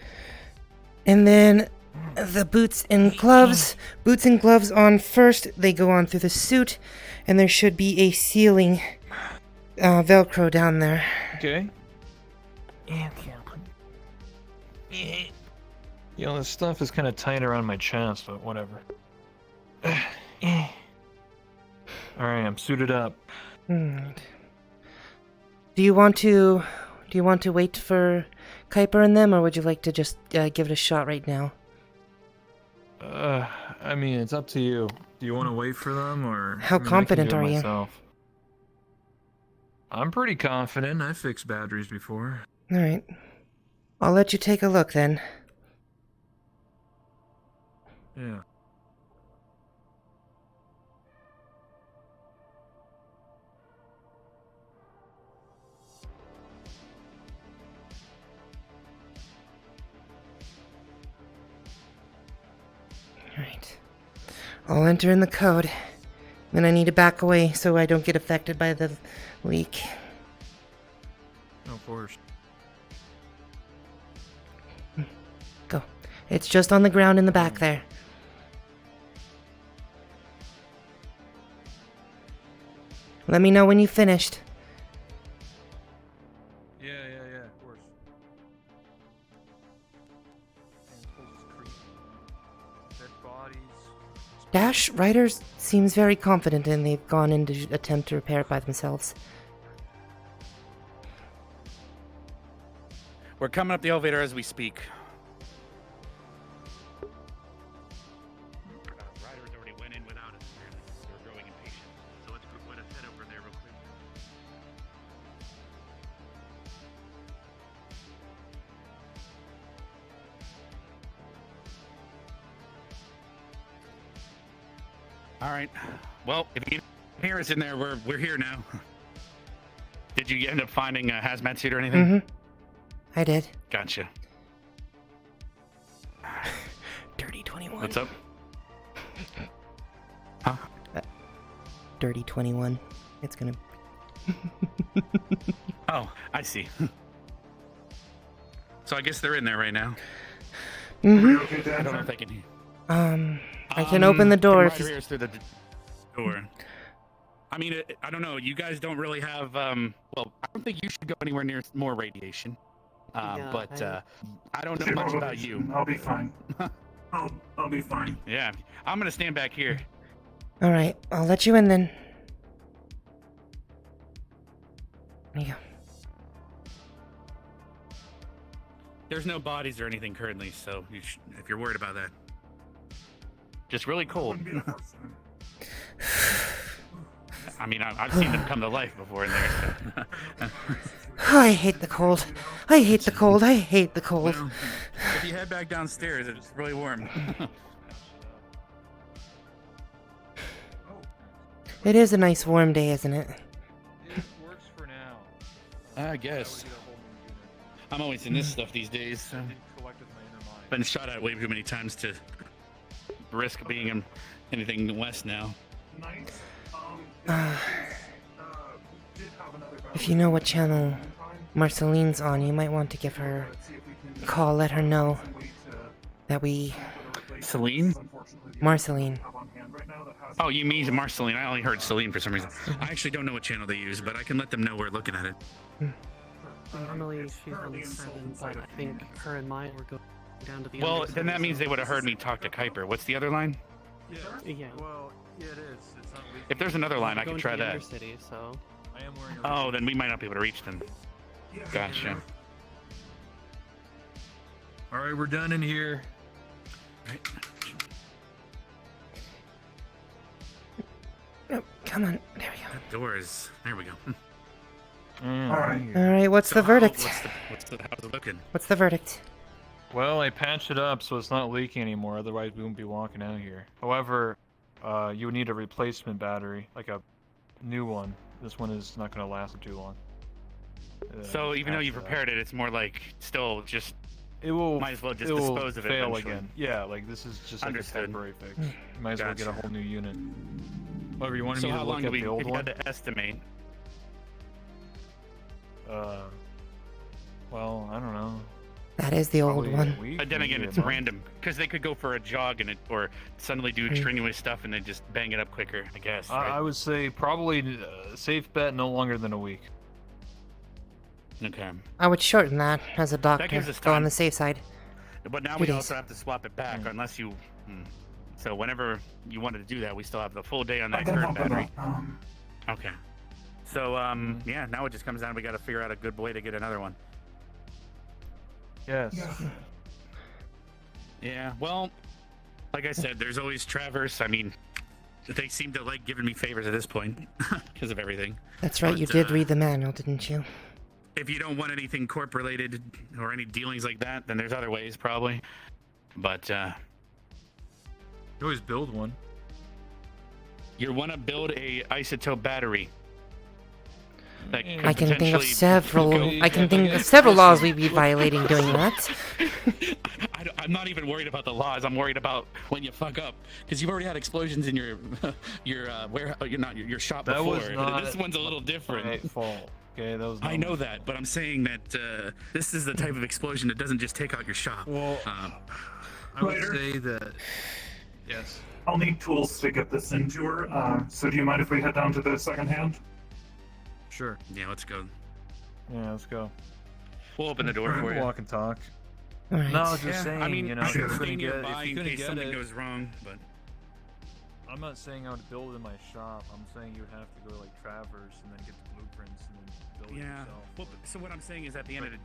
and then the boots and gloves. Boots and gloves on first. They go on through the suit, and there should be a sealing Velcro down there. Okay. You know, this stuff is kind of tight around my chest, but whatever. Alright, I'm suited up. Alright. Do you want to wait for Kuiper and them, or would you like to just give it a shot right now? I mean, it's up to you. Do you want to wait for them, or... How confident are you? Myself. I'm pretty confident. I fixed batteries before. Alright. I'll let you take a look then. Yeah. Alright. I'll enter in the code. Then I need to back away so I don't get affected by the leak. Of course. Go. It's just on the ground in the back there. Let me know when you've finished. Yeah, of course. Dead bodies. Dash Riders seems very confident and they've gone in to attempt to repair it by themselves. We're coming up the elevator as we speak. Riders already went in without us. They're growing impatient. So let's head over there real quick. All right. Well, if you can hear us in there, we're here now. Did you end up finding a hazmat suit or anything? Mm-hmm. I did. Gotcha. Dirty 21. What's up? Huh? Dirty 21. It's gonna... Oh, I see. So I guess they're in there right now. Mm-hmm. I don't know if they can hear. I can open the door. Right here through the door. I mean, I don't know. You guys don't really have. Well, I don't think you should go anywhere near more radiation. But I don't know much about you. I'll be fine. I'll be fine. Yeah, I'm gonna stand back here. All right, I'll let you in then. There you go. There's no bodies or anything currently, so if you're worried about that, just really cold. I mean, I've seen them come to life before in there. So. I hate the cold. I hate the cold. I hate the cold. Well, if you head back downstairs, it's really warm. It is a nice warm day, isn't it? It works for now. I guess. I'm always in this stuff these days. So. Been shot at way too many times to risk being in anything less now. If you know what channel Marceline's on, you might want to give her a call. Let her know that we... Celine? Marceline. Oh, you mean Marceline? I only heard Celine for some reason. I actually don't know what channel they use, but I can let them know we're looking at it. Normally she's on 7, but I think her and mine were going down to the Well, other then that city, means so- they would have heard me talk to Kuiper. What's the other line? Yeah. Well, yeah, it is. It's not If there's another line, I Going can to try the that. Undercity, so. I am wearing Oh, then we might not be able to reach them. Gotcha. All right, we're done in here. Oh, come on. There we go. Doors. There we go. Alright, what's the verdict? How's it looking? What's the verdict? Well, I patched it up so it's not leaking anymore, otherwise we wouldn't be walking out here. However, you would need a replacement battery, like a new one. This one is not going to last too long. So even though you've repaired it, it's more like still just. It will. Might as well just it will dispose of it. fail eventually. again. Yeah, like this is just like Understood. a temporary fix. You might as well get a Gotcha. whole new unit. However, you wanted So me to how look long at do we? the old If you one? had to estimate. Well, I don't know. That is the old Probably a one. week, But then maybe again, a it's month. random because they could go for a jog and or suddenly do extraneous stuff and then just bang it up quicker. I guess. Right? I would say probably safe bet no longer than a week. Okay. I would shorten that as a doctor. gives us Go on time. the safe side. But now 2 we days. also have to swap it back unless you. So whenever you wanted to do that, we still have the full day on that current battery. Okay. So yeah, now it just comes down. We got to figure out a good way to get another one. Yes. Yeah. Well, like I said, there's always Traverse. I mean, they seem to like giving me favors at this point because of everything. That's right, But, you did read the manual, didn't you? If you don't want anything corp related or any dealings like that, then there's other ways probably. But You always build one. you want to build a isotope battery. That could I can think of potentially several. go- I can think of several laws we'd be violating doing that. I'm not even worried about the laws. I'm worried about when you fuck up, because you've already had explosions in your warehouse. Your shop That before. was not This one's a little different. my fault. Okay, that was. I know that, but I'm saying that this is the type of explosion that doesn't just take out your shop. Well, I would say that. Yes. I'll need tools to get this into her. So do you mind if we head down to the second hand? Sure. Yeah, let's go. Yeah, let's go. We'll open the door We'll for you. walk and talk. Alright. No, I was just saying, I mean, you know, if you stay couldn't get, nearby if you in couldn't case get something it, goes wrong, but I'm not saying I would build it in my shop. I'm saying you would have to go to, like, Traverse and then get the blueprints and then build it yeah. yourself. Well, so what I'm saying is, at the end of the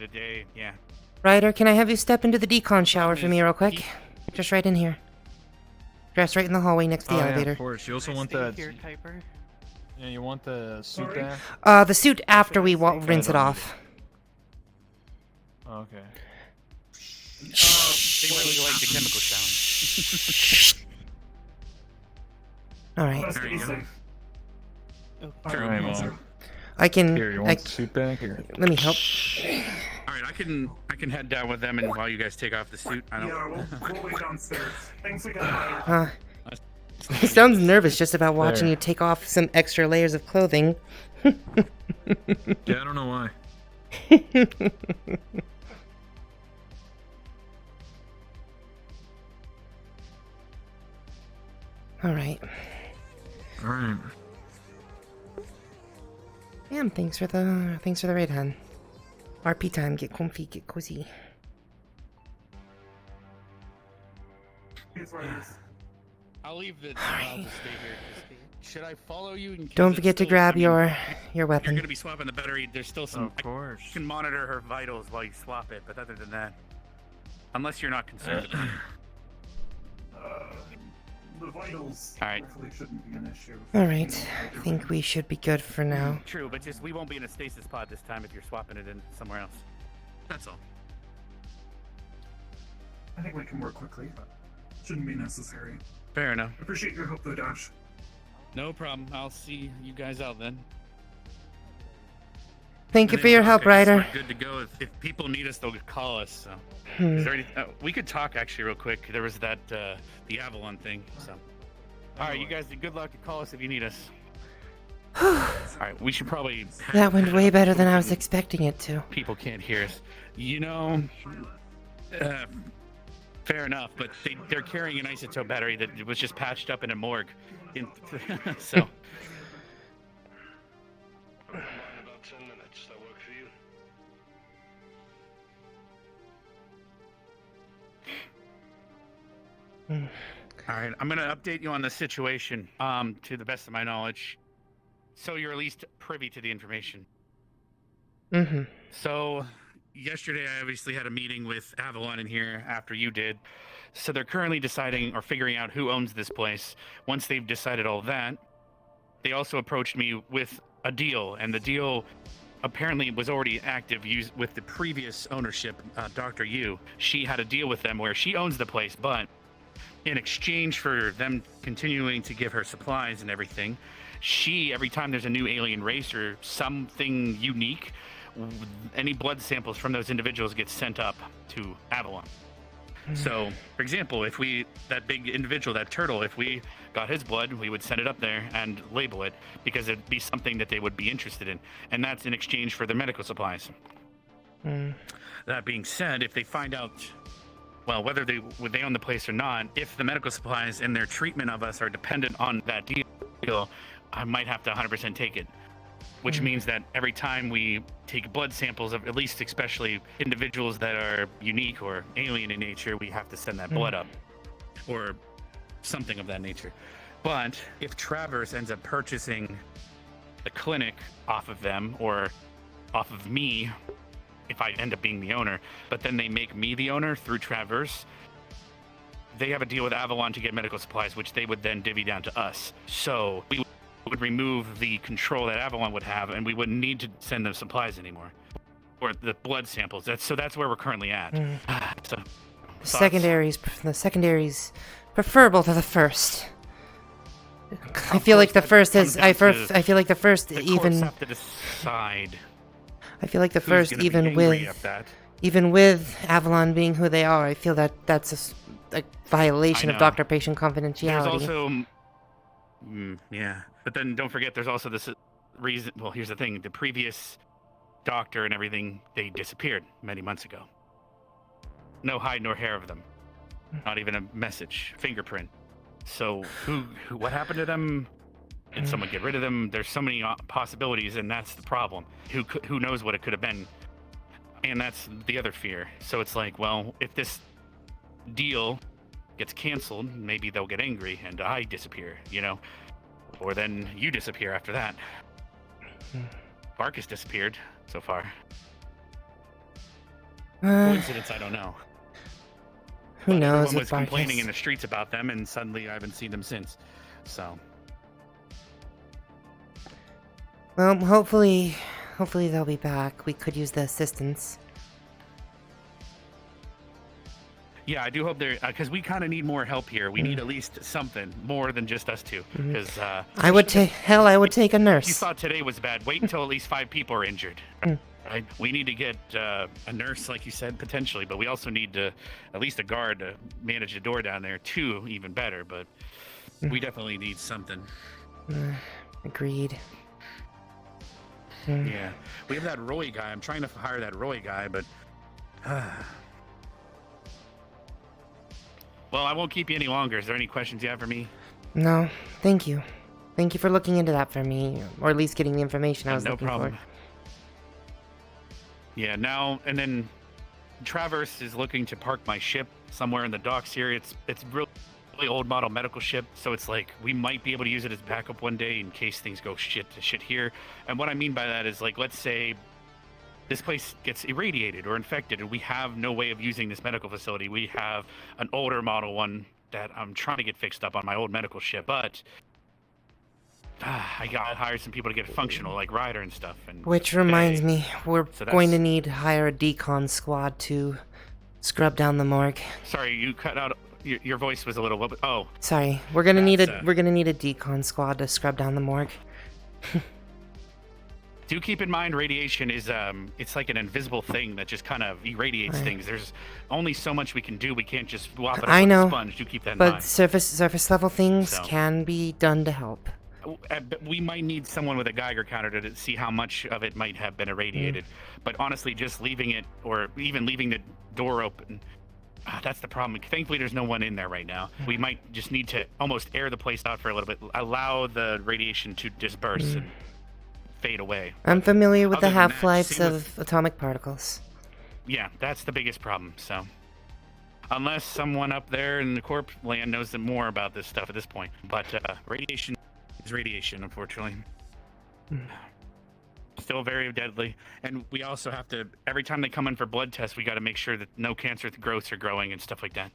day, yeah. Ryder, can I have you step into the decon shower for me real quick? Just right in here. Dress right in the hallway next to the Yeah, elevator. of course. You also want that. Yeah, you want the suit back? The suit after we rinse it off. Oh, okay. They really like the chemical sound. Alright. There you go. Alright, well. I can. Here, you want the suit back? Here. Let me help. All right, I can head down with them, and while you guys take off the suit, I don't. Yeah, we'll wait downstairs. Thanks again, Ryder. He sounds nervous just about watching you take off some extra layers of clothing. Yeah, I don't know why. Alright. Alright. Yeah, thanks for the raid, hun. RP time, get comfy, get cozy. I'll leave the child to stay here. Should I follow you? In case Don't it's forget to still- grab I mean, your You're weapon. gonna be swapping the battery. There's still some. Of course. You can monitor her vitals while you swap it, but other than that, unless you're not concerned. The vitals All right. hopefully shouldn't be an issue. Alright, I think we should be good for now. True, but just we won't be in a stasis pod this time if you're swapping it in somewhere else. That's all. I think we can work quickly, but shouldn't be necessary. Fair enough. Appreciate your help, though, Dash. No problem. I'll see you guys out then. Thank you for your help, Okay, so Ryder. we're good to go. If people need us, they'll call us. So. Hmm. Is there any, we could talk actually real quick. There was that the Avalon thing. So. All right, you guys. Good luck. Call us if you need us. All right, we should probably. That went way better than I was expecting it to. People can't hear us. You know. Fair enough, but they're carrying an isotope battery that was just patched up in a morgue. So. All right, I'm gonna update you on the situation, to the best of my knowledge, so you're at least privy to the information. Mm-hmm. So, yesterday I obviously had a meeting with Avalon in here after you did. So they're currently deciding or figuring out who owns this place. Once they've decided all that, they also approached me with a deal, and the deal apparently was already active with the previous ownership, Dr. Yu. She had a deal with them where she owns the place, but in exchange for them continuing to give her supplies and everything, every time there's a new alien race or something unique, any blood samples from those individuals get sent up to Avalon. So, for example, if that big individual, that turtle, if we got his blood, we would send it up there and label it because it'd be something that they would be interested in. And that's in exchange for their medical supplies. That being said, if they find out, well, whether they own the place or not, if the medical supplies and their treatment of us are dependent on that deal, I might have to 100% take it. Which means that every time we take blood samples of at least especially individuals that are unique or alien in nature, we have to send that blood up or something of that nature. But if Traverse ends up purchasing the clinic off of them or off of me, if I end up being the owner, but then they make me the owner through Traverse, they have a deal with Avalon to get medical supplies, which they would then divvy down to us. So we would remove the control that Avalon would have, and we wouldn't need to send them supplies anymore, or the blood samples. That's where we're currently at. So, The secondary's preferable to the first. I feel like the first is. I feel like the first even. Have to decide. I feel like the who's first, gonna be even angry at that. with Avalon being who they are, I feel that that's a violation of know. doctor-patient confidentiality. There's also, yeah, but then don't forget, there's also this reason. Well, here's the thing: the previous doctor and everything, they disappeared many months ago. No hide nor hair of them. Not even a message, fingerprint. So what happened to them? Did someone get rid of them? There's so many possibilities, and that's the problem. Who knows what it could have been? And that's the other fear. So it's like, well, if this deal gets canceled, maybe they'll get angry and I disappear, you know? Or then you disappear after that. Barkus disappeared so far. Coincidence, I don't know. Who knows? Everyone was with complaining Barkus. in the streets about them, and suddenly I haven't seen them since. So. Well, hopefully they'll be back. We could use the assistance. Yeah, I do hope they're because we kind of need more help here. We need at least something more than just us two. Because I would take I would take a if you nurse. thought today was bad, wait until at least 5 people are injured. Right? We need to get a nurse, like you said, potentially, but we also need at least a guard to manage the door down there. 2, even better. But we definitely need something. Agreed. Yeah, we have that Roy guy. I'm trying to hire that Roy guy, but. Well, I won't keep you any longer. Is there any questions you have for me? No, thank you. Thank you for looking into that for me, or at least getting the information I was No looking problem. for. Yeah, now and then Traverse is looking to park my ship somewhere in the docks here. It's really old model medical ship, so it's like we might be able to use it as backup one day in case things go shit here. And what I mean by that is, like, let's say this place gets irradiated or infected and we have no way of using this medical facility. We have an older model one that I'm trying to get fixed up on my old medical ship, but I gotta hire some people to get it functional, like Ryder and stuff. And Which reminds me, we're So going to that's- need to hire a decon squad to scrub down the morgue. Sorry, you cut out. Your voice was a little. Oh, Sorry, we're gonna need That's, we're gonna need a decon squad to scrub down the morgue. do keep in mind radiation is it's like an invisible thing that just kind of irradiates Right. things. There's only so much we can do. We can't just swap it up I with know, a sponge. Do keep that in but mind. surface level things So. can be done to help. But we might need someone with a Geiger counter to see how much of it might have been irradiated. But honestly, just leaving it or even leaving the door open, that's the problem. Thankfully, there's no one in there right now. We might just need to almost air the place out for a little bit, allow the radiation to disperse and fade away. I'm familiar with the Other than that, half-lives same of atomic particles. Yeah, that's the biggest problem. So, unless someone up there in the corp land knows more about this stuff at this point, but radiation is radiation, unfortunately. Still very deadly, and we also have to. Every time they come in for blood tests, we got to make sure that no cancer growths are growing and stuff like that.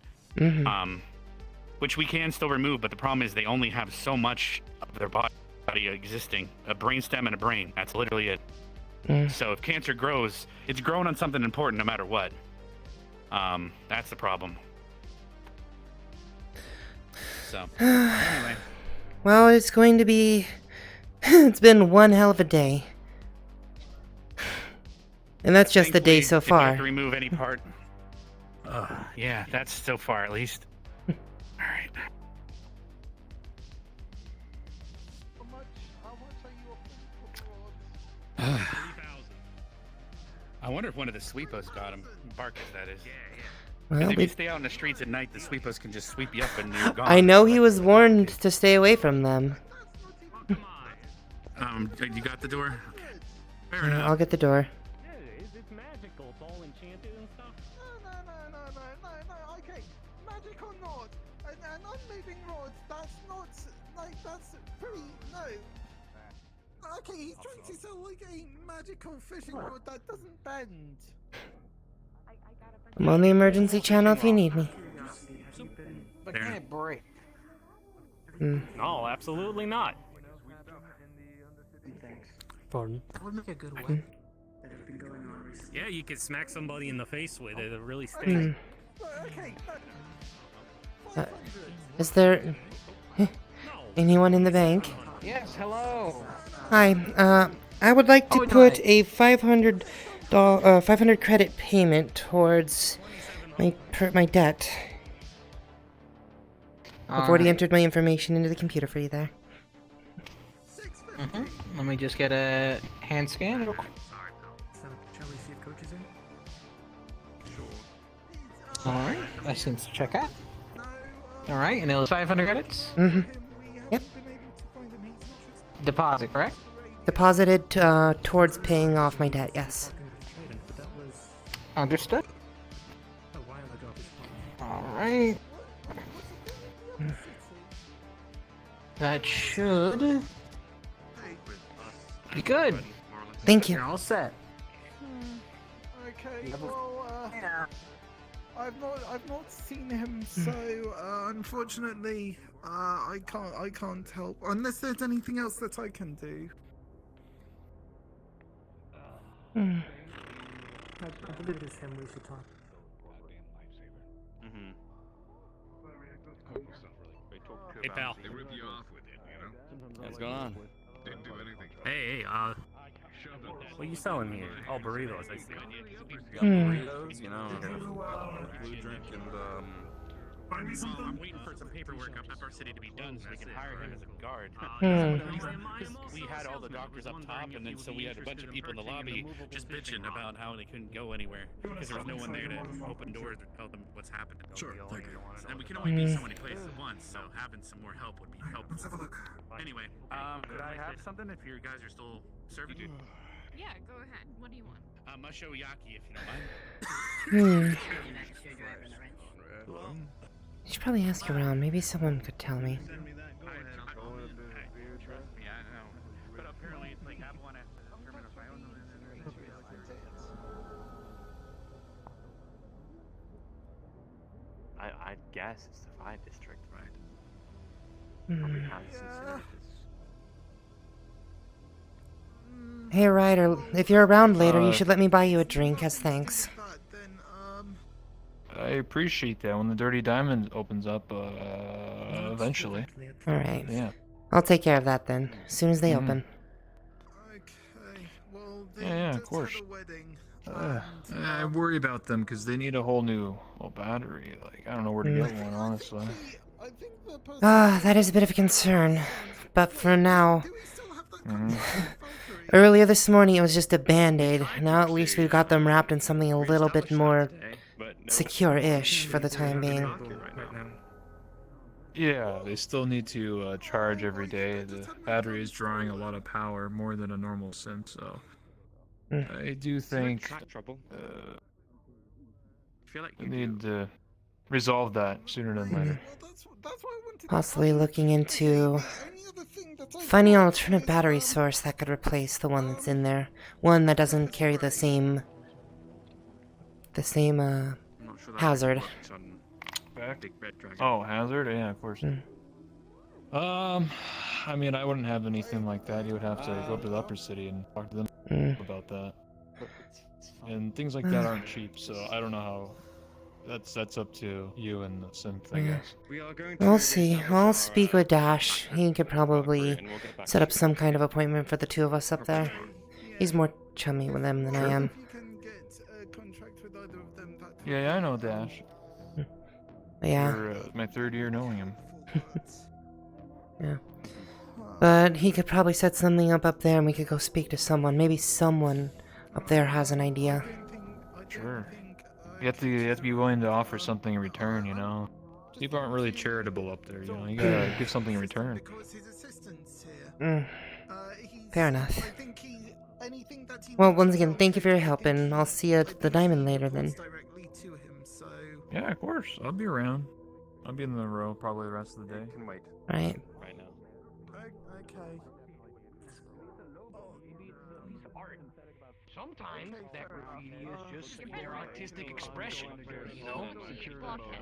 Which we can still remove, but the problem is they only have so much of their body existing. A brainstem and a brain. That's literally it. So if cancer grows, it's growing on something important no matter what. That's the problem. So, anyway. Well, it's going to be... it's been one hell of a day. And that's just the day so If you have far. to remove any part. Yeah, that's so far at least. Alright. I wonder if one of the sweepos got him. Barkus, that is. Well, Because if we- you stay out in the streets at night, the sweepos can just sweep you up and you're gone. I know he was warned to stay away from them. You got the door? Okay. Fair Yeah, enough. I'll get the door. It's magical. It's all enchanted and stuff. No, okay. Magic or not, an unmoving rod, that's not, like, that's pretty, no. Okay, he's trying to sell, like, a magical fishing rod that doesn't bend. I'm on the emergency channel if you need me. But can it break? No, absolutely not. Pardon? That would make a good one. Yeah, you could smack somebody in the face with it. It really stinks. Okay, Is there... anyone in the bank? Yes, hello. Hi, I would like to put a $500 credit payment towards my debt. I've already entered my information into the computer for you there. Let me just get a hand scan. Alright, that seems to check out. Alright, and it was 500 credits? Mm-hmm. Yep. Deposit, correct? Deposited towards paying off my debt, yes. Understood. Alright. That should be good. Thank you. You're all set. Okay, well, I've not seen him, so unfortunately, I can't help unless there's anything else that I can do. I believe it is him we should talk. Hey, pal. They rip you off with it, you know? What's going on? Didn't do anything. Hey, what are you selling here? Oh, burritos, I see. Got burritos, you know. Blue drink and I'm waiting for some paperwork up Pepper City to be done so we can hire him as a guard. We had all the doctors up top, and then so we had a bunch of people in the lobby just bitching about how they couldn't go anywhere because there was no one there to open doors or tell them what's happening. Sure, thank you. And we can only be so many places at once, so having some more help would be helpful. Let's have a look. Anyway, could I have something if you guys are still serving? Yeah, go ahead. What do you want? Musho yaki, if you don't mind. You should probably ask around. Maybe someone could tell me. Yeah, I know. But apparently it's like Apple and I guess it's the 5 district, right? Hmm. Probably has Cincinnati. Hey Ryder, if you're around later, you should let me buy you a drink as thanks. I appreciate that when the Dirty Diamond opens up, eventually. Alright. Yeah. I'll take care of that then, as soon as they open. Yeah, of course. I worry about them because they need a whole new battery. Like, I don't know where to get one, honestly. That is a bit of a concern. But for now... Earlier this morning it was just a band-aid. Now at least we've got them wrapped in something a little bit more secure-ish for the time being. Yeah, they still need to charge every day. The battery is drawing a lot of power, more than a normal sim, so... I do think we need to resolve that sooner than later. Possibly looking into finding an alternate battery source that could replace the one that's in there. One that doesn't carry the same hazard. Oh, hazard? Yeah, of course. I mean, I wouldn't have anything like that. You would have to go up to the upper city and talk to them about that. And things like that aren't cheap, so I don't know how. That's up to you and the synth, I guess. We'll see. I'll speak with Dash. He could probably set up some kind of appointment for the two of us up there. He's more chummy with them than I am. Yeah, I know Dash. Yeah. For my 3rd year knowing him. Yeah. But he could probably set something up there and we could go speak to someone. Maybe someone up there has an idea. Sure. You have to be willing to offer something in return, you know? People aren't really charitable up there, you know? You gotta give something in return. Fair enough. Well, once again, thank you for your help, and I'll see you at the Diamond later then. Yeah, of course. I'll be around. I'll be in the row probably the rest of the day. Can wait. Right. Right now. Okay. Sometimes that graffiti is just their artistic expression, you know?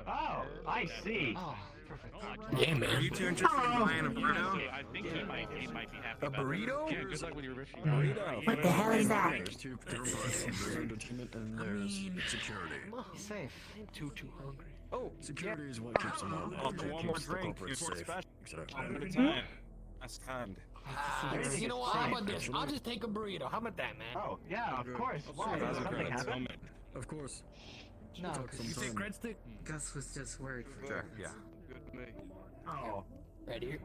Oh, I see. Oh, perfect. Yeah, man. Are you two interested in buying a burrito? I think he might be happy A burrito? Yeah, good luck with your riffing. Burrito. What the hell is that? There's two parts. There's entertainment and there's security. Safe. Too hungry. Oh, security is what keeps them on edge. It keeps the culprits safe. Exactly. That's kind. You know what? How about this? I'll just take a burrito. How about that, man? Oh, yeah, of course. Of course. No, you take breadstick? Gus was just worried for Sure, yeah. Good to me. Oh, ready?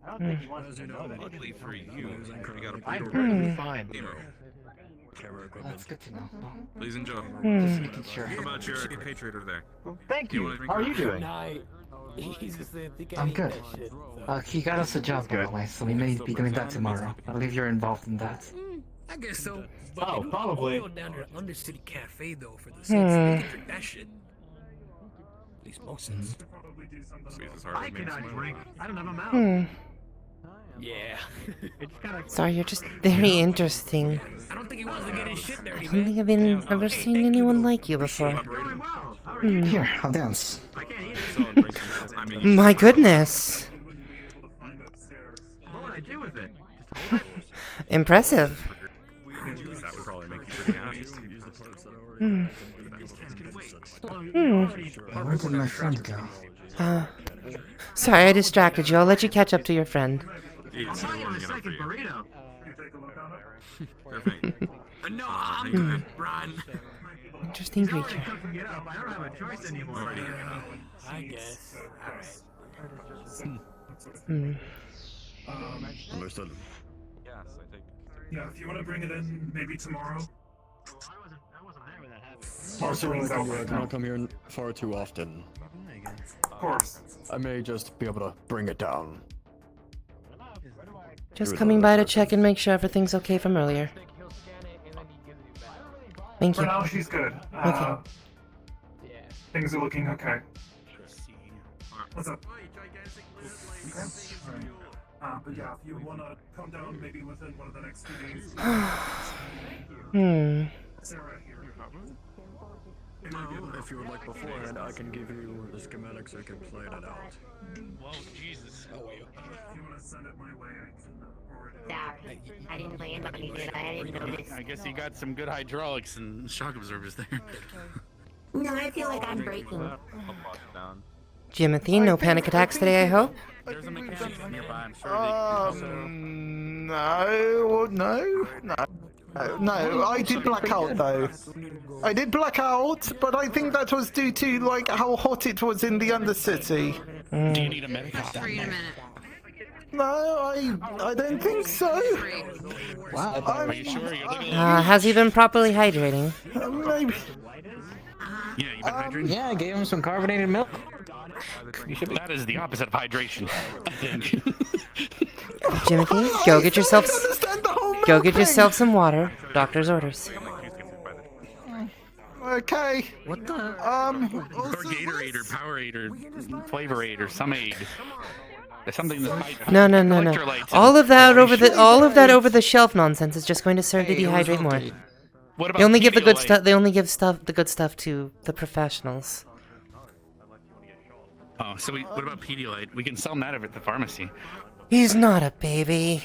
I don't think he wants to know that. Luckily for you, you got a I'm burrito. perfectly fine. That's good to know. Please enjoy. Just making sure. How about your compatriot over there? Thank you. wanna drink How are more? you doing? I'm good. He got us a job, by the way, so we may be doing that tomorrow. I believe you're involved in that. I guess so. Oh, probably. We'll go down to the Undercity Cafe though for the sake they can drink that shit. Makes more sense. I cannot drink. I don't have a mouth. Hmm. Yeah. It's kind of. Sorry, you're just very interesting. I don't think he wants to get his shit dirty, I don't think I've ever seen anyone like you before. Hmm. Here, I'll dance. My goodness. What would I do with it? Impressive. That would probably make you pretty happy. Hmm. Where did my friend go? Sorry, I distracted you. I'll let you catch up to your friend. Second burrito. Perfect. No, I'm good. Run. Interesting creature. Get up. I don't have a choice anymore. I guess. Hmm. Understood. Yes, I think. Yeah, if you want to bring it in, maybe tomorrow. I don't come here far too often. Of course. I may just be able to bring it down. Just coming by to check and make sure everything's okay from earlier. Thank you. For now, she's good. Okay. Things are looking okay. What's up? But yeah, if you want to come down maybe within one of the next 2 days. Sarah here. If you would like beforehand, I can give you the schematics. I can plan it out. Whoa, Jesus. If you want to send it my way, I can forward it. Stop. I didn't land on anything. I didn't notice. I guess you got some good hydraulics and shock absorbers there. No, I feel like I'm breaking. Jimothy, no panic attacks today, I hope? There's a mechanic nearby. I'm sure they can No, I did black out though. I did black out, but I think that was due to like how hot it was in the Undercity. Do you need a medic? No, I don't think so. Wow. Are you sure? You're looking Has he been properly hydrating? Maybe. Yeah, you've been hydrating? Yeah, I gave him some carbonated milk. That is the opposite of hydration, I think. Jimothy, go get yourself some water. Doctor's orders. Okay. What the? Or Gatorade or Powerade or Flavorade or some aid. There's something that No. electrolytes All of that Are you sure? over the shelf nonsense is just going to serve to dehydrate more. What about They only give the good Pedialyte? stuff. They only give the good stuff to the professionals. Oh, so what about Pedialyte? We can sell that over at the pharmacy. He's not a baby.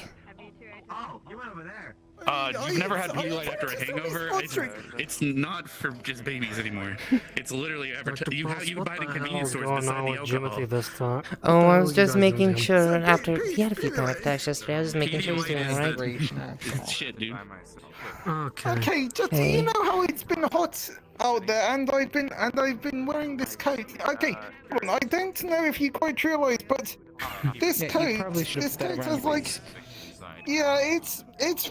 You've never had Pedialyte after a hangover? It's not for just babies anymore. It's literally you can buy it in convenience stores beside the alcohol. this time? Oh, I was just making sure after he had a few panic attacks yesterday. I was just making sure he's doing alright. Shit, dude. Okay, just you know how it's been hot out there, and I've been wearing this coat. Okay, well, I don't know if you quite realise, but this coat has like. Yeah, it's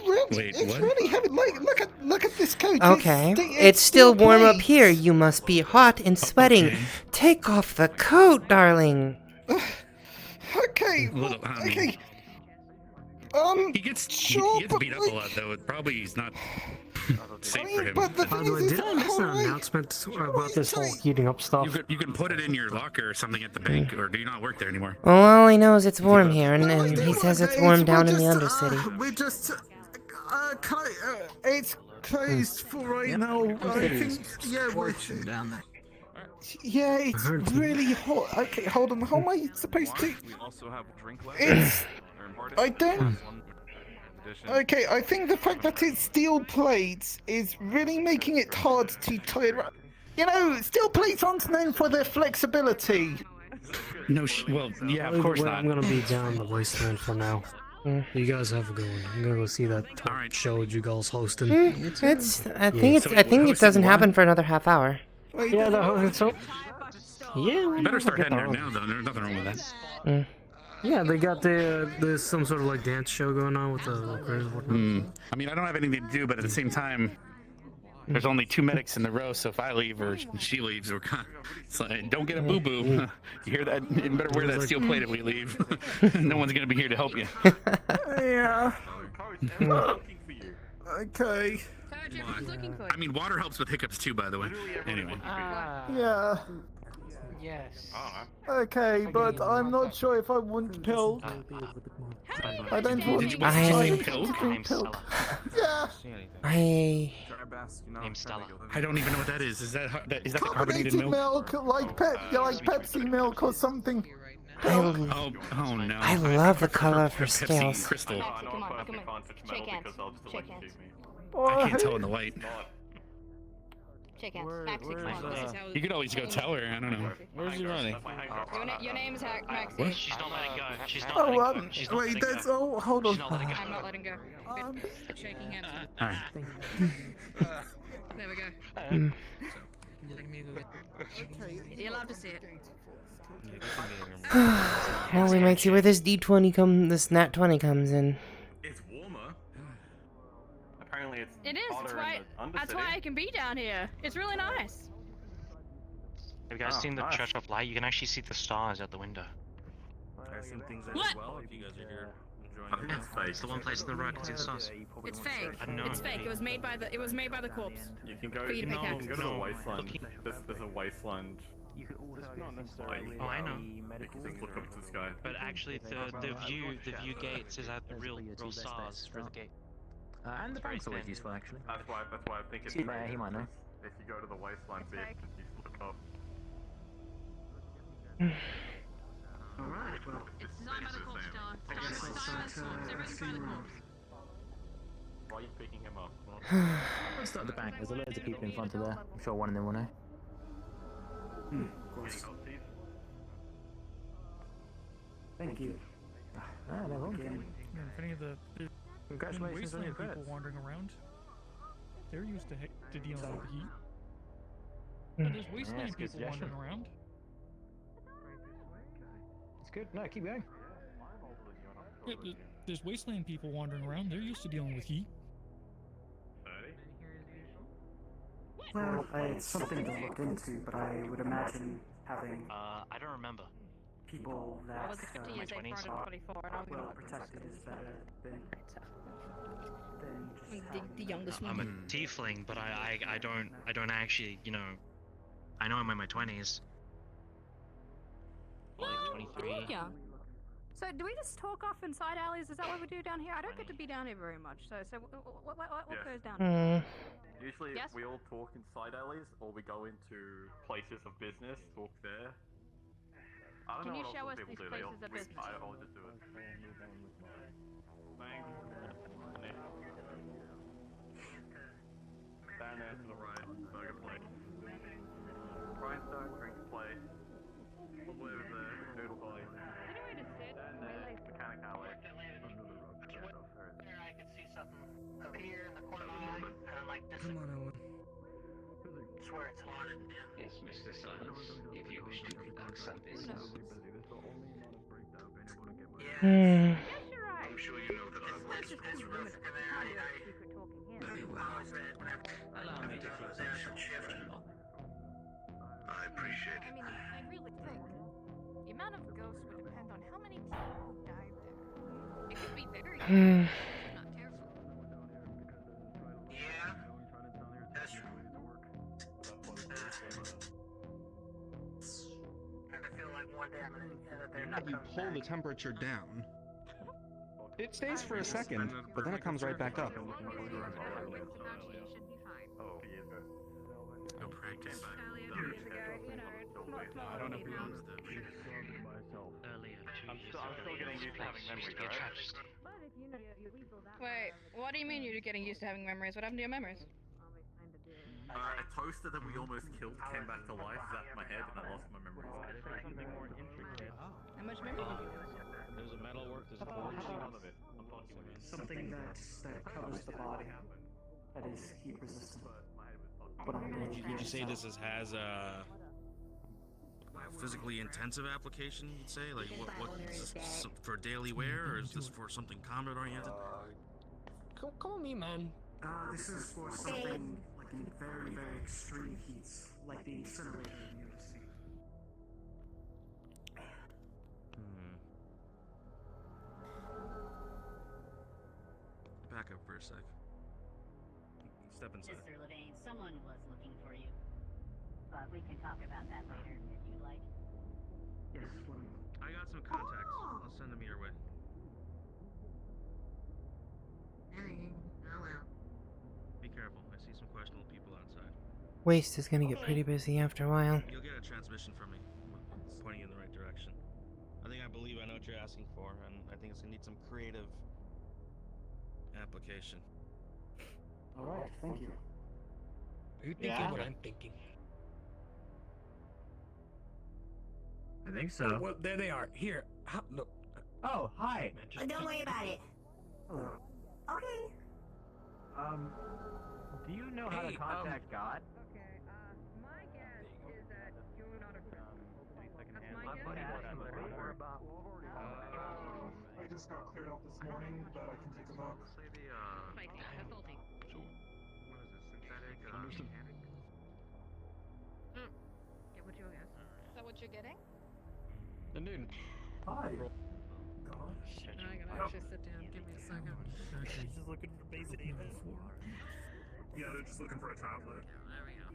really heavy. Like, look at this coat. Okay, it's still warm up here. You must be hot and sweating. Okay. Take off the coat, darling. Okay. Okay. He gets sure, he gets beat up a lot though. It probably is not safe for him. But the By thing the way, is, did I miss an announcement about this whole heating up stuff? You can put it in your locker or something at the bank, or do you not work there anymore? Well, all I know is it's warm here, and he says it's warm down in the Undercity. we're just it's closed for right now. I think down there. Yeah, it's really hot. Okay, hold on. How am I supposed to? We also have drink left. It's. I don't. Okay, I think the fact that it's steel plates is really making it hard to tie it. You know, steel plates aren't known for their flexibility. No, well, yeah, of course not. I'm gonna be down in the wasteland for now. You guys have a good one. I'm gonna go see that show you guys hosting. I think it doesn't happen for another half hour. Yeah, so. Yeah, You better start heading there now, though. There's nothing wrong with that. Yeah, they got there's some sort of like dance show going on with the workers. I mean, I don't have anything to do, but at the same time, there's only 2 medics in the row, so if I leave or she leaves, we're kind of, don't get a boo-boo. You hear that? You better wear that steel plate if we leave. No one's gonna be here to help you. Yeah. Okay. I mean, water helps with hiccups too, by the way. Anyway. Yeah. Yes. Okay, but I'm not sure if I want pilled. I don't want Did you say pilled? Yeah. I don't even know what that is. Is that the carbonated Carbonated milk? milk, like Pepsi milk or something. Oh no. I love the color of her Pepsi scales. Crystal. Come on. Shake hands. Shake hands. I can't tell in the light. Shake hands. Maxie, come on. You could always go tell her. I don't know. Where's he running? Your name's Maxie. What? She's not letting go. She's not Oh, letting go. She's not wait, letting go. that's oh, hold on. She's not letting go. I'm not letting go. Good. Shaking hands. All right. There we go. You're allowed to see it. Well, we might see where this this nat 20 comes in. It's warmer. Apparently it's It is. That's hotter why. in the That's why I can be down here. It's really nice. Have you guys seen the nice. Church of Light? You can actually see the stars out the window. There's some things What? as well if you guys are here enjoying Yeah, it's the one place in the road I can see the stars. It's fake. I know. It's fake. It was made by the corpse. You can go. For you to No, pay you can go to taxes. the wasteland. There's a wasteland. You could also not necessarily. Oh, I know. You can just look up to the sky. But actually, the view gates is at the real stars for the gate. And the Very bank's always thin. useful, actually. That's why I think it's. He might know. If you go to the wasteland bit, you just look up. Alright, well. It's designed by the corpse, Star. It's designed by the corpse. Everything's by the corpse. Why are you picking him up? Let's start at the bank. There's loads of people in front of there. I'm sure one of them will know. Thank you. Ah, no problem. If any of the Congratulations on your wasteland people credits. wandering around, they're used to dealing with heat. Mm. There's wasteland it's a good people wandering suggestion. around. It's good. No, keep going. There's wasteland people wandering around. They're used to dealing with heat. Well, it's something to look into, but I would imagine having I don't remember. people that I was 15 years old, are 24, and I'm well protected is better than just the youngest I'm a one. tiefling, but I don't actually, I know I'm in my 20s. Like 23. Yeah. So do we just talk off in side alleys? Is that what we do down here? I don't get to be down here very much. So what Yeah. goes down? Mm. Usually Yes? we all talk in side alleys, or we go into places of business, talk there. I don't Can know you what show else us people these do. They all- places of we- business? I'll just do it. Thanks. Down there to the right, burger place. Grindstone, drinks place. All the way over there, noodle boy. Down there, mechanic alley. I can see something over here in the corner of my eye, and I'm like, this Come on, Owen. swear it's haunted. Yes, Mr. Silence, if you wish to conduct some business. Hmm. I'm sure you know that I once was rough. Very well. Allow me to close that short chapter. I appreciate I it. mean, I really think the amount of ghosts would depend on how many people who died there. It could be very Hmm. dangerous if you're not careful. Yeah, that's true. I feel like one day I'm gonna get there. If you pull the temperature down, it stays for a second, but then it comes right back up. Oh, years ago. No practice. I don't know if you understood. I'm still getting used to having memories, right? Wait, what do you mean you're getting used to having memories? What happened to your memories? A toaster that we almost killed came back to life, zapped my head, and I lost my memories. How much memory did you lose? There's a metal work, there's a forge. None of it. I'm talking about something that covers the body that is heat resistant. But Would you say this has a physically intensive application? You'd say, like, what is this for daily wear, or is this for something combat oriented? Call me, man. This is for something like in very, very extreme heats, like the incinerator in UFC. Back up for a sec. Step inside. Mr. Levine, someone was looking for you. But we can talk about that later if you'd like. Yes. I got some contacts. I'll send them your way. Be careful. I see some questionable people outside. Waste is gonna get pretty busy after a while. You'll get a transmission from me, pointing you in the right direction. I believe I know what you're asking for, and I think it's gonna need some creative application. Alright, thank you. Are you thinking what I'm thinking? I think so. Well, there they are. Here, look. Oh, hi. Don't worry about it. Okay. Do you know how to contact God? I just got cleared out this morning that I can take a look. Spiking, assaulting. What is this, synthetic? Get what you guess. Is that what you're getting? And dude. Hi. I gotta actually sit down. Give me a second. He's just looking for basic evil. Yeah, they're just looking for a tablet. There we go.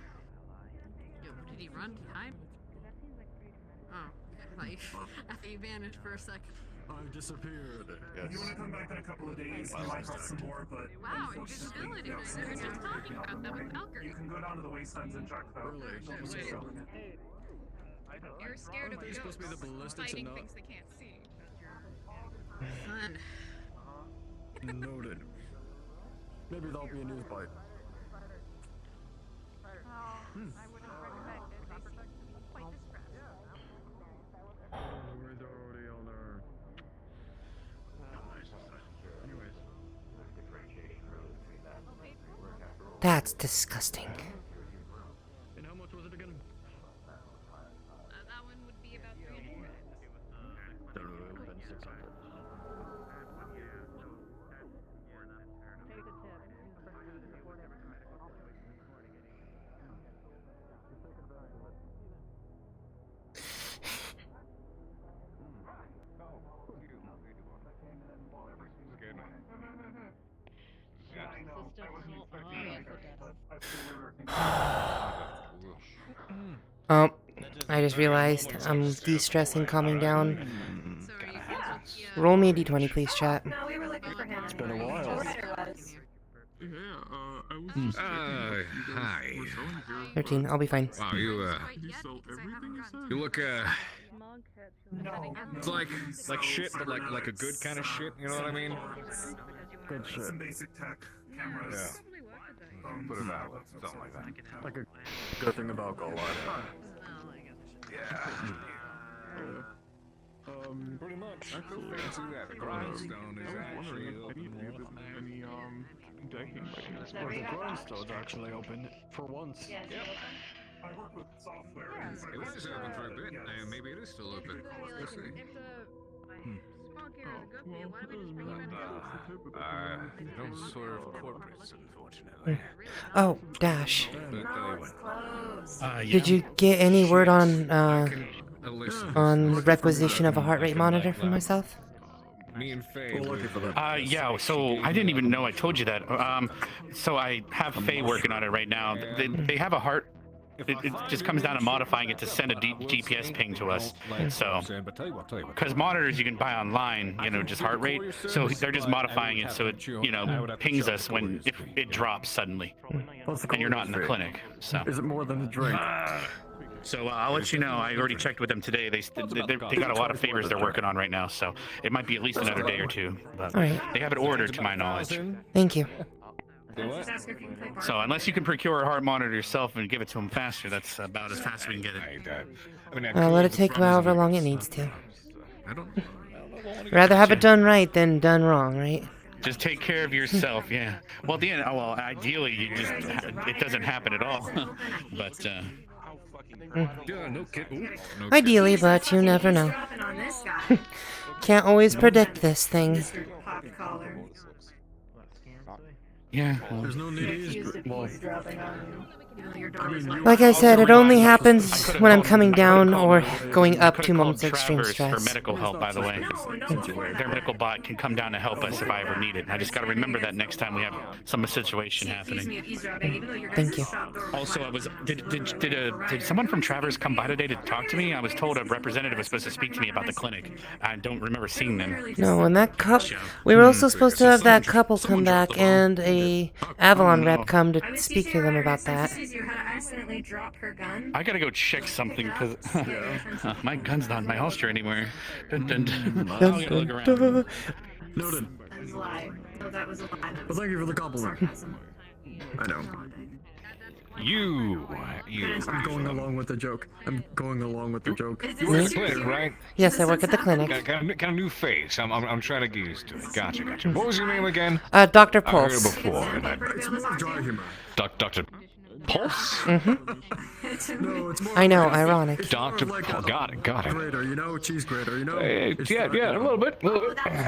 Yo, did he run? Did he hide? Oh, I thought you vanished for a second. I've disappeared. If you want to come back in a couple of days, I might have some more, but Wow, invisibility. We were just talking about that with Valkyrie. you can go down to the wastelands and check though. You're scared of Are you supposed to be the ballistics fighting and not- things they can't see. Fun. Noted. Maybe that'll be a news bite. That's disgusting. And how much was it again? That one would be about 300. I just realized I'm de-stressing, calming down. Roll me a d20, please, chat. No, we were looking for him. It's been a while. Hi. 13, I'll be fine. Wow, you look, it's like shit, but like a good kind of shit, you know what I mean? Good shit. Some basic tech cameras. Put it that way, something like that. Like a good thing about Gold. Yeah. Pretty much. Actually, fancy that. The grindstone is actually open. Any decking mechanism. Or the grindstone's actually open for once. I work with software. It was open for a bit, and maybe it is still open. We'll see. Don't serve corporates, unfortunately. Oh, Dash. Yeah. Did you get any word on requisition of a heart rate monitor for myself? Me and Faye. Yeah, so I didn't even know I told you that. So I have Faye working on it right now. They have a heart. It just comes down to modifying it to send a GPS ping to us. So, because monitors you can buy online, just heart rate. So they're just modifying it so it, pings us when if it drops suddenly, and you're not in the clinic. So. Is it more than a drink? So I'll let you know. I already checked with them today. They got a lot of favors they're working on right now. So it might be at least another day or two. But they have it ordered, to my knowledge. Thank you. So unless you can procure a heart monitor yourself and give it to them faster, that's about as fast as we can get it. Let it take however long it needs to. Rather have it done right than done wrong, right? Just take care of yourself, yeah. Well, at the end, ideally, it doesn't happen at all. But, Ideally, but you never know. Can't always predict this thing. Yeah. There's no need. Well, Like I said, it only happens when I'm coming down or going up Could've 2 called moments of extreme Travers for stress. medical help, by the way. Their medical bot can come down to help us if I ever need it. I just got to remember that next time we have some situation happening. Thank you. Also, did someone from Travers come by today to talk to me? I was told a representative was supposed to speak to me about the clinic. I don't remember seeing them. No, and that we were also supposed to have that couple come back and a Avalon rep come to speak to them about that. I gotta go check something because my gun's not in my holster anywhere. Dun, dun, dun. I'll gotta look around. Noted. That was a lie. Well, thank you for the compliment. I know. You. I'm going along with the joke. Clinic, right? Yes, I work at the clinic. Got a new face. I'm trying to get used to it. Gotcha. What was your name again? Dr. I heard Pulse. it before. And It's more dry humor. Dr. Pulse? No, it's more I know, like- ironic. Dr. Pulse. Got it. Grater, you know, cheese grater, you know. Yeah, a little bit.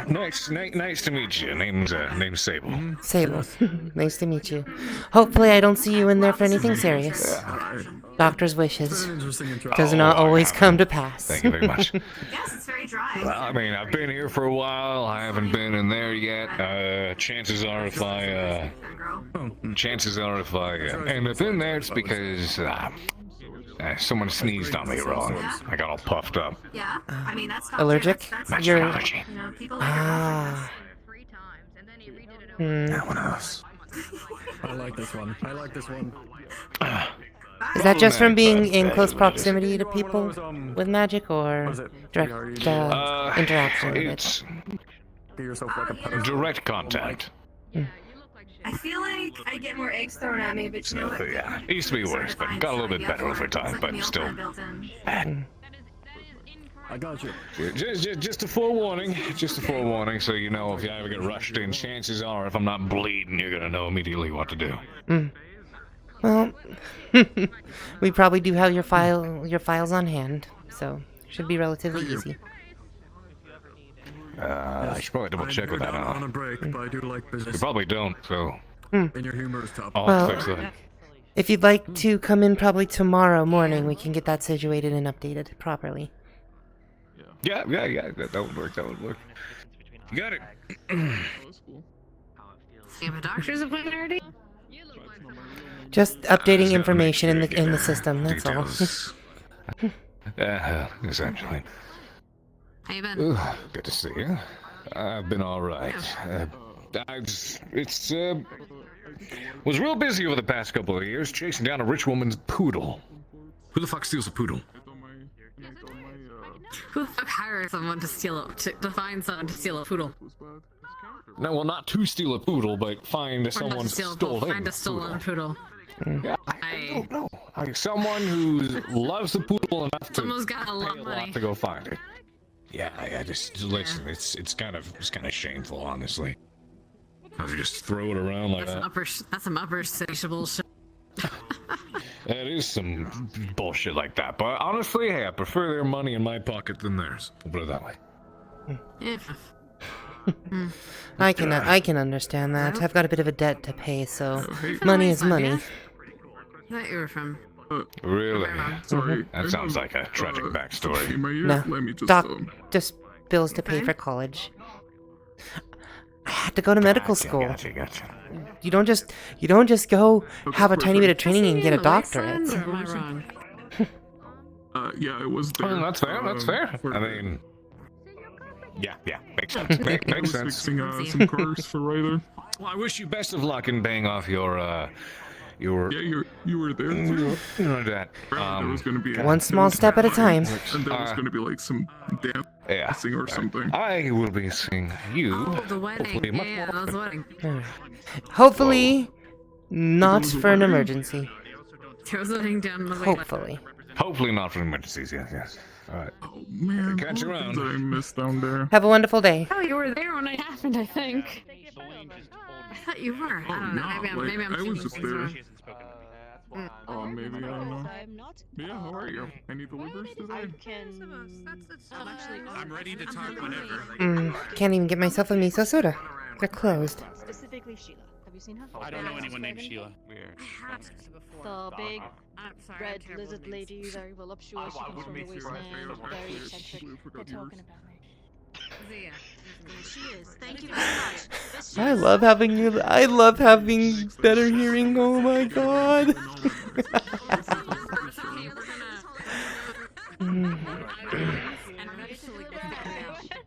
Nice to meet you. Name's Sable. Sable. Nice to meet you. Hopefully I don't see you in there for anything serious. Doctor's wishes. Does not always come to pass. Thank you very much. Yes, it's very dry. Well, I mean, I've been here for a while. I haven't been in there yet. Chances are if I end up in there, it's because someone sneezed on me wrong. I got all puffed up. Yeah, I mean that's Allergic? That's You're allergy. You know, people like your That one else. I like this one. Is that just from being in close proximity to people with magic or direct interaction with it? Get yourself like a pedestal. Direct contact. I feel like I get more eggs thrown at me, but you know what? Yeah, it used to be worse, but got a little bit better over time, but still. I got you. Just a forewarning, so you know if you ever get rushed in, chances are if I'm not bleeding, you're gonna know immediately what to do. Well, we probably do have your files on hand, so should be relatively easy. I should probably double check with that. On a break, but I do like business. You probably don't, so. And your humor is top. I'll fix that. If you'd like to come in probably tomorrow morning, we can get that situated and updated properly. Yeah, that would work. You got it. You have a doctor's appointment already? Just updating information in the system, that's all. Essentially. How you been? Ooh, good to see you. I've been all right. Was real busy over the past couple of years chasing down a rich woman's poodle. Who the fuck steals a poodle? Who the fuck hires someone to find someone to steal a poodle? No, well, not to steal a poodle, but find someone stolen. Find a stolen poodle. Yeah, I don't know. Like someone who loves the poodle enough to Someone's got a lot pay of a lot money. to go find it. Yeah, just listen. It's kind of shameful, honestly. I just throw it around like that. That's some upper station bullshit. That is some bullshit like that. But honestly, hey, I prefer their money in my pocket than theirs. I'll put it that way. Yeah. I can understand that. I've got a bit of a debt to pay, so money is money. I thought you were from. Really? Sorry. That sounds like a tragic backstory. No, just bills to pay for college. I had to go to medical school. Gotcha. You don't just go have a tiny bit of training and get a doctorate. Or am I wrong? Yeah, it was there. Oh, that's fair. I mean, yeah, makes sense. Makes sense. Fixing some cars for Ryder. Well, I wish you best of luck in paying off your. Yeah, you were there. You know that. There was gonna be One small step at a time. And there was gonna be like some dancing or something. I will be seeing you. Oh, the wedding. Hopefully much Yeah, that was wedding. Hopefully, not for an emergency. There was a wedding down the way. Hopefully not for emergencies. Yes. All right. Oh man, catch you around. I missed down there. Have a wonderful day. Oh, you were there when it happened, I think. I thought you were. I don't know. Maybe I'm I was just there. Maybe I don't know. I'm not. Yeah, how are you? Any deliveries today? I can. I'm actually. I'm ready to talk whenever. Can't even get myself a miso soda. They're closed. Specifically Sheila. Have you seen her? I don't know anyone named Sheila. The big red lizard lady, very voluptuous. She comes from the wasteland, very eccentric. They're talking about me. Zia. She is. Thank you very much. I love having you. I love having better hearing. Oh my god.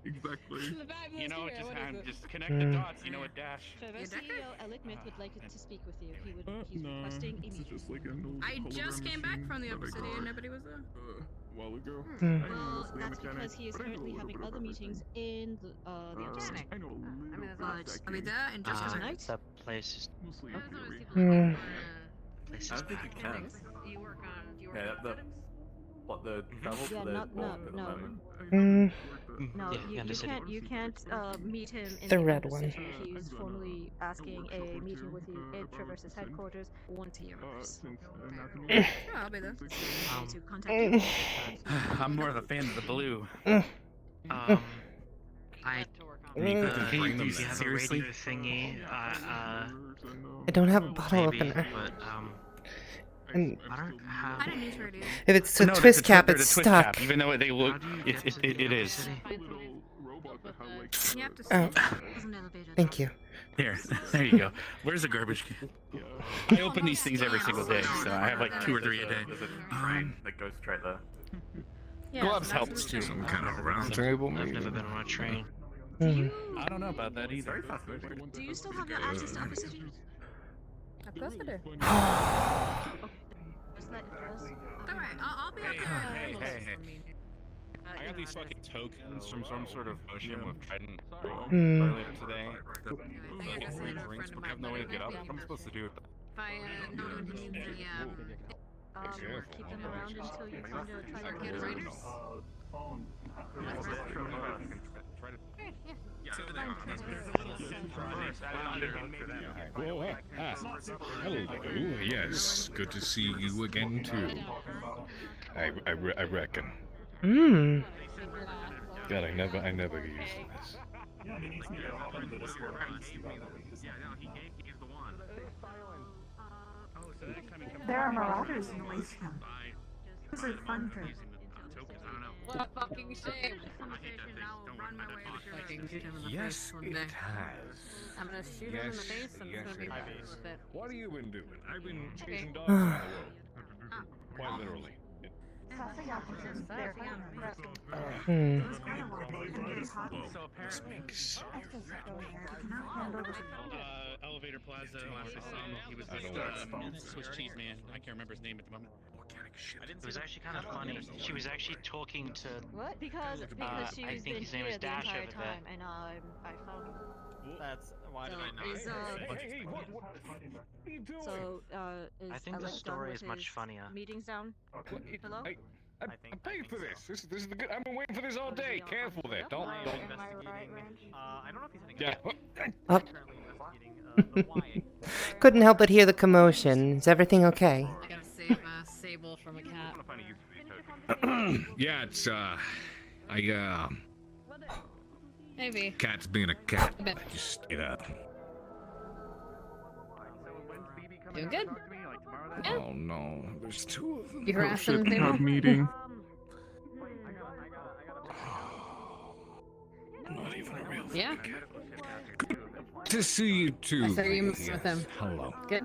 Exactly. You know, just connect the dots. You know what, Dash? CEO Alec Myth would like to speak with you. He's requesting a meeting. I just came back from the upper city and nobody was there. While ago. Well, that's because he is currently having other meetings in the upper city. I mean, there's I'll be there in just a night. That place is. I think you can. You work on. Do you work Yeah, on the what the travel Yeah, to the no. No, you can't meet him in The the red upper one. city. He's formally asking a meeting with you at Traverse's headquarters once a year. Sure, I'll be there. To contact you. I'm more of a fan of the blue. I. Can you Do you have a seriously? radio thingy? I don't have a bottle Maybe, opener. but And I don't have. I didn't use radio. if it's a No, twist that's cap, they're it's the twist stuck. cap, even though they look, it is. You have to Oh. Thank you. Here, there you go. Where's the garbage can? I open these things every single day, so I have like 2 or 3 a day. There's a train that goes straight there. Gloves helps too. Some kind of round table, I've maybe. never been on a train. I don't know about that either. Do you still have the access to upper city? Of course I do. Just let us. Alright, I'll be up Hey. I got these fucking tokens from some sort of motion with Trident earlier today. Free drinks, but I have no way to get up. What am I supposed to do with them? If I know you need the Keep them around until you find a circuit try riders. Hello. Yes, good to see you again too. I reckon. God, I never use this. There are marauders in the wasteland. Those are fun trips. What a fucking shame. This conversation now will run my way to fucking shoot him in the face one day. I'm gonna shoot him in the face and it's gonna be fine with it. What have you been doing? I've been chasing dogs around the world. Quite literally. Elevator Plaza, last I saw him, he was with Swiss Cheese Man. I can't remember his name at the moment. It was actually kind of funny. She was actually talking to. What? Because she's I think been his name here is the Dash entire over time, there. and I found. That's why did I know? So is I think the Alex done story with is much his funnier. Meetings down. Hello. I'm paying for this. This is the good. I've been waiting for this all day. Careful there. Don't. Am I right, Ranch? I don't know if he's in Yeah. Up. Couldn't help but hear the commotion. Is everything okay? I gotta save Sable from a cat. Yeah, it's Maybe. cat's being a cat. I bet. Just stayed up. Doing good? Oh no, there's 2 of them. You harassing Ship Sable? have meeting. Not even a real. Yeah. To see you too. I saw you messing with him. Hello. Good.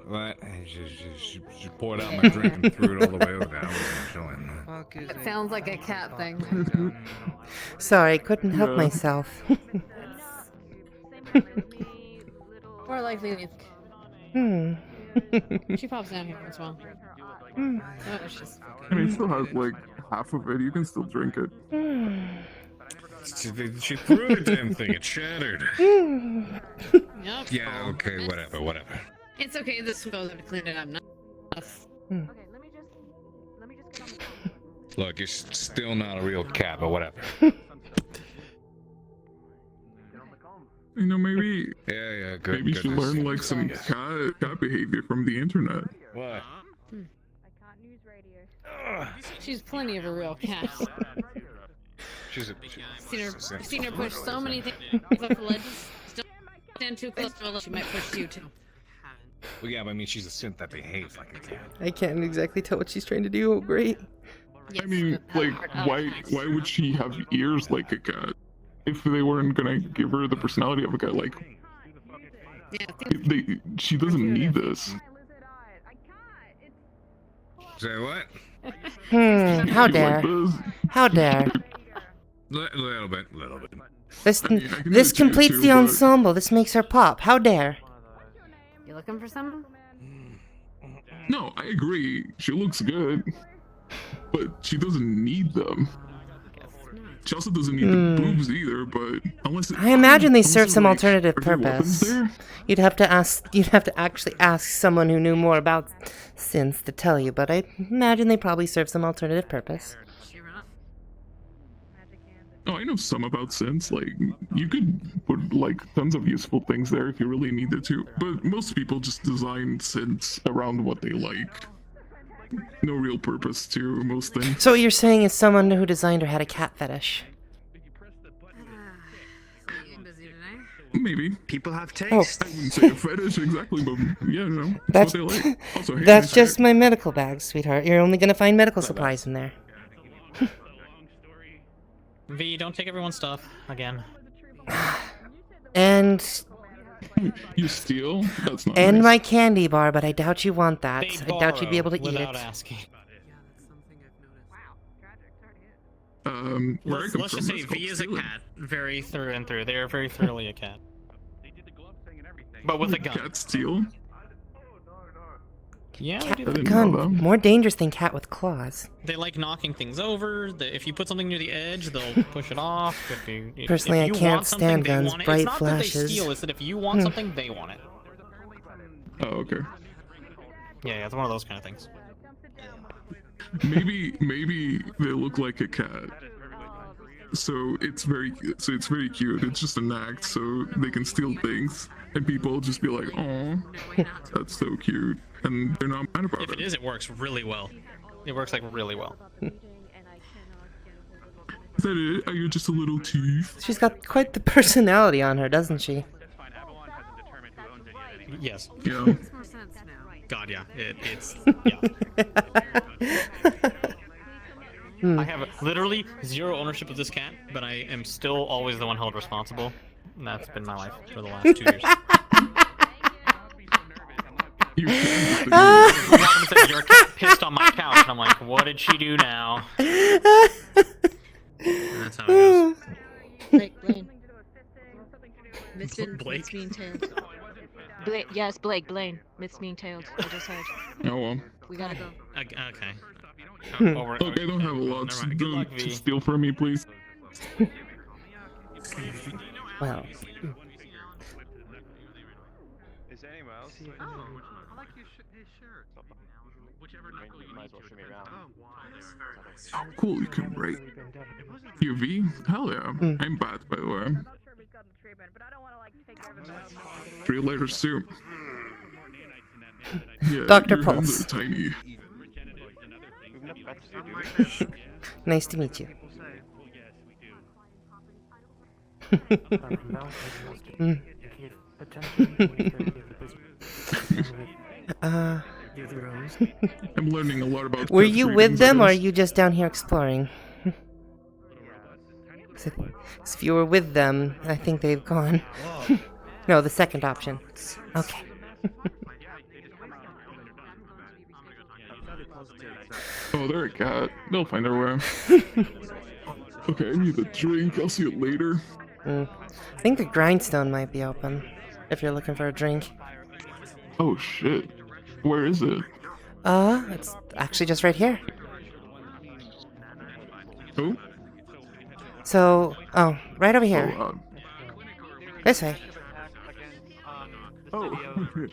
What? She poured out my drink and threw it all the way over there. I wasn't showing. It sounds like a cat thing. Sorry, couldn't help Yeah. myself. More likely than you think. She pops down here once in a while. Oh, she's And he still has like half of it. You can still drink it. She threw the damn thing. It shattered. Yep. Yeah. Okay. Whatever. It's okay. This will to clean it up. Not us. Okay, let me just get on the phone. Look, you're still not a real cat, but whatever. You know, maybe. Yeah, good. Maybe she goodness. learned like some cat behavior from the internet. What? She's plenty of a real cat. Seen her push so many things off the ledges. Still stand too close to her. She might push you too. Well, yeah, but I mean, she's a synth that behaves like a cat. I can't exactly tell what she's trying to do. Oh, great. I mean, like, why would she have ears like a cat? If they weren't gonna give her the personality of a cat, like, she doesn't need this. Say what? How dare? How dare? Little bit. This completes the ensemble. This makes her pop. How dare? You looking for someone? No, I agree. She looks good, but she doesn't need them. She also doesn't need the boobs either. But I imagine they serve some alternative purpose. You'd have to actually ask someone who knew more about synths to tell you. But I imagine they probably serve some alternative purpose. Oh, I know some about synths. Like, you could put like tons of useful things there if you really needed to. But most people just design synths around what they like. No real purpose to most things. So what you're saying is someone who designed her had a cat fetish? Maybe. People have Oh. taste. I wouldn't say a fetish exactly, but yeah, no. That's what they like. Also, hey, that's nice just hat. my medical bag, sweetheart. You're only gonna find medical supplies in there. V, don't take everyone's stuff again. And you steal? That's not and nice. my candy bar, but I doubt you want that. They I doubt you'd be able to eat without it. asking. Where I come Let's from, just say that's called V is a stealing. cat, very through and through. They are very thoroughly a cat. But with a gun. Cat steal? Yeah, Cat they with a do. gun. More dangerous than cat with claws. They like knocking things over. If you put something near the edge, they'll push it off. Personally, if I you can't want something, stand they guns, want it. bright It's not flashes. that they steal, it's that if you want something, they want it. Oh, okay. Yeah, it's one of those kind of things. Maybe they look like a cat. So it's very cute. It's just an act, so they can steal things, and people just be like, "Oh, that's so cute," and they're not mad about If it is, it works really well. It works like really well. Is that it? Are you just a little teeth? She's got quite the personality on her, doesn't she? Yes. Yeah. God, yeah. It's yeah. I have literally zero ownership of this cat, but I am still always the one held responsible. And that's been my life for the last 2 years. Robin said, "Your cat pissed on my couch," and I'm like, "What did she do now?" And that's how it goes. Blake, Blaine. Blake? It's being tailed. Yes, Blake, Blaine. It's being tailed. I just heard. Oh well. We gotta go. Okay. Look, I don't have a lot. Never mind. Good luck, V. Just steal from me, please. Well. Is there anyone else? Oh, I like his shirt. Whichever knuckle you might as well show me around. Oh, cool, you can write. UV? Hell yeah. I'm bad, by the way. 3 letters too. Yeah, Dr. your hands Pulse. are tiny. Nice to meet you. I'm learning a lot about. Were cat you breeding with them, or are science. you just down here exploring? If you were with them, I think they've gone. No, the second option. Okay. Oh, they're a cat. They'll find their way. Okay, I need a drink. I'll see you later. I think the grindstone might be open, if you're looking for a drink. Oh shit. Where is it? It's actually just right here. Oh? So, right over here. This way. Oh,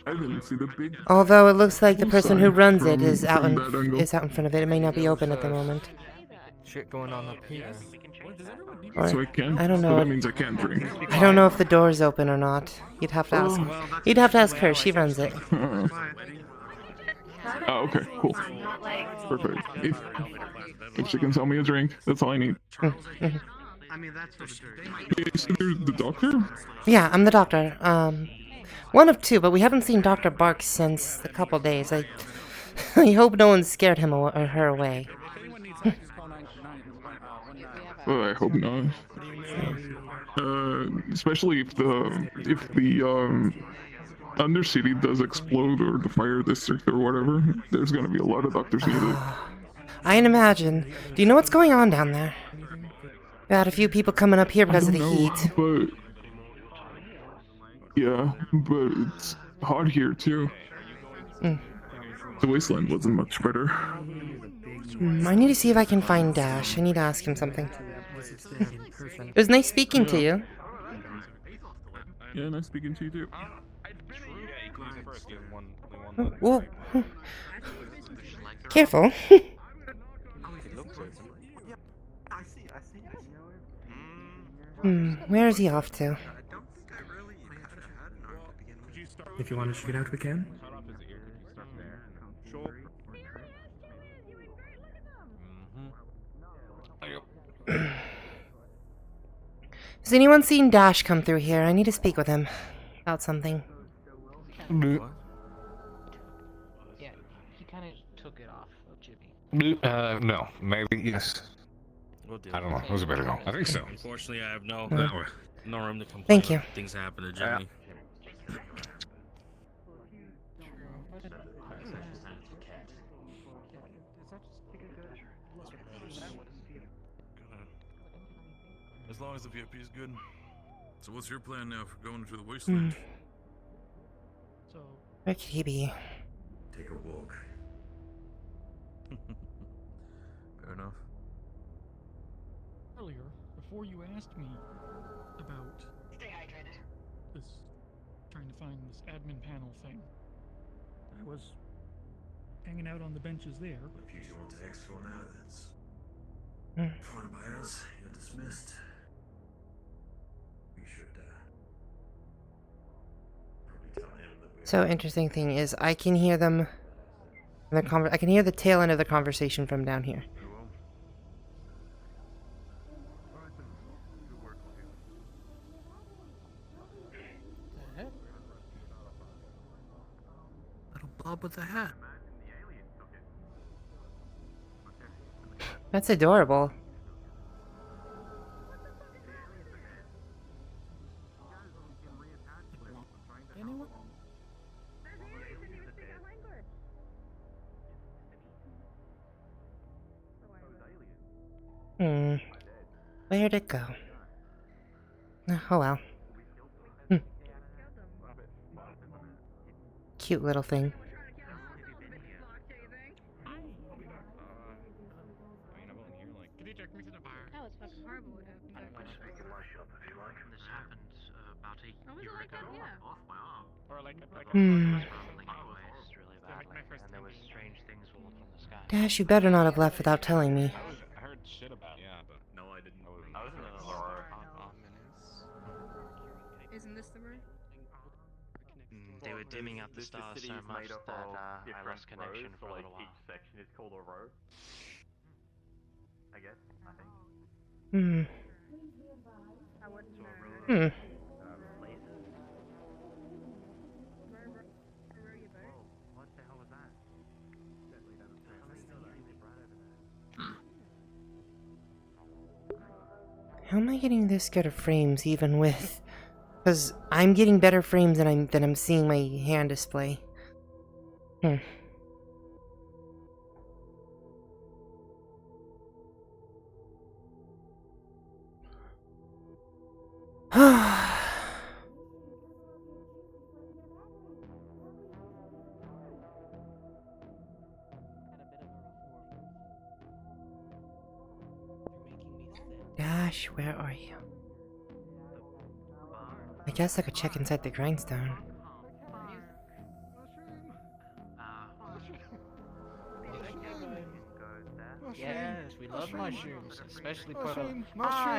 I didn't see the big. Although it looks like the person who runs it From- is out from in that angle. front of it. It may not be open at the moment. shit going on up here. Or, So I can. I don't So know. that means I can't drink. I don't know if the door's open or not. You'd have to ask. You'd have to ask her. She runs it. Oh, okay, cool. Perfect. If she can sell me a drink, that's all I need. I mean, that's what So you're the doctor? Yeah, I'm the doctor. One of two, but we haven't seen Dr. Bark since a couple days. I hope no one scared him or her away. Well, I hope not. Especially if the Undercity does explode, or the fire district or whatever, there's gonna be a lot of doctors needed. I can imagine. Do you know what's going on down there? We had a few people coming up here because of the heat. But yeah, but it's hot here too. The wasteland wasn't much better. I need to see if I can find Dash. I need to ask him something. It was nice speaking to you. Yeah, nice speaking to you too. Whoa. Careful. Where is he off to? If you want to check it out, we can. Has anyone seen Dash come through here? I need to speak with him about something. Yeah, he kind of took it off of Jimmy. No, maybe yes. I don't know. Who's better go? I think so. Unfortunately, I have no room to complain. Thank you. Things happen to Jimmy. As long as the VIP is good. So what's your plan now for going to the wasteland? Where could he be? Take a walk. Fair enough. Earlier, before you asked me about this, trying to find this admin panel thing, I was hanging out on the benches there. If you want to ask for now, that's fine by us. You're dismissed. We should probably tell him that we're... So interesting thing is, I can hear them. I can hear the tail end of the conversation from down here. Little blob with a hat. That's adorable. Where'd it go? Oh well. Cute little thing. That was fucking horrible. This happened about a year ago. And there was strange things walking the sky. Dash, you better not have left without telling me. I heard shit about it. Yeah, but no, I didn't. I was in the Isn't this the room? They were dimming out the stars so much that I lost connection for a little while. Each section is called a row. I guess. I think. What the hell was that? How am I getting this good of frames even with? Because I'm getting better frames than I'm seeing my hand display. Dash, where are you? I guess I could check inside the grindstone. Yes, we love love mushrooms, especially Mushroom,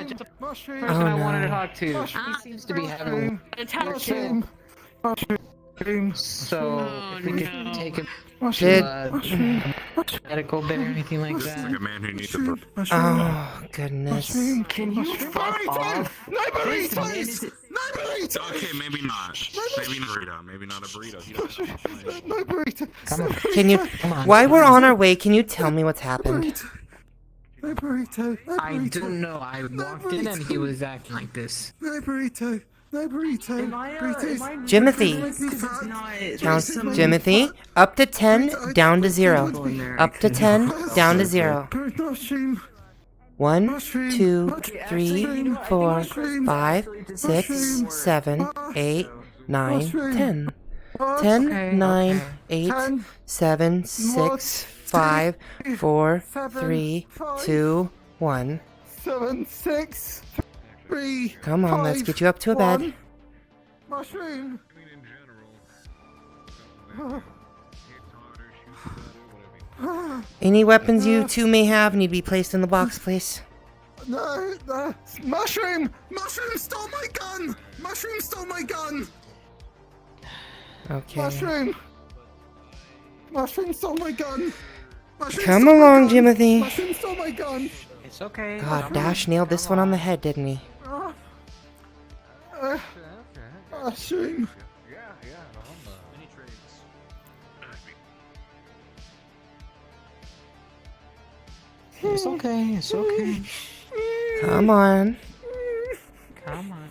just the mushroom, person I no. wanted to talk to. Mushroom, He seems to be having mushroom, mushroom, so if we could take him Did- to medical bed or anything like This is like a that. man who needs a. Oh, goodness. Can you fuck off? No burritos! No burritos! Okay, maybe not. Maybe not a burrito. Maybe not a burrito. You don't No burrito! Can you, while we're on our way, can you tell me what's happened? No burrito! No burrito! I don't know. I walked in and he was acting like this. No burrito! No burrito! Burritos! Jimothy. Count, Jimothy. Up to 10, down to 0. Up to 10, down to 0. Mushroom! 1, 2, 3, 4, 5, 6, 7, 8, 9, 10. 10, 9, 8, 7, 6, 5, 4, 3, 2, 1. 7, 6, 3. Come on, let's get you up to a bed. Mushroom! Any weapons you two may have need to be placed in the box, please. No, no. Mushroom! Mushroom stole my gun! Mushroom stole my gun! Okay. Mushroom! Mushroom stole my gun! Mushroom Come stole my along, gun! Jimothy. Mushroom stole my gun! It's okay. God, Dash nailed this one on the head, didn't he? Mushroom! It's okay. It's okay. Come on. Come on.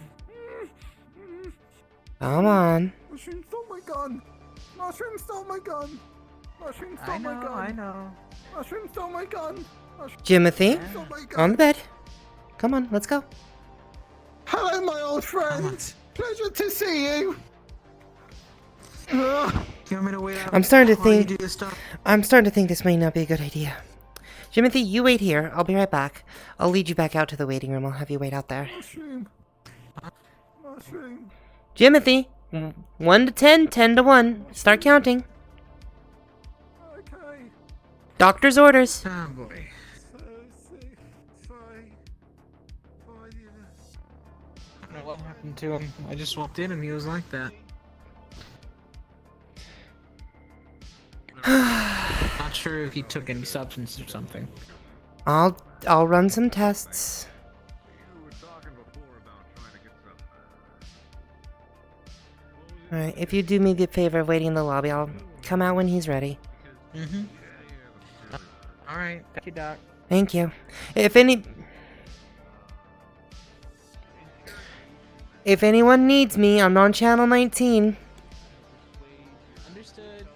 Come on. Mushroom stole my gun! Mushroom stole my gun! Mushroom stole my gun! I know. Mushroom stole my gun! Jimothy, on the bed. Come on, let's go. Hello, my old friend! Pleasure to see you! You want me to wait out I'm starting to while you think. do this stuff? I'm starting to think this may not be a good idea. Jimothy, you wait here. I'll be right back. I'll lead you back out to the waiting room. I'll have you wait out there. Mushroom! Mushroom! Jimothy, 1 to 10, 10 to 1. Start counting. Okay. Doctor's orders. Oh boy. I don't know what happened to him. I just walked in and he was like that. Not sure if he took any substance or something. I'll run some tests. Alright, if you do me the favor of waiting in the lobby, I'll come out when he's ready. Mm-hmm. Alright. Thank you, Doc. Thank you. If anyone needs me, I'm on channel 19. Understood.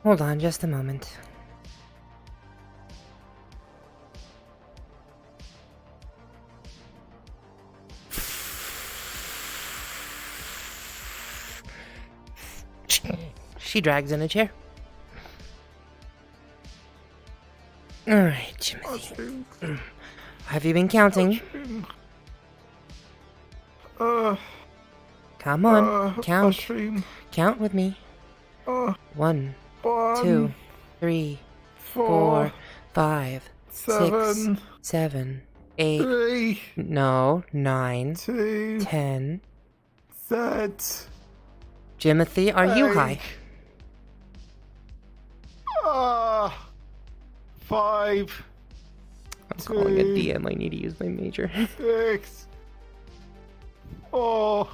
Hold on just a moment. She drags in a chair. Alright, Jimothy. Have you been counting? Come on, count. Count with me. 1, 2, 3, 4, 5, 6, 7, 8. No, 9, 10. Jimothy, are you high? 5. I'm calling a DM. I need to use my major. 6. 4.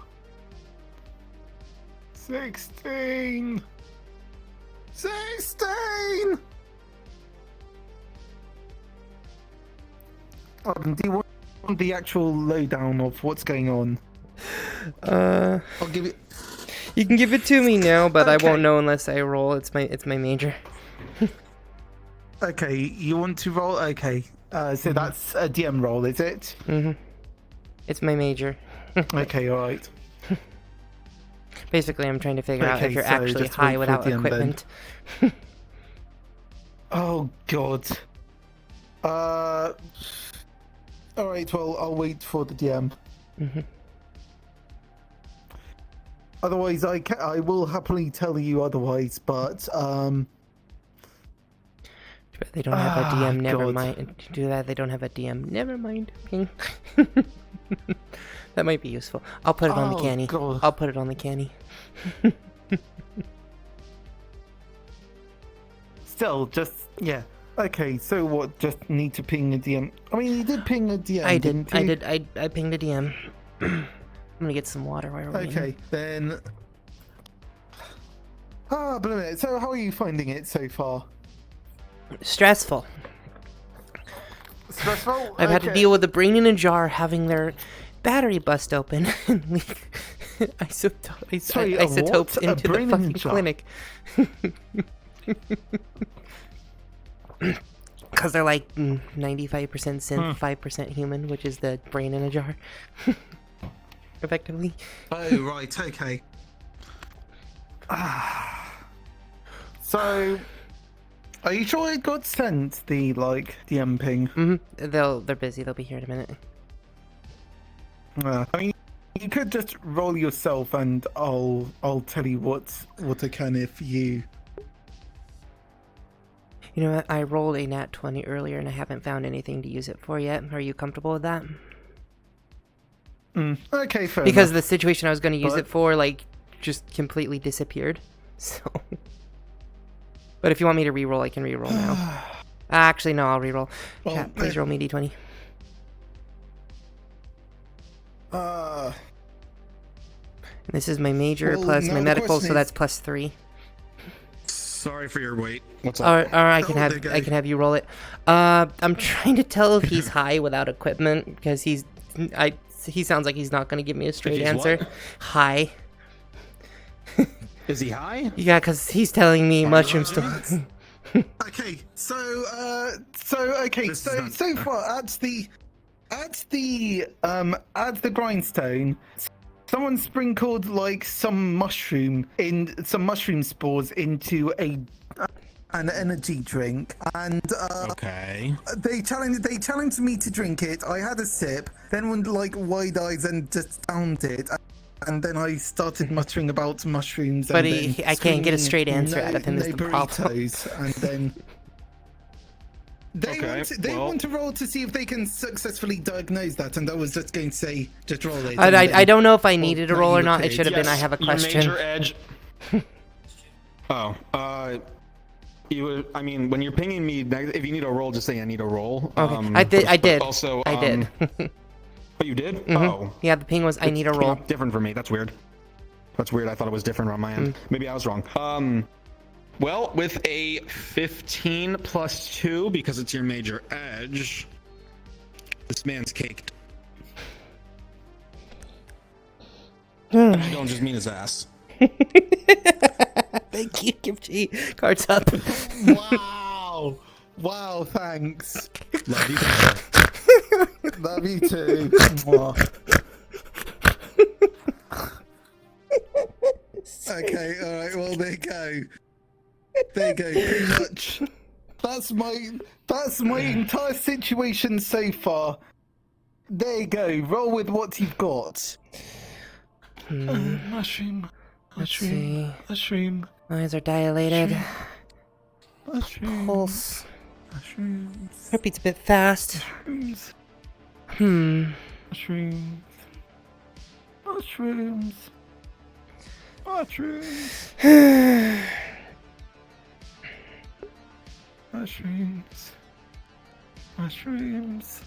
16. 16. Do you want the actual lowdown of what's going on? I'll give it. You can give it to me now, but I won't know unless I roll. It's my major. Okay, you want to roll? Okay, so that's a DM roll, is it? It's my major. Okay, alright. Basically, I'm trying to figure out if Okay, you're so actually just wait high for without the end then. equipment. Oh god. Alright, well, I'll wait for the DM. Otherwise, I will happily tell you otherwise, but, They don't have a DM, never God. mind. Do that, they don't have a DM, never mind. That might be useful. I'll put it on the Oh, canny. God. I'll put it on the canny. Still, just, yeah. Okay, so what, just need to ping a DM? I mean, you did ping a DM, I didn't you? I pinged a DM. I'm gonna get some water while we're waiting. Okay, then... but a minute, so how are you finding it so far? Stressful. Stressful? I've had to Okay. deal with the brain in a jar having their battery bust open and leak Sorry, a isotopes what? A into the brain in a fucking jar? clinic. Because they're like 95% synth, 5% human, which is the brain in a jar. Effectively. Oh, right, okay. So, are you sure it got sent, the, like, DM ping? They're busy, they'll be here in a minute. I mean, you could just roll yourself and I'll tell you what I can if you... You know what, I rolled a nat 20 earlier and I haven't found anything to use it for yet. Are you comfortable with that? Okay, fair Because enough. the situation I was going to use But- it for, like, just completely disappeared. So... But if you want me to reroll, I can reroll now. Actually, no, I'll reroll. Well, Chat, please roll me d20. This is my major Well, plus now my the medical, question so is- that's plus 3. Sorry for your wait. What's Or up? I can have you roll it. I'm trying to tell if he's high without equipment because he sounds like he's not going to give me a straight he's answer. what? High. Is he high? Yeah, because he's telling me mushroom storms. Okay, so far at the grindstone, someone sprinkled like some mushroom spores into an energy drink, and Okay. they challenged me to drink it. I had a sip, then went like wide eyes and just downed it. And then I started muttering about mushrooms. But and then I can't get a straight screaming, answer out of him is the problem. burritos, and then they want to roll to see if they can successfully diagnose that, and I was just going to say, just roll it. I don't know if I needed a roll or not. It should have been I have a question. Your major edge. I mean, when you're pinging me, if you need a roll, just say I need a roll. Okay, I did. Also, I did. Oh, you did? Mhm. Oh. Yeah, the ping was I need a It came roll. up different for me. That's weird. That's weird. I thought it was different on my end. Maybe I was wrong. Well, with a 15 plus 2, because it's your major edge, this man's caked. And I don't just mean his ass. Thank you, Kimchi. Cards up. Wow. Wow, thanks. Love you. Love you too. Mwah. Okay, alright, well there you go. There you go, pretty much. That's my entire situation so far. There you go, roll with what you've got. Mushroom. see. Mushroom. Eyes are dilated. Mushroom. Pulse. Mushrooms. Heartbeat's a bit fast. Mushrooms. Mushrooms. Mushrooms. Mushrooms. Mushrooms. Mushrooms.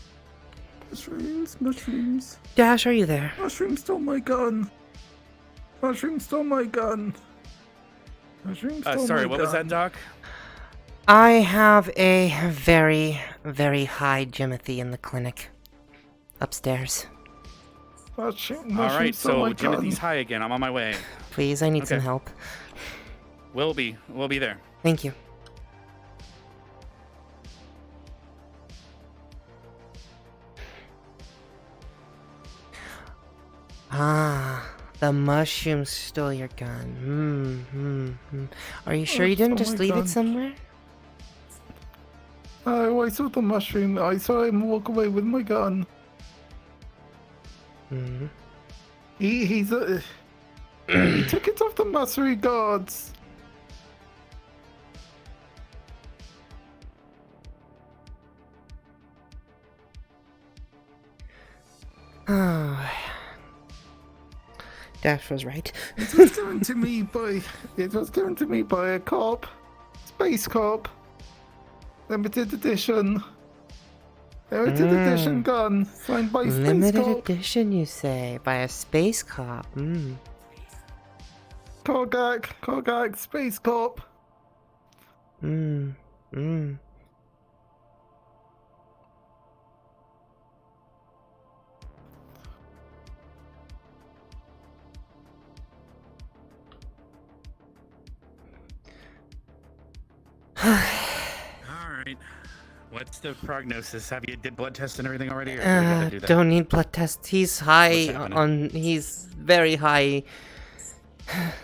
Mushrooms. Mushrooms. Dash, are you there? Mushroom stole my gun. Mushroom stole my gun. Mushroom stole Sorry, my what was that, gun. Doc? I have a very, very high Jimothy in the clinic. Upstairs. Mushroom All right, stole my so Timothy's gun. high again. I'm on my way. Please, I need some Okay. help. We'll be there. Thank you. The mushroom stole your gun. Are you sure you didn't just leave it somewhere? Oh, I saw the mushroom. I saw him walk away with my gun. He took it off the mushroom guards. Oh. Dash was right. It was given to me by a cop, space cop, limited edition gun signed by space Limited cop. edition, you say, by a space cop. Kogak, space cop. Alright. What's the prognosis? Have you did blood tests and everything already? Or do we gotta do that? Don't need blood tests. He's high on. He's very high.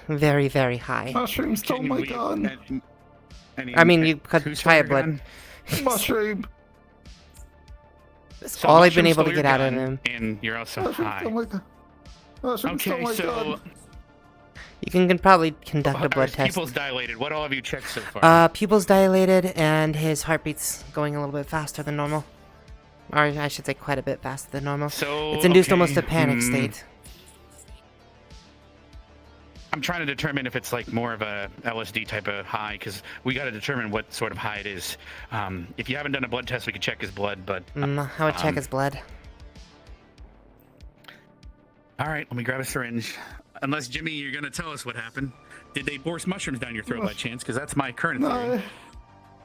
Very, very high. Mushroom stole my gun. I mean, you could try a blood. Mushroom. That's all I've been able to get out of him. And you're also high. Okay, so You can probably conduct a blood test. Pupils dilated. What all have you checked so far? Pupils dilated, and his heartbeat's going a little bit faster than normal. Or I should say quite a bit faster than normal. So, it's induced okay, almost a panic state. I'm trying to determine if it's like more of a LSD type of high, because we got to determine what sort of high it is. If you haven't done a blood test, we could check his blood, but... I would check his blood. Alright, let me grab a syringe. Unless, Jimmy, you're going to tell us what happened. Did they force mushrooms down your throat by chance? Because that's my current theory.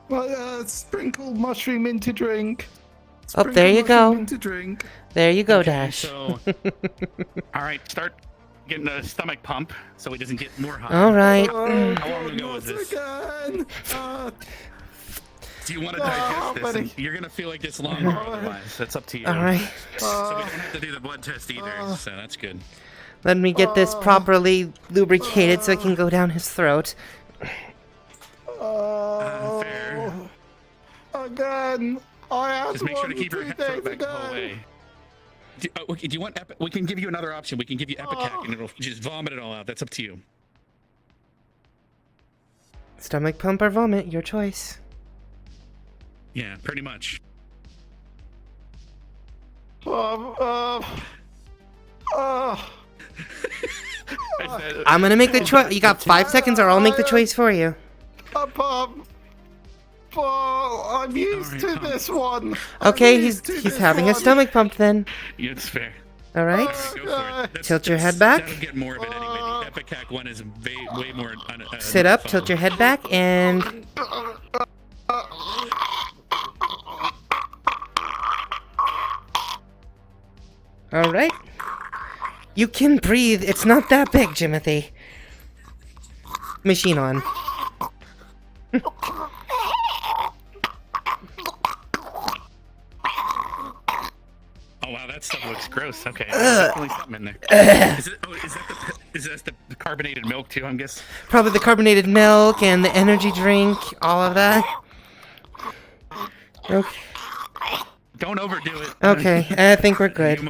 Well, sprinkle mushroom into drink. Oh, there you go. Into drink. There you go, Okay, Dash. So, alright, start getting a stomach pump so he doesn't get more high. Alright. How long ago was this? Do you want to digest this? You're going to feel like this longer otherwise. That's up to you. Alright. So we don't have to do the blood test either, so that's good. Let me get this properly lubricated so it can go down his throat. Fair. Again, I have Just make sure to keep your throat back the whole way. Do you want we can give you another option. We can give you Epicac and it'll just vomit it all out. That's up to you. Stomach pump or vomit, your choice. Yeah, pretty much. I'm gonna make the choice. You got 5 seconds, or I'll make the choice for you. I'm used to this one. Okay, he's having a stomach pump then. Yeah, it's fair. All right. Go for it. Tilt your head back. That'll get more of it anyway. The Epicac one is way more. Sit up. Tilt your head back and. All right. You can breathe. It's not that big, Jimothy. Machine on. Oh wow, that stuff looks gross. Okay, there's definitely something in there. Is that the carbonated milk too? I'm guessing. Probably the carbonated milk and the energy drink, all of that. Okay. Don't overdo it. Okay, I think we're good.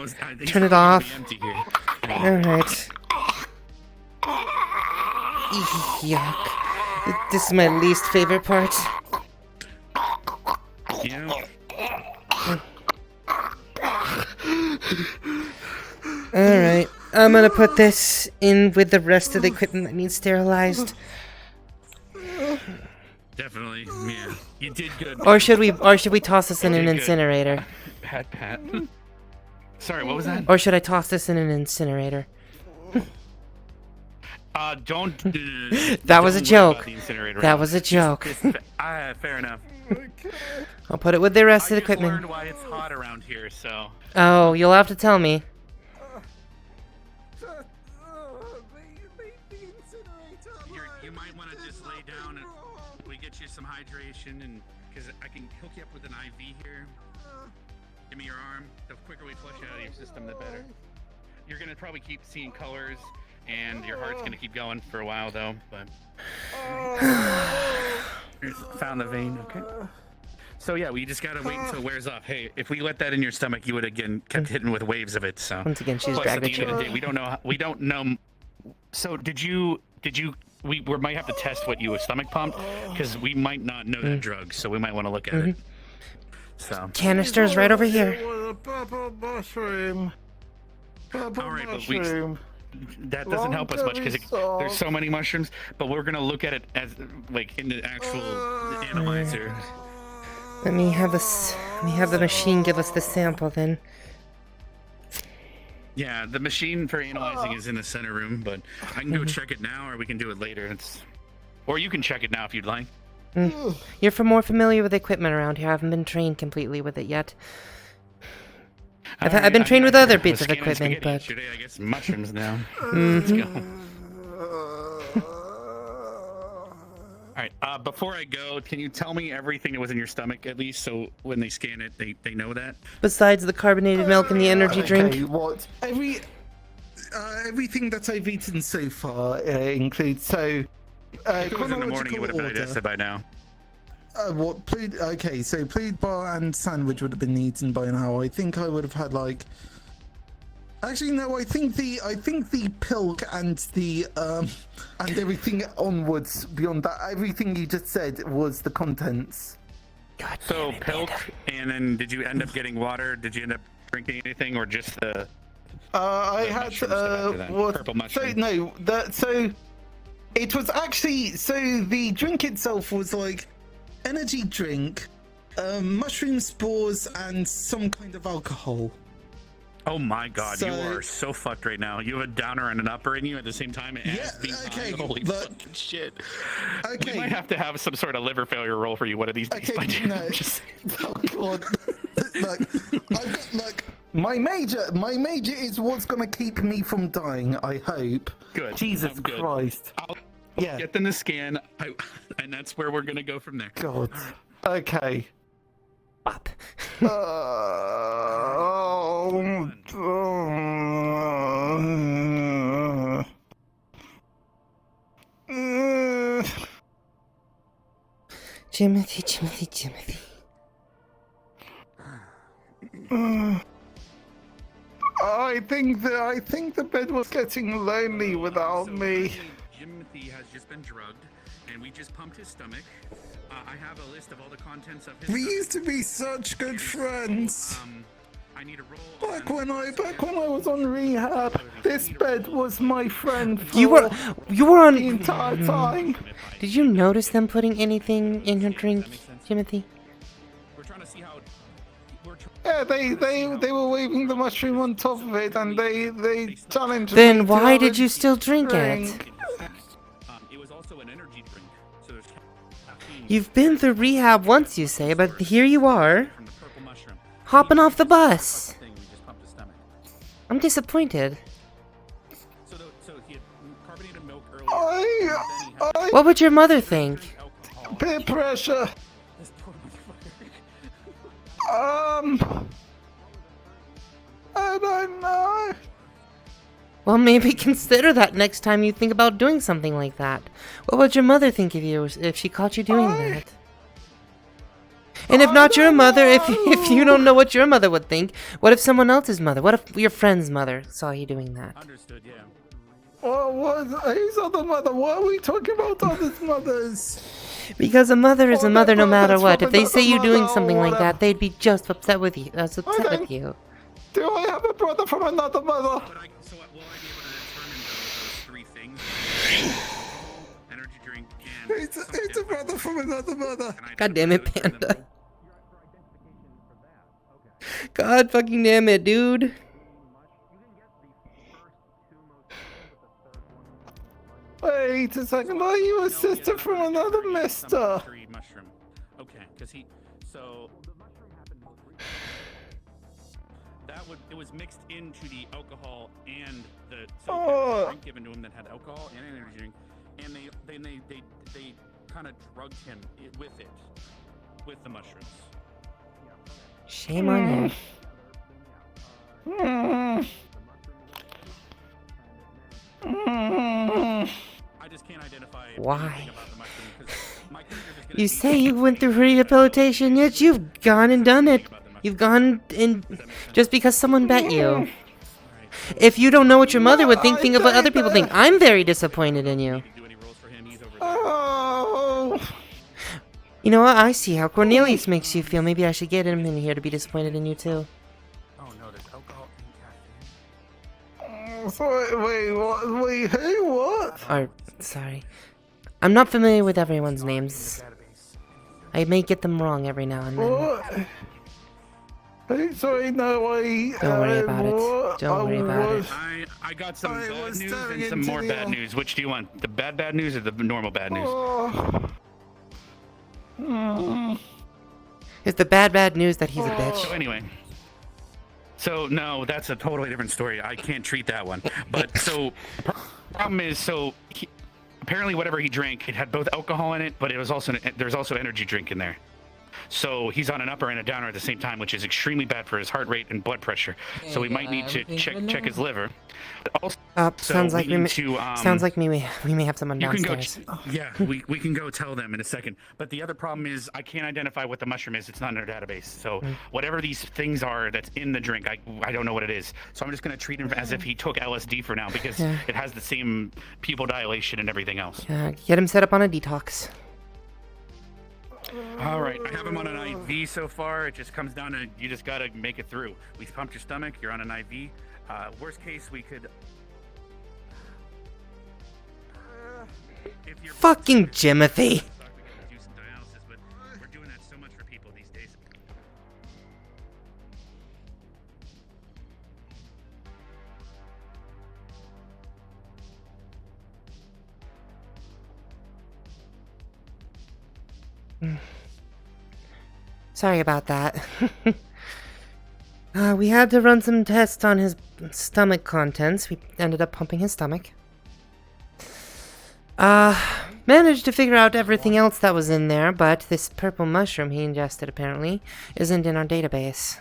Turn it off. Alright. Yuck. This is my least favorite part. Yeah. Alright, I'm gonna put this in with the rest of the equipment that needs sterilized. Definitely, yeah. You did good. Or should we toss this in an incinerator? Pat. Sorry, what was that? Or should I toss this in an incinerator? Don't. That was a joke. That That was a joke. Fair enough. I'll put it with the rest of the I just learned equipment. why it's hot around here, so. Oh, you'll have to tell me. You might want to just lay down and we get you some hydration, and because I can hook you up with an IV here. Give me your arm. The quicker we flush it out of your system, the better. You're gonna probably keep seeing colors. and your heart's gonna keep going for a while though. But found the vein. Okay. So yeah, we just gotta wait until it wears off. Hey, if we let that in your stomach, you would again kept hitting with waves of it. So once again, she's plus, at the dragging end of the day, we don't know. We don't know. So did you? We might have to test what you stomach pumped because we might not know that drug. So we might want to look at it. So Canisters right over here. Purple mushroom. Purple all right, mushroom. but that doesn't help us much because there's so many mushrooms. But we're gonna look at it as like in the actual analyzer. Let me have the machine give us the sample then. Yeah, the machine for analyzing is in the center room, but I can go check it now, or we can do it later. Or you can check it now if you'd like. You're more familiar with the equipment around here. I haven't been trained completely with it yet. I've been trained with other bits of equipment, but yesterday, I guess mushrooms now. Mhm. Let's go. All right. Before I go, can you tell me everything that was in your stomach at least, so when they scan it, they know that? Besides the carbonated milk and the energy drink. What? Everything that I've eaten so far includes so. If it was in the morning, it would have been digested by now. Okay, so pleat bar and sandwich would have been eaten by now. I think I would have had like. Actually, no. I think the pilk and the and everything onwards beyond that, everything you just said was the contents. God. So pilk, and then did you end up getting water? Did you end up drinking anything, or just the? I had what? Purple mushroom. So no, so it was actually the drink itself was like energy drink, mushroom spores, and some kind of alcohol. Oh my god, you are so fucked right now. You have a downer and an upper in you at the same time. Okay, holy but fucking shit. Okay. We might have to have some sort of liver failure roll for you one of these days. Okay, no. Oh god. Look, my major is what's gonna keep me from dying, I hope. Good. Jesus Good. Christ. I'll get them to scan, and that's where we're gonna go from there. God. Okay. Up. Timothy. I think the bed was getting lonely without me. Timothy has just been drugged, and we just pumped his stomach. I have a list of all the contents of his We stomach. used to be such good friends. I need a roll. Back when I was on rehab, this bed was my friend for You were on the entire time. Did you notice them putting anything in your drink, Timothy? We're trying to see how. Yeah, they were waving the mushroom on top of it, and they challenged me. Then to why have did a you still drink it? It was also an energy drink, so there's caffeine. You've been through rehab once, you say, but here you are, hopping off the bus. I'm disappointed. So he had carbonated milk earlier. What would your mother think? Peer pressure. I don't know. Well, maybe consider that next time you think about doing something like that. What would your mother think of you if she caught you doing that? And if not your mother, if you don't know what your mother would think, what if someone else's mother? What if your friend's mother saw you doing that? Understood, yeah. Whose other mother? Why are we talking about others' mothers? Because a mother is a mother no matter what. If they say you're doing something like that, they'd be just upset with you. That's upset with you. Do I have a brother from another mother? So will I be able to determine those three things? Energy drink and... It's a brother from another mother. God damn it, Panda. God fucking damn it, dude. Wait a second, are you a sister from another mister? Mushroom. Okay, because so it was mixed into the alcohol and the drink given to him that had alcohol and an energy drink, and they kind of drugged him with the mushrooms. Shame on you. I just can't identify Why? anything about the mushroom because my character's just gonna You say you went through rehabilitation, yet you've gone and done it. You've gone in just because someone bet you. If you don't know what your mother would think of what other people think. I'm very disappointed in you. Oh. You know what? I see how Cornelius makes you feel. Maybe I should get him in here to be disappointed in you too. Oh no, there's alcohol in caffeine. Sorry, wait, what? Wait, who? What? Or, sorry. I'm not familiar with everyone's names. I may get them wrong every now and then. What? Hey, sorry, no, Don't worry about it. Don't worry about it. I got some bad news and some more bad news. Which do you want? The bad news or the normal bad news? It's the bad news that he's a bitch. So anyway. So no, that's a totally different story. I can't treat that one. But so problem is, apparently whatever he drank, it had both alcohol in it, but there's also energy drink in there. So he's on an upper and a downer at the same time, which is extremely bad for his heart rate and blood pressure. So we might need to check his liver. Also, sounds like we may have someone downstairs. We can go tell them in a second. But the other problem is I can't identify what the mushroom is. It's not in our database. So whatever these things are that's in the drink, I don't know what it is. So I'm just going to treat him as if he took LSD for now because it has the same pupil dilation and everything else. Get him set up on a detox. All right, I have him on an IV so far. It just comes down to you just gotta make it through. We pumped your stomach. You're on an IV. Worst case, we could. Fucking Jimothy. Do some dialysis, but we're doing that so much for people these days. Sorry about that. We had to run some tests on his stomach contents. We ended up pumping his stomach. Managed to figure out everything else that was in there, but this purple mushroom he ingested apparently isn't in our database.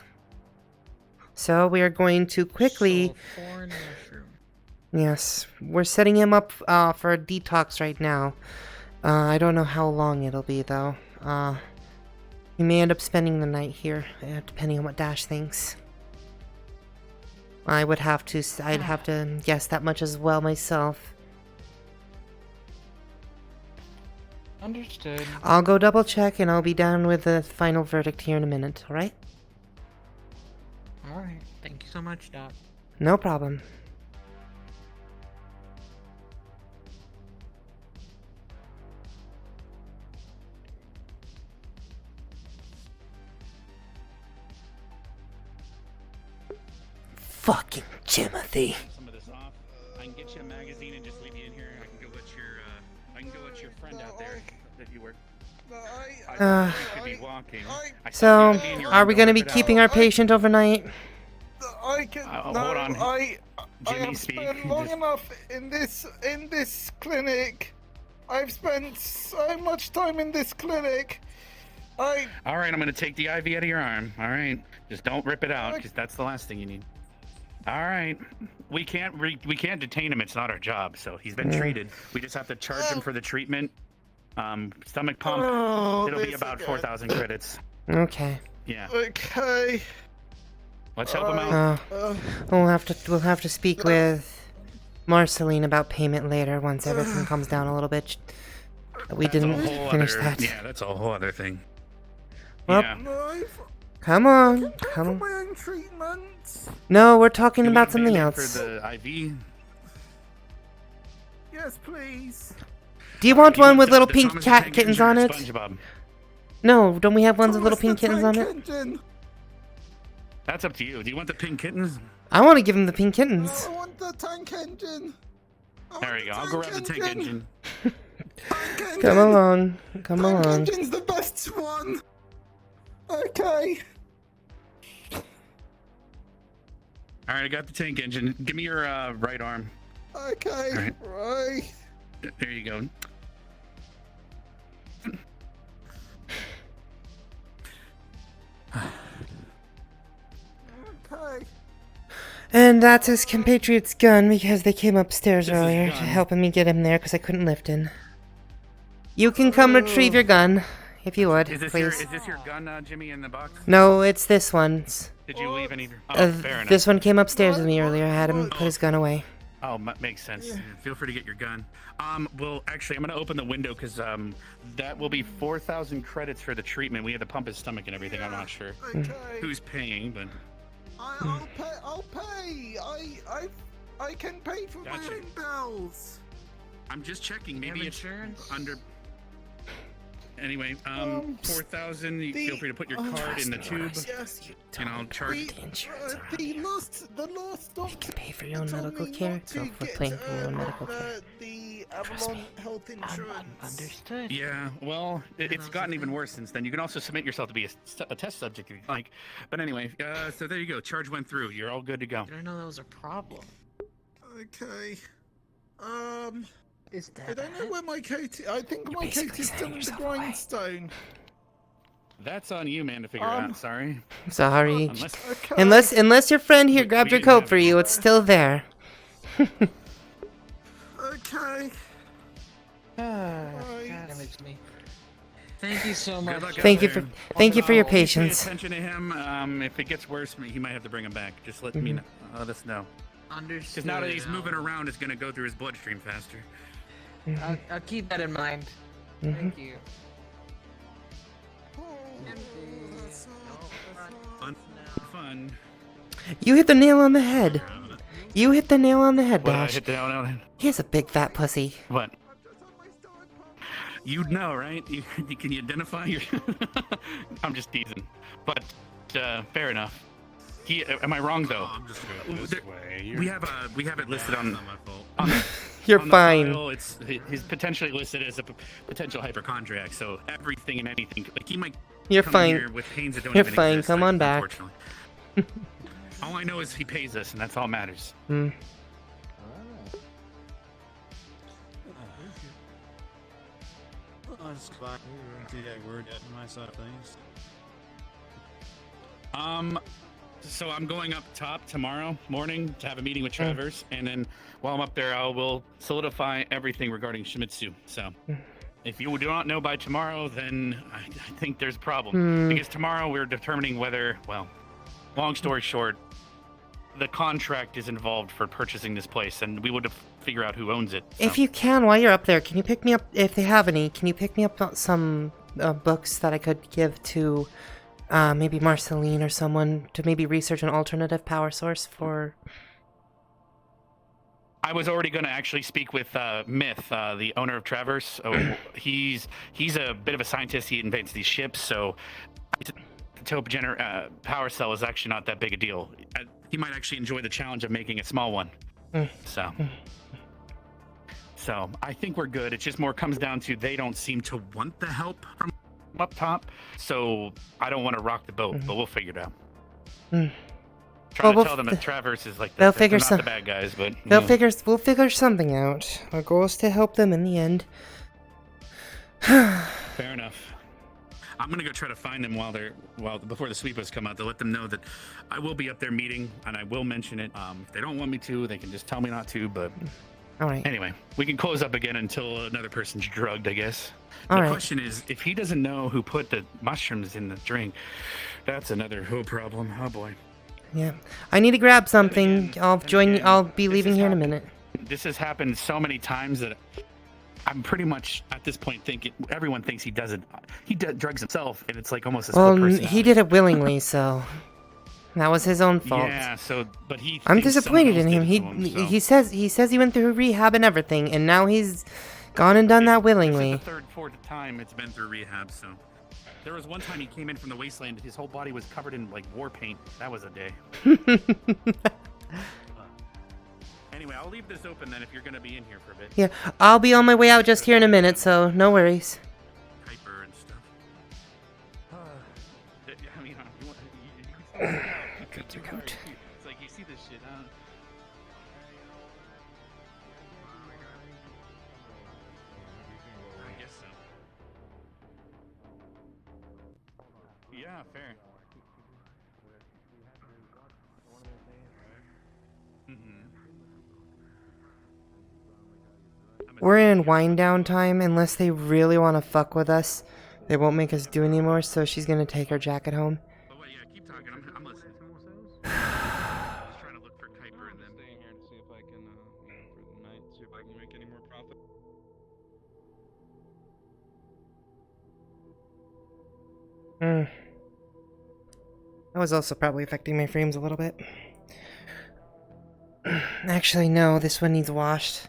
So we are going to quickly... Yes, we're setting him up for a detox right now. I don't know how long it'll be though. He may end up spending the night here, depending on what Dash thinks. I'd have to guess that much as well myself. Understood. I'll go double check and I'll be down with the final verdict here in a minute, alright? Alright, thank you so much, Doc. No problem. Fucking Jimothy. Some of this off. I can get you a magazine and just leave you in here. I can go let your friend out there that you work. I could be walking. So, are we going to be keeping our patient overnight? Hold on. I Jimmy, have speak. spent long enough in this clinic. I've spent so much time in this clinic. All right, I'm going to take the IV out of your arm. All right, just don't rip it out because that's the last thing you need. All right, we can't detain him. It's not our job. So he's been treated. We just have to charge him for the treatment. Stomach pump. It'll be about 4,000 credits. Okay. Yeah. Okay. Let's help him out. We'll have to speak with Marceline about payment later once everything calms down a little bit. We didn't finish that. Yeah, that's a whole other thing. Well, yeah. Come on. My own treatment. No, we're talking about something else. For the IV. Yes, please. Do you want one with little pink cat kittens on it? SpongeBob? No, don't we have ones with little pink kittens on it? That's up to you. Do you want the pink kittens? I want to give him the pink kittens. I want the tank engine. There we go. I'll grab the tank engine. Come along. Come tank along. engine's the best one. Okay. All right, I got the tank engine. Give me your right arm. Okay. Right. There you go. Okay. And that's his compatriot's gun because they came upstairs This is earlier to gun. helping me get him there because I couldn't lift him. You can come retrieve your gun, if you would, Is this please. your gun, Jimmy, in the box? No, it's this one's. Did you leave any? Oh, fair enough. This one came upstairs with me earlier. I had him put his gun away. Oh, makes sense. Feel free to get your gun. Well, actually, I'm gonna open the window because that will be 4,000 credits for the treatment. We had to pump his stomach and everything. I'm not sure who's paying, but I'll pay. I can pay for my own bills. I'm just checking. Maybe it's insurance under. Anyway, 4,000. Feel free to put your card in the tube, and I'll charge. The last doctor. You can pay for your own medical care. Go for paying for your own medical care. The Avalon health insurance. Understood. Yeah, well, it's gotten even worse since then. You can also submit yourself to be a test subject if you like. But anyway, so there you go. Charge went through. You're all good to go. I didn't know that was a problem. Okay. I don't know where my coat is. I think my coat is still in the grindstone. That's on you, man, to figure out. Sorry. Sorry. Unless your friend here grabbed your coat for you, it's still there. Okay. Damaged me. Thank you so much. Thank you for your patience. Pay attention to him. If it gets worse, he might have to bring him back. Just let me know. Let us know. Understood. Because now that he's moving around, it's gonna go through his bloodstream faster. I'll keep that in mind. Thank you. Fun. You hit the nail on the head. You hit the nail on the head, What, I Dash. hit the nail on the head? He has a big fat pussy. What? You'd know, right? Can you identify your... I'm just teasing. But, fair enough. Am I wrong, though? I'm just going this way. We have it listed on... Not my fault. You're on the fine. file, he's potentially listed as a potential hypochondriac, so everything and anything... Like, he might You're come fine. here with pains that don't You're even fine. exist, Come on back. unfortunately. All I know is he pays us, and that's all matters. Hmm. Let's go back and see that word at my side of things. So I'm going up top tomorrow morning to have a meeting with Travers, and then while I'm up there, I will solidify everything regarding Shimizu. So if you do not know by tomorrow, then I think there's a problem. Because tomorrow we're determining whether, well, long story short, the contract is involved for purchasing this place, and we would figure out who owns it. So. If you can, while you're up there, can you pick me up, if they have any, can you pick me up some books that I could give to maybe Marceline or someone to maybe research an alternative power source for... I was already going to actually speak with Myth, the owner of Travers. Oh, he's a bit of a scientist. He invents these ships, so the Taupe power cell is actually not that big a deal. He might actually enjoy the challenge of making a small one. So I think we're good. It just more comes down to they don't seem to want the help from up top, so I don't want to rock the boat, but we'll figure it out. Trying to tell them that Travers is like they'll they're figure not the bad guys, but we'll figure something out. Our goal is to help them in the end. Fair enough. I'm gonna go try to find them before the sweepers come out to let them know that I will be up there meeting, and I will mention it. If they don't want me to, they can just tell me not to. But all right. Anyway, we can close up again until another person's drugged, I guess. All the right. question is, if he doesn't know who put the mushrooms in the drink, that's another problem. Oh boy. Yeah, I need to grab something. I'll join you. I'll be leaving here in a minute. This has happened so many times that I'm pretty much at this point thinking everyone thinks he does it. He drugs himself, and it's like almost a split personality. He did it willingly, so that was his own fault. Yeah. So, but he. I'm thinks disappointed in someone him. else did it to him, He says he went through rehab and everything, and now he's gone and done that willingly. This is the third, fourth time it's been through rehab. So there was one time he came in from the wasteland. His whole body was covered in like war paint. That was a day. Anyway, I'll leave this open then if you're going to be in here for a bit. Yeah, I'll be on my way out just here in a minute, so no worries. Hyper and stuff. I mean, Good to go. It's like you see this shit, huh? I guess so. Yeah, fair. we're in wind down time. Unless they really want to fuck with us, they won't make us do anymore. So she's gonna take her jacket home. Oh wait, yeah, keep talking. I'm listening. Just trying to look for Kuiper and then. Staying here to see if I can, for the night, see if I can make any more profit. That was also probably affecting my frames a little bit. Actually, no, this one needs washed.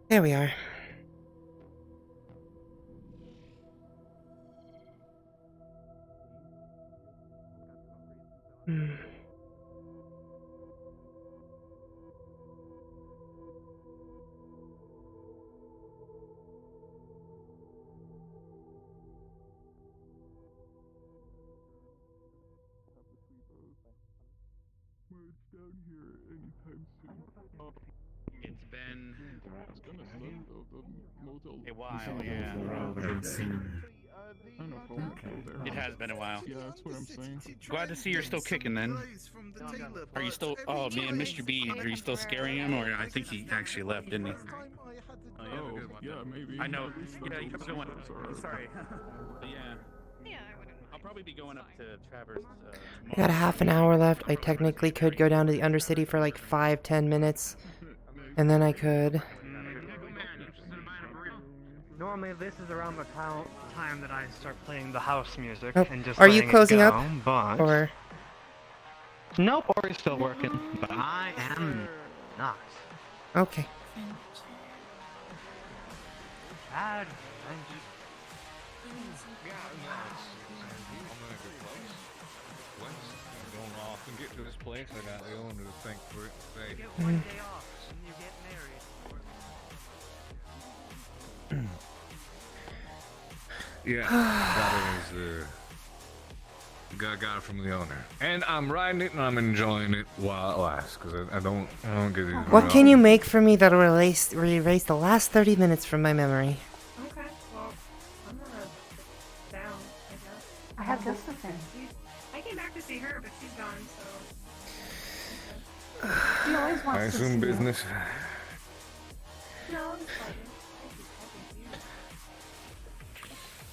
There we are. Down here anytime soon. It's been It's kind of stuck though. The motel. a while, yeah. It has been a while. Yeah, that's what I'm saying. Glad to see you're still kicking then. Are you still, oh man, Mr. B, are you still scaring him? Or I think he actually left, didn't he? Oh, yeah, maybe. I know. Yeah, you have a good one. I'm sorry. But yeah. I'll probably be going up to Traverse I got a half an hour left. I technically could go down to the Undercity for like 5-10 minutes. And then I could... Normally this is around the time that I start playing the house music Oh, and just are you letting it closing go, up? But... Or... Nope, Ori's still working, but I am not. Okay. Bad. Don't often get to this place. I got the owner to thank for it today. Yeah, that is got it from the owner, and I'm riding it and I'm enjoying it while it lasts because I don't get these. What can you make for me that'll erase the last 30 minutes from my memory? Okay, well, I'm gonna down, I guess. I have Josephine. I came back to see her, but she's gone, so... She always wants I to assume see business. No, it's fine.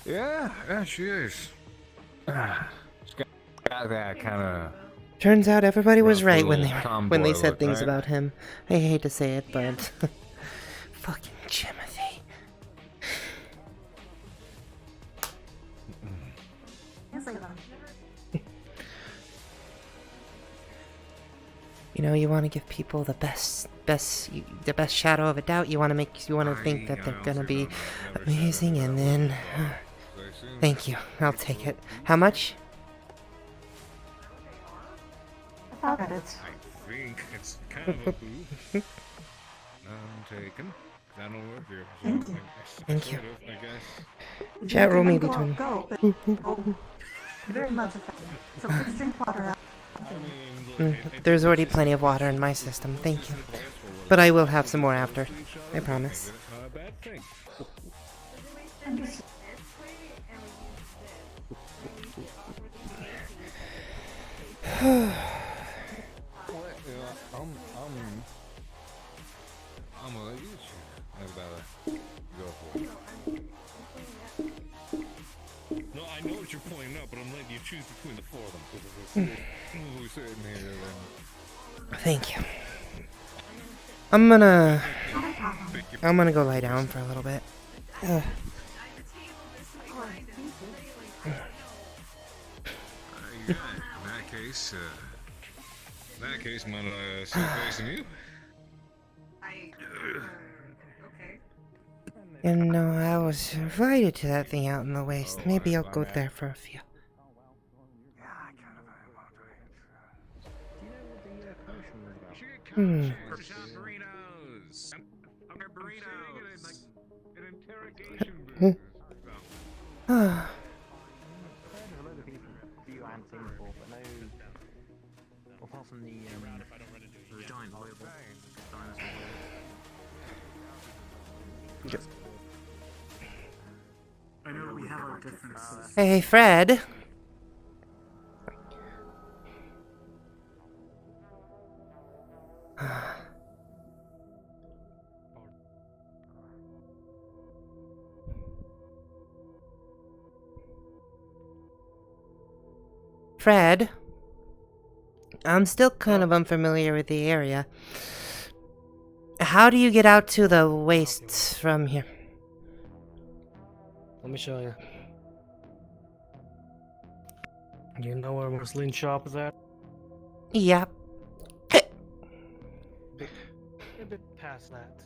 Yeah, she is. She's got that kind of. Turns out everybody was rough right when little they tomboy said look, things right? about him. I hate to say it, but fucking Timothy. You know, you want to give people the best shadow of a doubt. You want to think that they're gonna be amazing, and then. Thank you. I'll take it. How much? I think it's kind of a boo. I'm taken. I don't work here. So Thank you. I guess. Chat roll me between. Very much effective. So please drink water out. There's already plenty of water in my system. Thank you. But I will have some more after. I promise. Not a bad thing. I'm gonna let you choose. That's about it. Go for it. No, I know what you're pointing out, but I'm letting you choose between the four of them. We're sitting here then. Thank you. I'm gonna go lie down for a little bit. In that case, might I sit facing you? You know, I was invited to that thing out in the waste. Maybe I'll go there for a few. Hmm. Ah. Apart from the giant dinosaur. We have our differences. Hey, Fred. Fred, I'm still kind of unfamiliar with the area. How do you get out to the wastes from here? Let me show you. You know where Marceline's shop is at? Yep. A bit past that.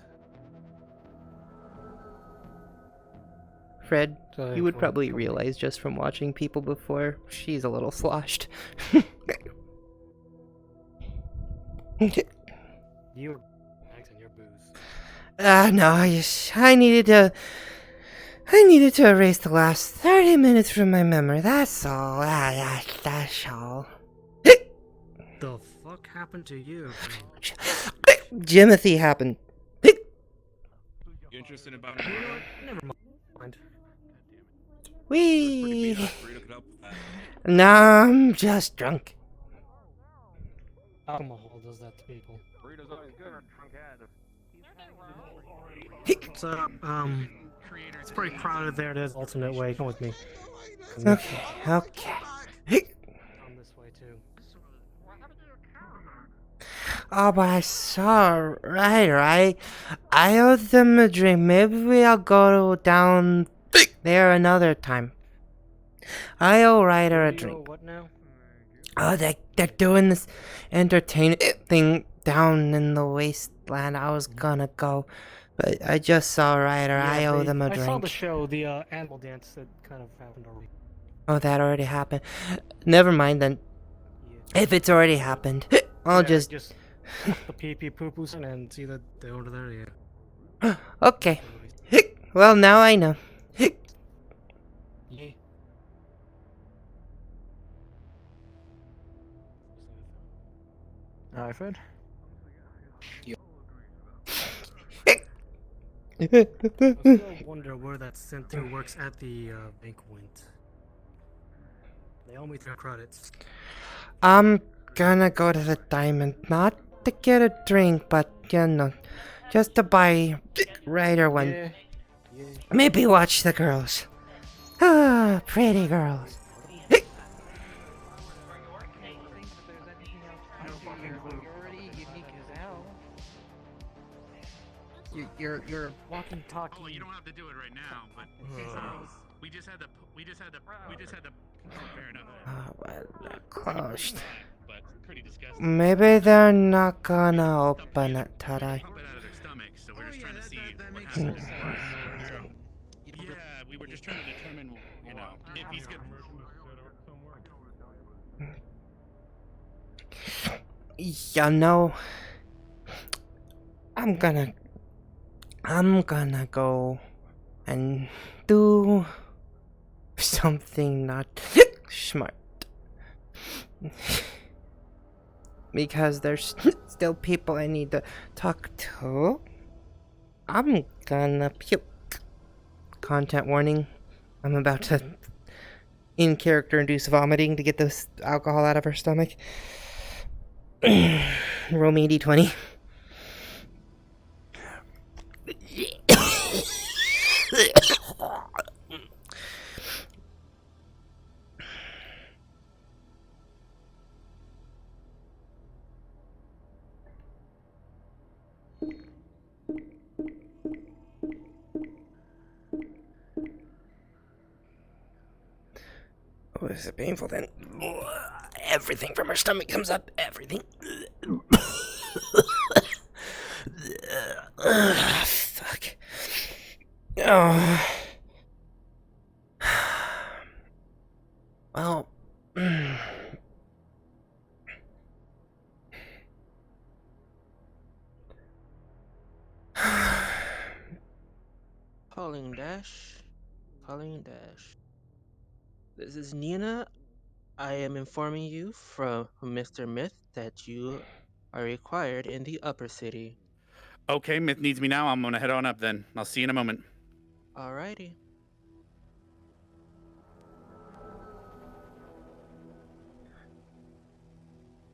Fred, Sorry, you would Fred. probably realize just from watching people before, she's a little sloshed. You're and your booze. No, I needed to erase the last 30 minutes from my memory, that's all. That's all. The fuck happened to you? Jimothy happened. You interested about it? Never mind. Wee. Nah, I'm just drunk. Alcohol does that to people. Burrito's always good on drunk head. So, it's pretty crowded there. There's alternate way. Come with me. Okay. Come this way too. Oh, but I saw right? I owe them a drink. Maybe I'll go down there another time. I owe Ryder a drink. What now? Oh, they're doing this entertainment thing down in the wasteland. I was gonna go, but I just saw Ryder. Yeah, I owe them a I saw the drink. show, the animal dance that kind of happened already. Oh, that already happened. Never mind then. If it's already happened, I'll just the pee pee poo poos and see that they're over there. Yeah. Okay. Well, now I know. Yeah. Alright, Fred. I still wonder where that center works at the bank went. They owe me 3 credits. I'm gonna go to the diamond, not to get a drink, but just to buy Ryder one. Yeah. Maybe watch the girls. Ah, pretty girls. You're walking, talking. Oh, you don't have to do it right now, but we just had the. Fair enough. Oh, well, they're closed. But pretty disgusting. Maybe they're not gonna open it today. Pump it out of their stomachs, so we're just trying to see what happens. Yeah, we were just trying to determine, if he's good. I'm gonna go and do something not smart. Because there's still people I need to talk to. I'm gonna puke. Content warning. I'm about to in character induce vomiting to get this alcohol out of her stomach. Roll me a d20. Oh, is it painful then? Everything from her stomach comes up. Everything. Fuck. Oh. Well. Calling Dash. Calling Dash. This is Nina. I am informing you from Mr. Myth that you are required in the upper city. Okay, Myth needs me now. I'm gonna head on up then. I'll see you in a moment. Alrighty.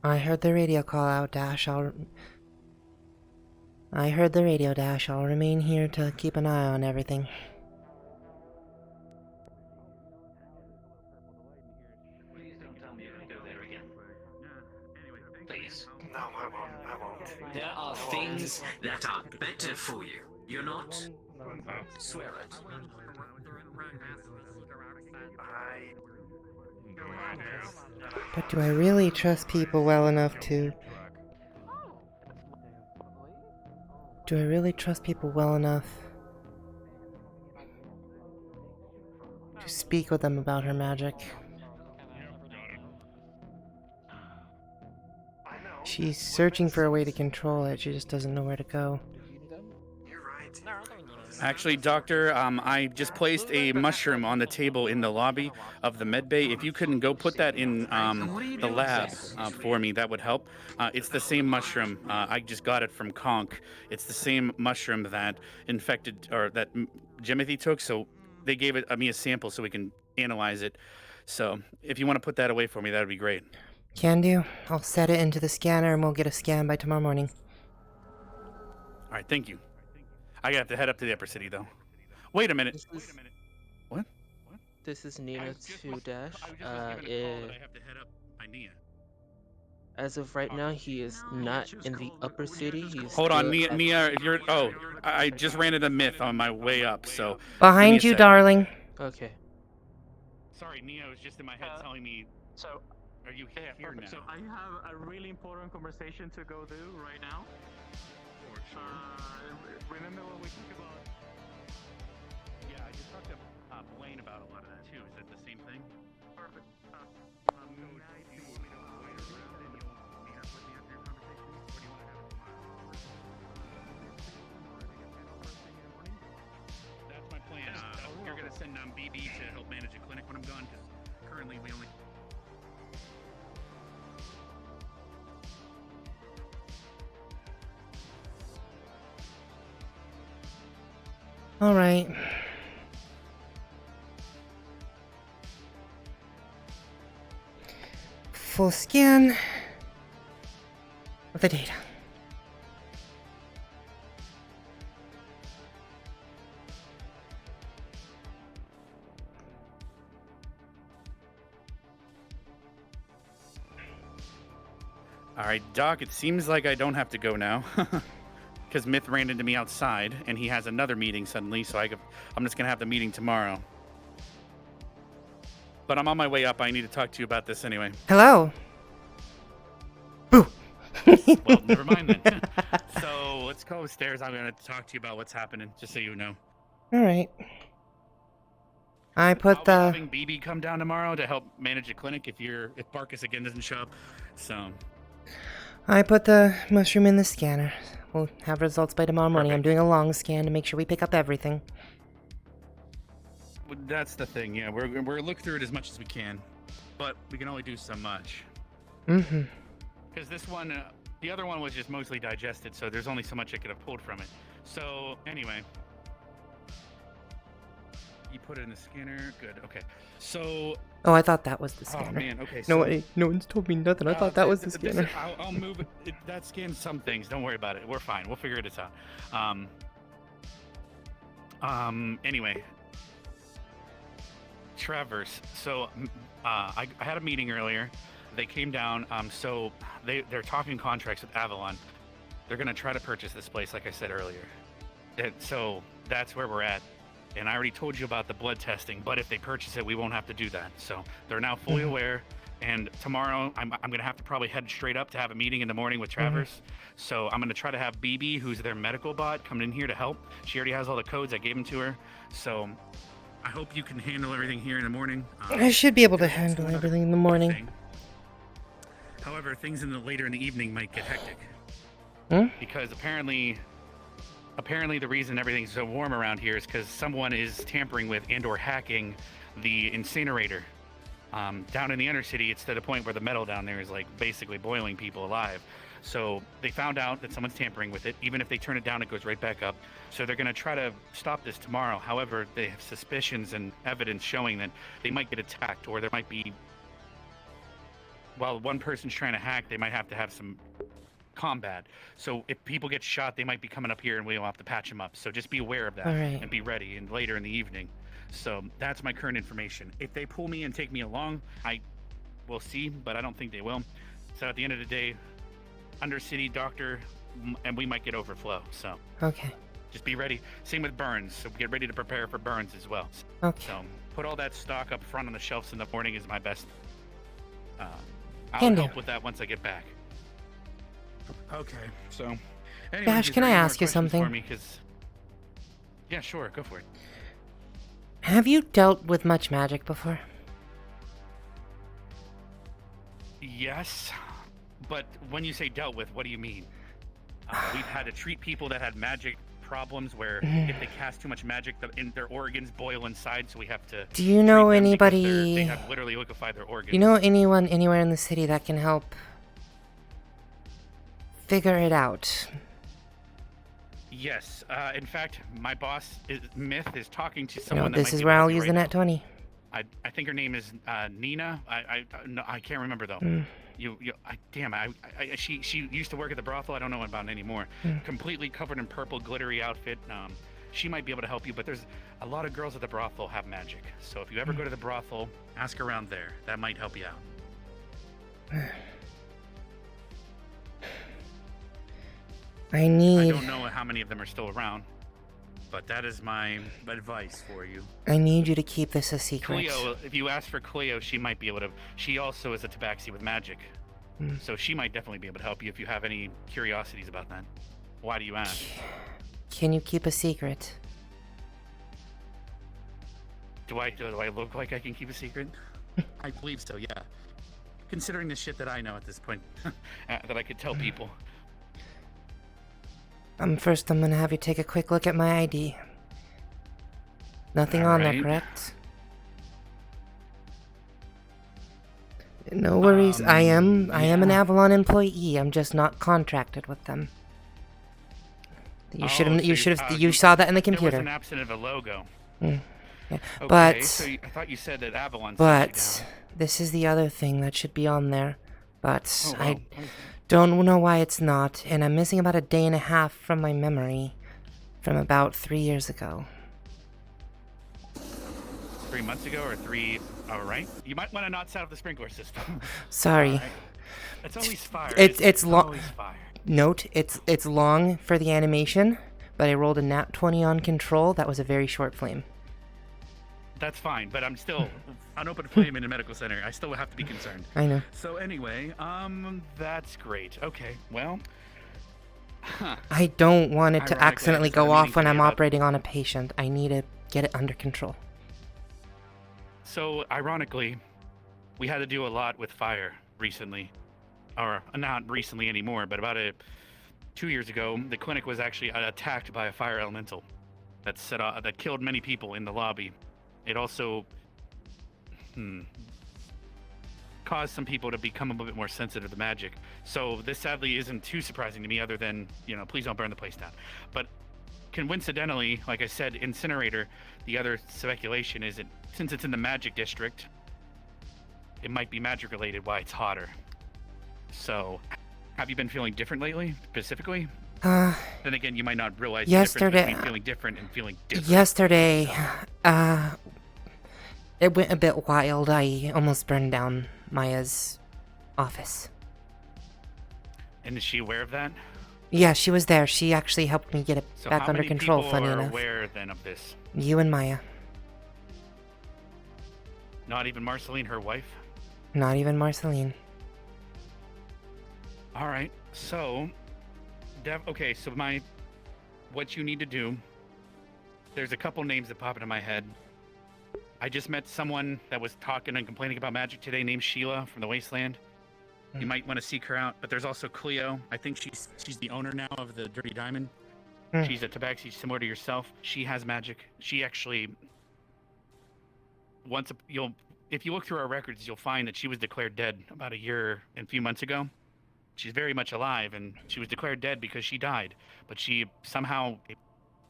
I heard the radio call out, Dash. I heard the radio, Dash. I'll remain here to keep an eye on everything. Please don't tell me you're gonna go there again. Please. No, I won't. There are things that are better for you. You're not? Swear it. But do I really trust people well enough to... Do I really trust people well enough to speak with them about her magic? She's searching for a way to control it, she just doesn't know where to go. Actually, Doctor, I just placed a mushroom on the table in the lobby of the med bay. If you couldn't go put that in the lab for me, that would help. It's the same mushroom. I just got it from Conk. It's the same mushroom that infected, or that Jimothy took, so they gave it me a sample so we can analyze it. So if you want to put that away for me, that would be great. Can do. I'll set it into the scanner and we'll get a scan by tomorrow morning. All right, thank you. I have to head up to the upper city, though. Wait a minute. What? This is Nina 2 Dash. As of right now, he is not in the upper city. He's Hold on, Mia, if you're... Oh, I just ran into Myth on my way up, so... Behind you, darling. Okay. Sorry, Nia was just in my head telling me... So... Are you here now? So I have a really important conversation to go do right now. Remember what we talked about? Yeah, I just talked to Blaine about a lot of that too. Is it the same thing? Perfect. Do you want me to wait around and you'll meet up with me after your conversation? Or do you want to have it tomorrow? That's my plan. You're going to send BB to help manage a clinic when I'm gone, because currently we only... All right. Full scan of the data. All right, Doc, it seems like I don't have to go now. Because Myth ran into me outside, and he has another meeting suddenly, so I'm just going to have the meeting tomorrow. But I'm on my way up. I need to talk to you about this anyway. Hello. Well, never mind then. So let's go upstairs. I'm going to talk to you about what's happening, just so you know. All right. I put I'll be having BB come down tomorrow to help manage a clinic if Barkus again doesn't show up. So I put the mushroom in the scanner. We'll have results by tomorrow morning. I'm doing a long scan to make sure we pick up everything. That's the thing, yeah. We're looking through it as much as we can, but we can only do so much. Mm-hmm. Because this one, the other one was just mostly digested, so there's only so much I could have pulled from it. So anyway, you put it in the scanner. Good. Okay. So. Oh, I thought that was the scanner. Oh man. Okay. No one's told me nothing. I thought that was the scanner. I'll move it. That scans some things. Don't worry about it. We're fine. We'll figure it out. Anyway. Traverse. So, I had a meeting earlier. They came down. So they're talking contracts with Avalon. They're gonna try to purchase this place, like I said earlier. So that's where we're at. And I already told you about the blood testing, but if they purchase it, we won't have to do that. So they're now fully aware. And tomorrow, I'm going to have to probably head straight up to have a meeting in the morning with Traverse. So I'm going to try to have BB, who's their medical bot, come in here to help. She already has all the codes. I gave them to her. So I hope you can handle everything here in the morning. I should be able to handle everything in the morning. However, things later in the evening might get hectic. Because apparently the reason everything's so warm around here is because someone is tampering with and/or hacking the incinerator. Down in the inner city, it's to the point where the metal down there is like basically boiling people alive. So they found out that someone's tampering with it. Even if they turn it down, it goes right back up. So they're going to try to stop this tomorrow. However, they have suspicions and evidence showing that they might get attacked, or there might be while one person's trying to hack, they might have to have some combat. So if people get shot, they might be coming up here and we'll have to patch them up. So just be aware of that Alright. and be ready and later in the evening. So that's my current information. If they pull me and take me along, I will see, but I don't think they will. So at the end of the day, Undercity, Doctor, and we might get overflow. So Okay. just be ready. Same with burns. So get ready to prepare for burns as well. Okay. So put all that stock up front on the shelves in the morning is my best. I'll Can do. help with that once I get back. Okay. So. Anyway, Bash, is can there I any more ask you questions something? For me? 'Cause- yeah, sure. Go for it. Have you dealt with much magic before? Yes, but when you say dealt with, what do you mean? We've had to treat people that had magic problems where if they cast too much magic, their organs boil inside, so we have to. Do you know treat them because anybody? they have literally liquefied their organs. Do you know anyone anywhere in the city that can help figure it out? Yes. In fact, my boss, Myth, is talking to You know, someone. this is where I'll use the net 20. I think her name is Nina. No, I can't remember though. Mm. She used to work at the brothel. I don't know about it anymore. Mm. Completely covered in purple glittery outfit. She might be able to help you, but there's a lot of girls at the brothel have magic. So if you ever go to the brothel, ask around there. That might help you out. I need don't know how many of them are still around, but that is my advice for you. I need you to keep this a secret. Cleo, if you ask for Cleo, she might be able to. She also is a tabaxi with magic. Mm. So she might definitely be able to help you if you have any curiosities about that. Why do you ask? Can you keep a secret? Do I look like I can keep a secret? I believe so, yeah. Considering the shit that I know at this point, that I could tell people. First I'm gonna have you take a quick look at my ID. Nothing on there, Alright. correct? No worries. I am an Avalon employee. I'm just not contracted with them. You should have. You saw that in the There computer. was an absent of a logo. Mm, yeah. Okay, But so I thought you said that Avalon. But this is the other thing that should be on there. But Oh, wow. I don't know why it's not, and I'm missing about a day and a half from my memory from about 3 years ago. 3 months ago or 3. All right. You might want to not set up the sprinkler system. Sorry. All right. It's always fire. It's long. Always fire. Note, it's long for the animation, but I rolled a nat 20 on control. That was a very short flame. That's fine, but I'm still an open flame in a medical center. I still have to be concerned. I know. So anyway, that's great. Okay, well. I don't want it to Ironically, I accidentally just had a go off meeting when I'm today about- operating on a patient. I need to get it under control. So ironically, we had to do a lot with fire recently, or not recently anymore, but about 2 years ago, the clinic was actually attacked by a fire elemental that killed many people in the lobby. It also caused some people to become a little bit more sensitive to magic. So this sadly isn't too surprising to me, other than, please don't burn the place down. But coincidentally, like I said, Incinerator, the other speculation is that since it's in the magic district, it might be magic related why it's hotter. So, have you been feeling different lately, specifically? Then again, you might not realize the difference between feeling different and feeling different. Yesterday, it went a bit wild. I almost burned down Maya's office. And is she aware of that? Yeah, she was there. She actually helped me get it So back how under many control, people funny are enough. aware then of this? You and Maya. Not even Marceline, her wife? Not even Marceline. All right. So, okay, so what you need to do, there's a couple names that pop into my head. I just met someone that was talking and complaining about magic today named Sheila from the Wasteland. You might want to seek her out, but there's also Cleo. I think she's the owner now of the Dirty Diamond. She's a tabaxi similar to yourself. She has magic. She actually if you look through our records, you'll find that she was declared dead about a year and a few months ago. She's very much alive, and she was declared dead because she died. But she somehow,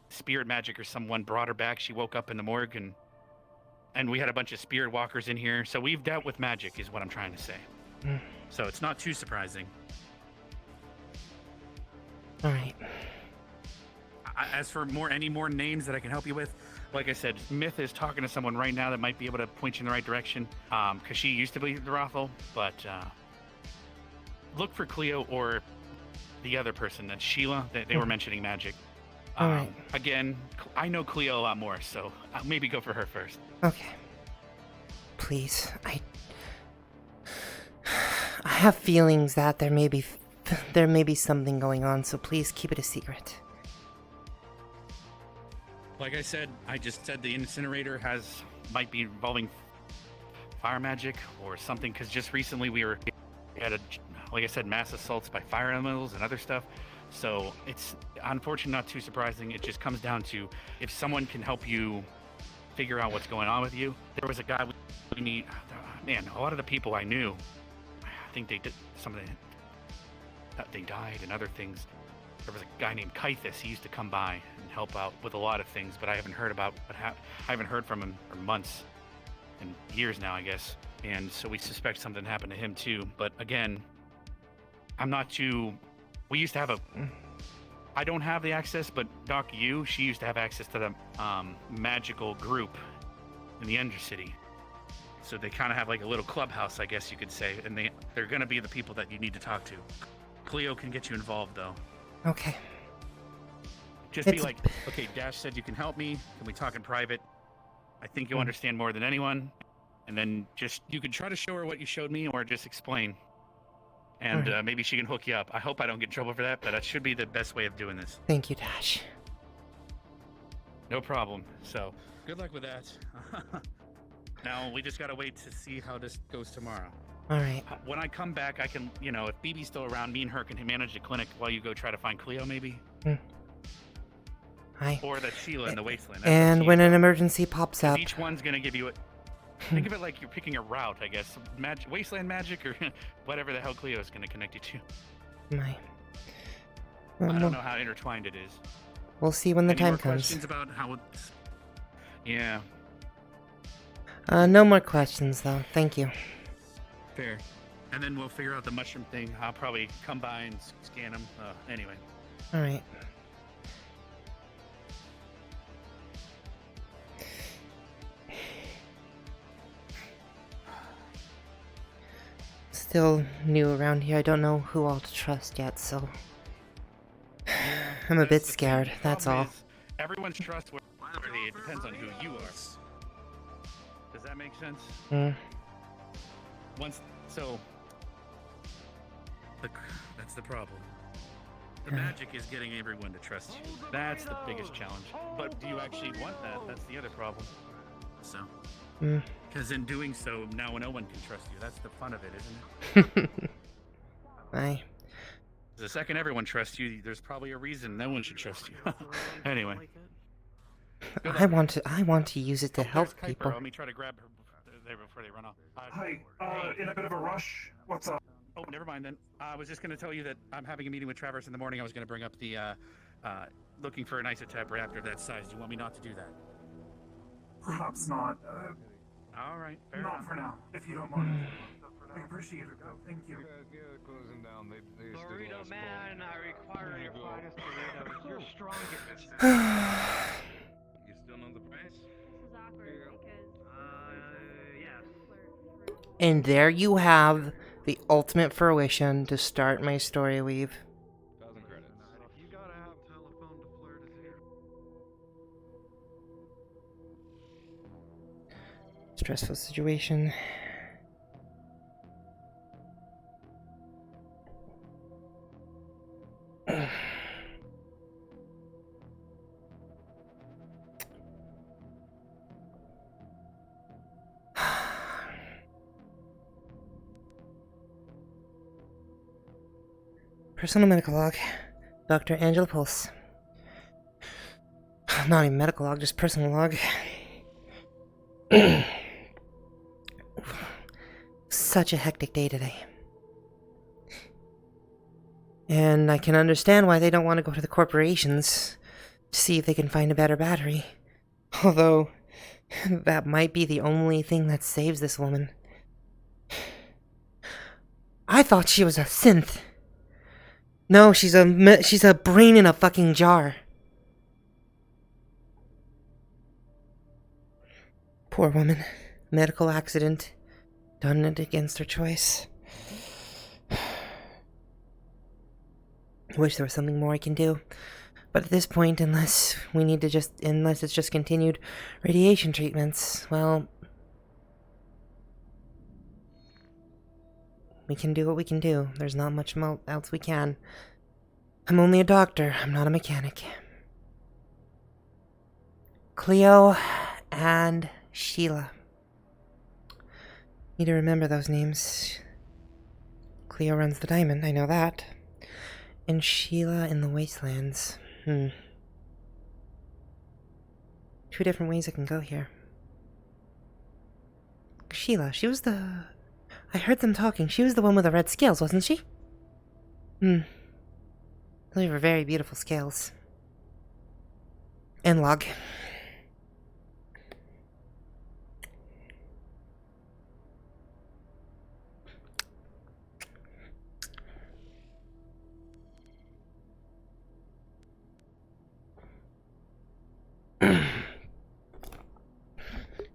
spirit magic or someone brought her back. She woke up in the morgue, and we had a bunch of spirit walkers in here. So we've dealt with magic, is what I'm trying to say. So it's not too surprising. All right. As for any more names that I can help you with, like I said, Myth is talking to someone right now that might be able to point you in the right direction. Because she used to be the brothel, but look for Cleo or the other person, that's Sheila. They were mentioning magic. All right. Again, I know Cleo a lot more, so I'll maybe go for her first. Okay. Please, I have feelings that there may be something going on, so please keep it a secret. Like I said, I just said the incinerator might be involving fire magic or something, because just recently we had like I said, mass assaults by fire elementals and other stuff. So it's unfortunately not too surprising. It just comes down to if someone can help you figure out what's going on with you. There was a guy we meet. Man, a lot of the people I knew, I think they did some of they died and other things. There was a guy named Kythus. He used to come by and help out with a lot of things, but I haven't heard from him for months and years now, I guess. And so we suspect something happened to him too. But again, we used to have I don't have the access, but Doc Yu, she used to have access to the magical group in the Undercity. So they kind of have like a little clubhouse, I guess you could say, and they're going to be the people that you need to talk to. Cleo can get you involved, though. Okay. Just be like, okay, Dash said you can help me. Can we talk in private? I think you'll understand more than anyone. And then you can try to show her what you showed me, or just explain. And maybe she can hook you up. I hope I don't get in trouble for that, but that should be the best way of doing this. Thank you, Dash. No problem. So, good luck with that. Now, we just gotta wait to see how this goes tomorrow. All right. When I come back, I can, if BB's still around, me and her can manage the clinic while you go try to find Cleo, maybe? Hi. Or that Sheila in the Wasteland. And when an emergency pops up... Each one's gonna give you a... Think of it like you're picking a route, I guess. Wasteland magic or whatever the hell Cleo is gonna connect you to. My... I don't know how intertwined it is. We'll see when the time comes. Questions about how it's... Yeah. No more questions, though. Thank you. Fair. And then we'll figure out the mushroom thing. I'll probably come by and scan them. Anyway. All right. Still new around here. I don't know who all to trust yet, so... I'm a bit scared, that's all. Everyone's trustworthy. It depends on who you are. Does that make sense? That's the problem. The magic is getting everyone to trust you. That's the biggest challenge. But do you actually want that? That's the other problem. So, because in doing so, now no one can trust you. That's the fun of it, isn't it? Aye. The second everyone trusts you, there's probably a reason no one should trust you. Anyway. I want to use it to help people. Let me try to grab her before they run off. Hi, in a bit of a rush. What's up? Oh, never mind then. I was just going to tell you that I'm having a meeting with Traverse in the morning. I was going to bring up the looking for an isotype reactor that size. Do you want me not to do that? Perhaps not. All right. Not for now, if you don't mind. I appreciate it, though. Thank you. Closing down. Burrito man, I require your finest burritos. You're strong at this. You still know the price? This is awkward because... yes. And there you have the ultimate fruition to start my story weave. 1,000 credits. You gotta have telephone to flirt his ear. Stressful situation. Personal medical log. Dr. Angela Pulse. Not even medical log, just personal log. Such a hectic day today. And I can understand why they don't want to go to the corporations to see if they can find a better battery. Although, that might be the only thing that saves this woman. I thought she was a synth. No, she's a brain in a fucking jar. Poor woman. Medical accident. Done it against her choice. Wish there was something more I can do. But at this point, unless it's just continued radiation treatments, well, we can do what we can do. There's not much else we can. I'm only a doctor. I'm not a mechanic. Cleo and Sheila. Need to remember those names. Cleo runs the diamond, I know that. And Sheila in the wastelands. 2 different ways I can go here. Sheila, she was the... I heard them talking. She was the one with the red scales, wasn't she? Those were very beautiful scales. And log.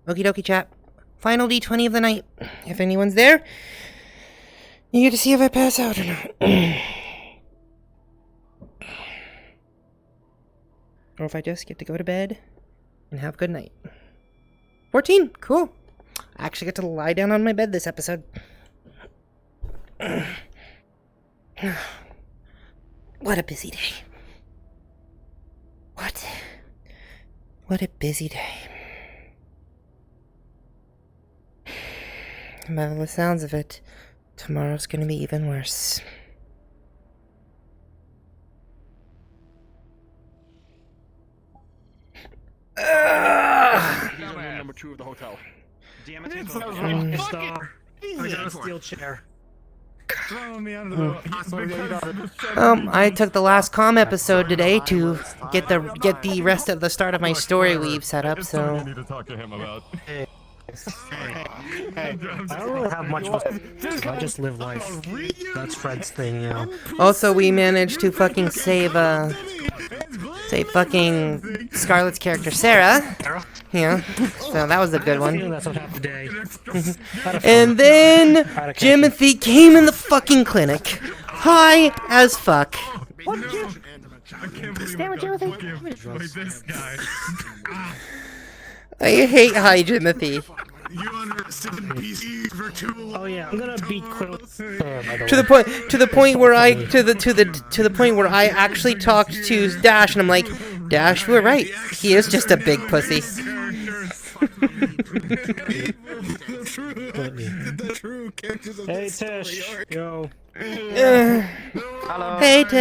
Okie dokie, chat. Final D20 of the night. If anyone's there, you get to see if I pass out or not. Or if I just get to go to bed and have a good night. 14, cool. I actually get to lie down on my bed this episode. What a busy day. What a busy day. By the sounds of it, tomorrow's gonna be even worse. He's on room number 2 of the hotel. Damn it, I got a steel chair. Throw me under the hospital. I took the last comm episode today to get the rest of the start of my story weave set up, so... need to talk to him about. Hey, I don't really have much. I just live life. That's Fred's thing, you know. Also, we managed to fucking save fucking Scarlett's character, Sarah. Yeah, so that was a good one. That's what happened today. And then Jimothy came in the fucking clinic, high as fuck. What did you? Stand with Jimothy. This guy. I hate high Jimothy. You understood PC for too long. Oh yeah, I'm gonna beat Quill. To the point where I actually talked to Dash, and I'm like, Dash, we're right. He is just a big pussy. Hey Tish, yo. Hello. Hey Tish.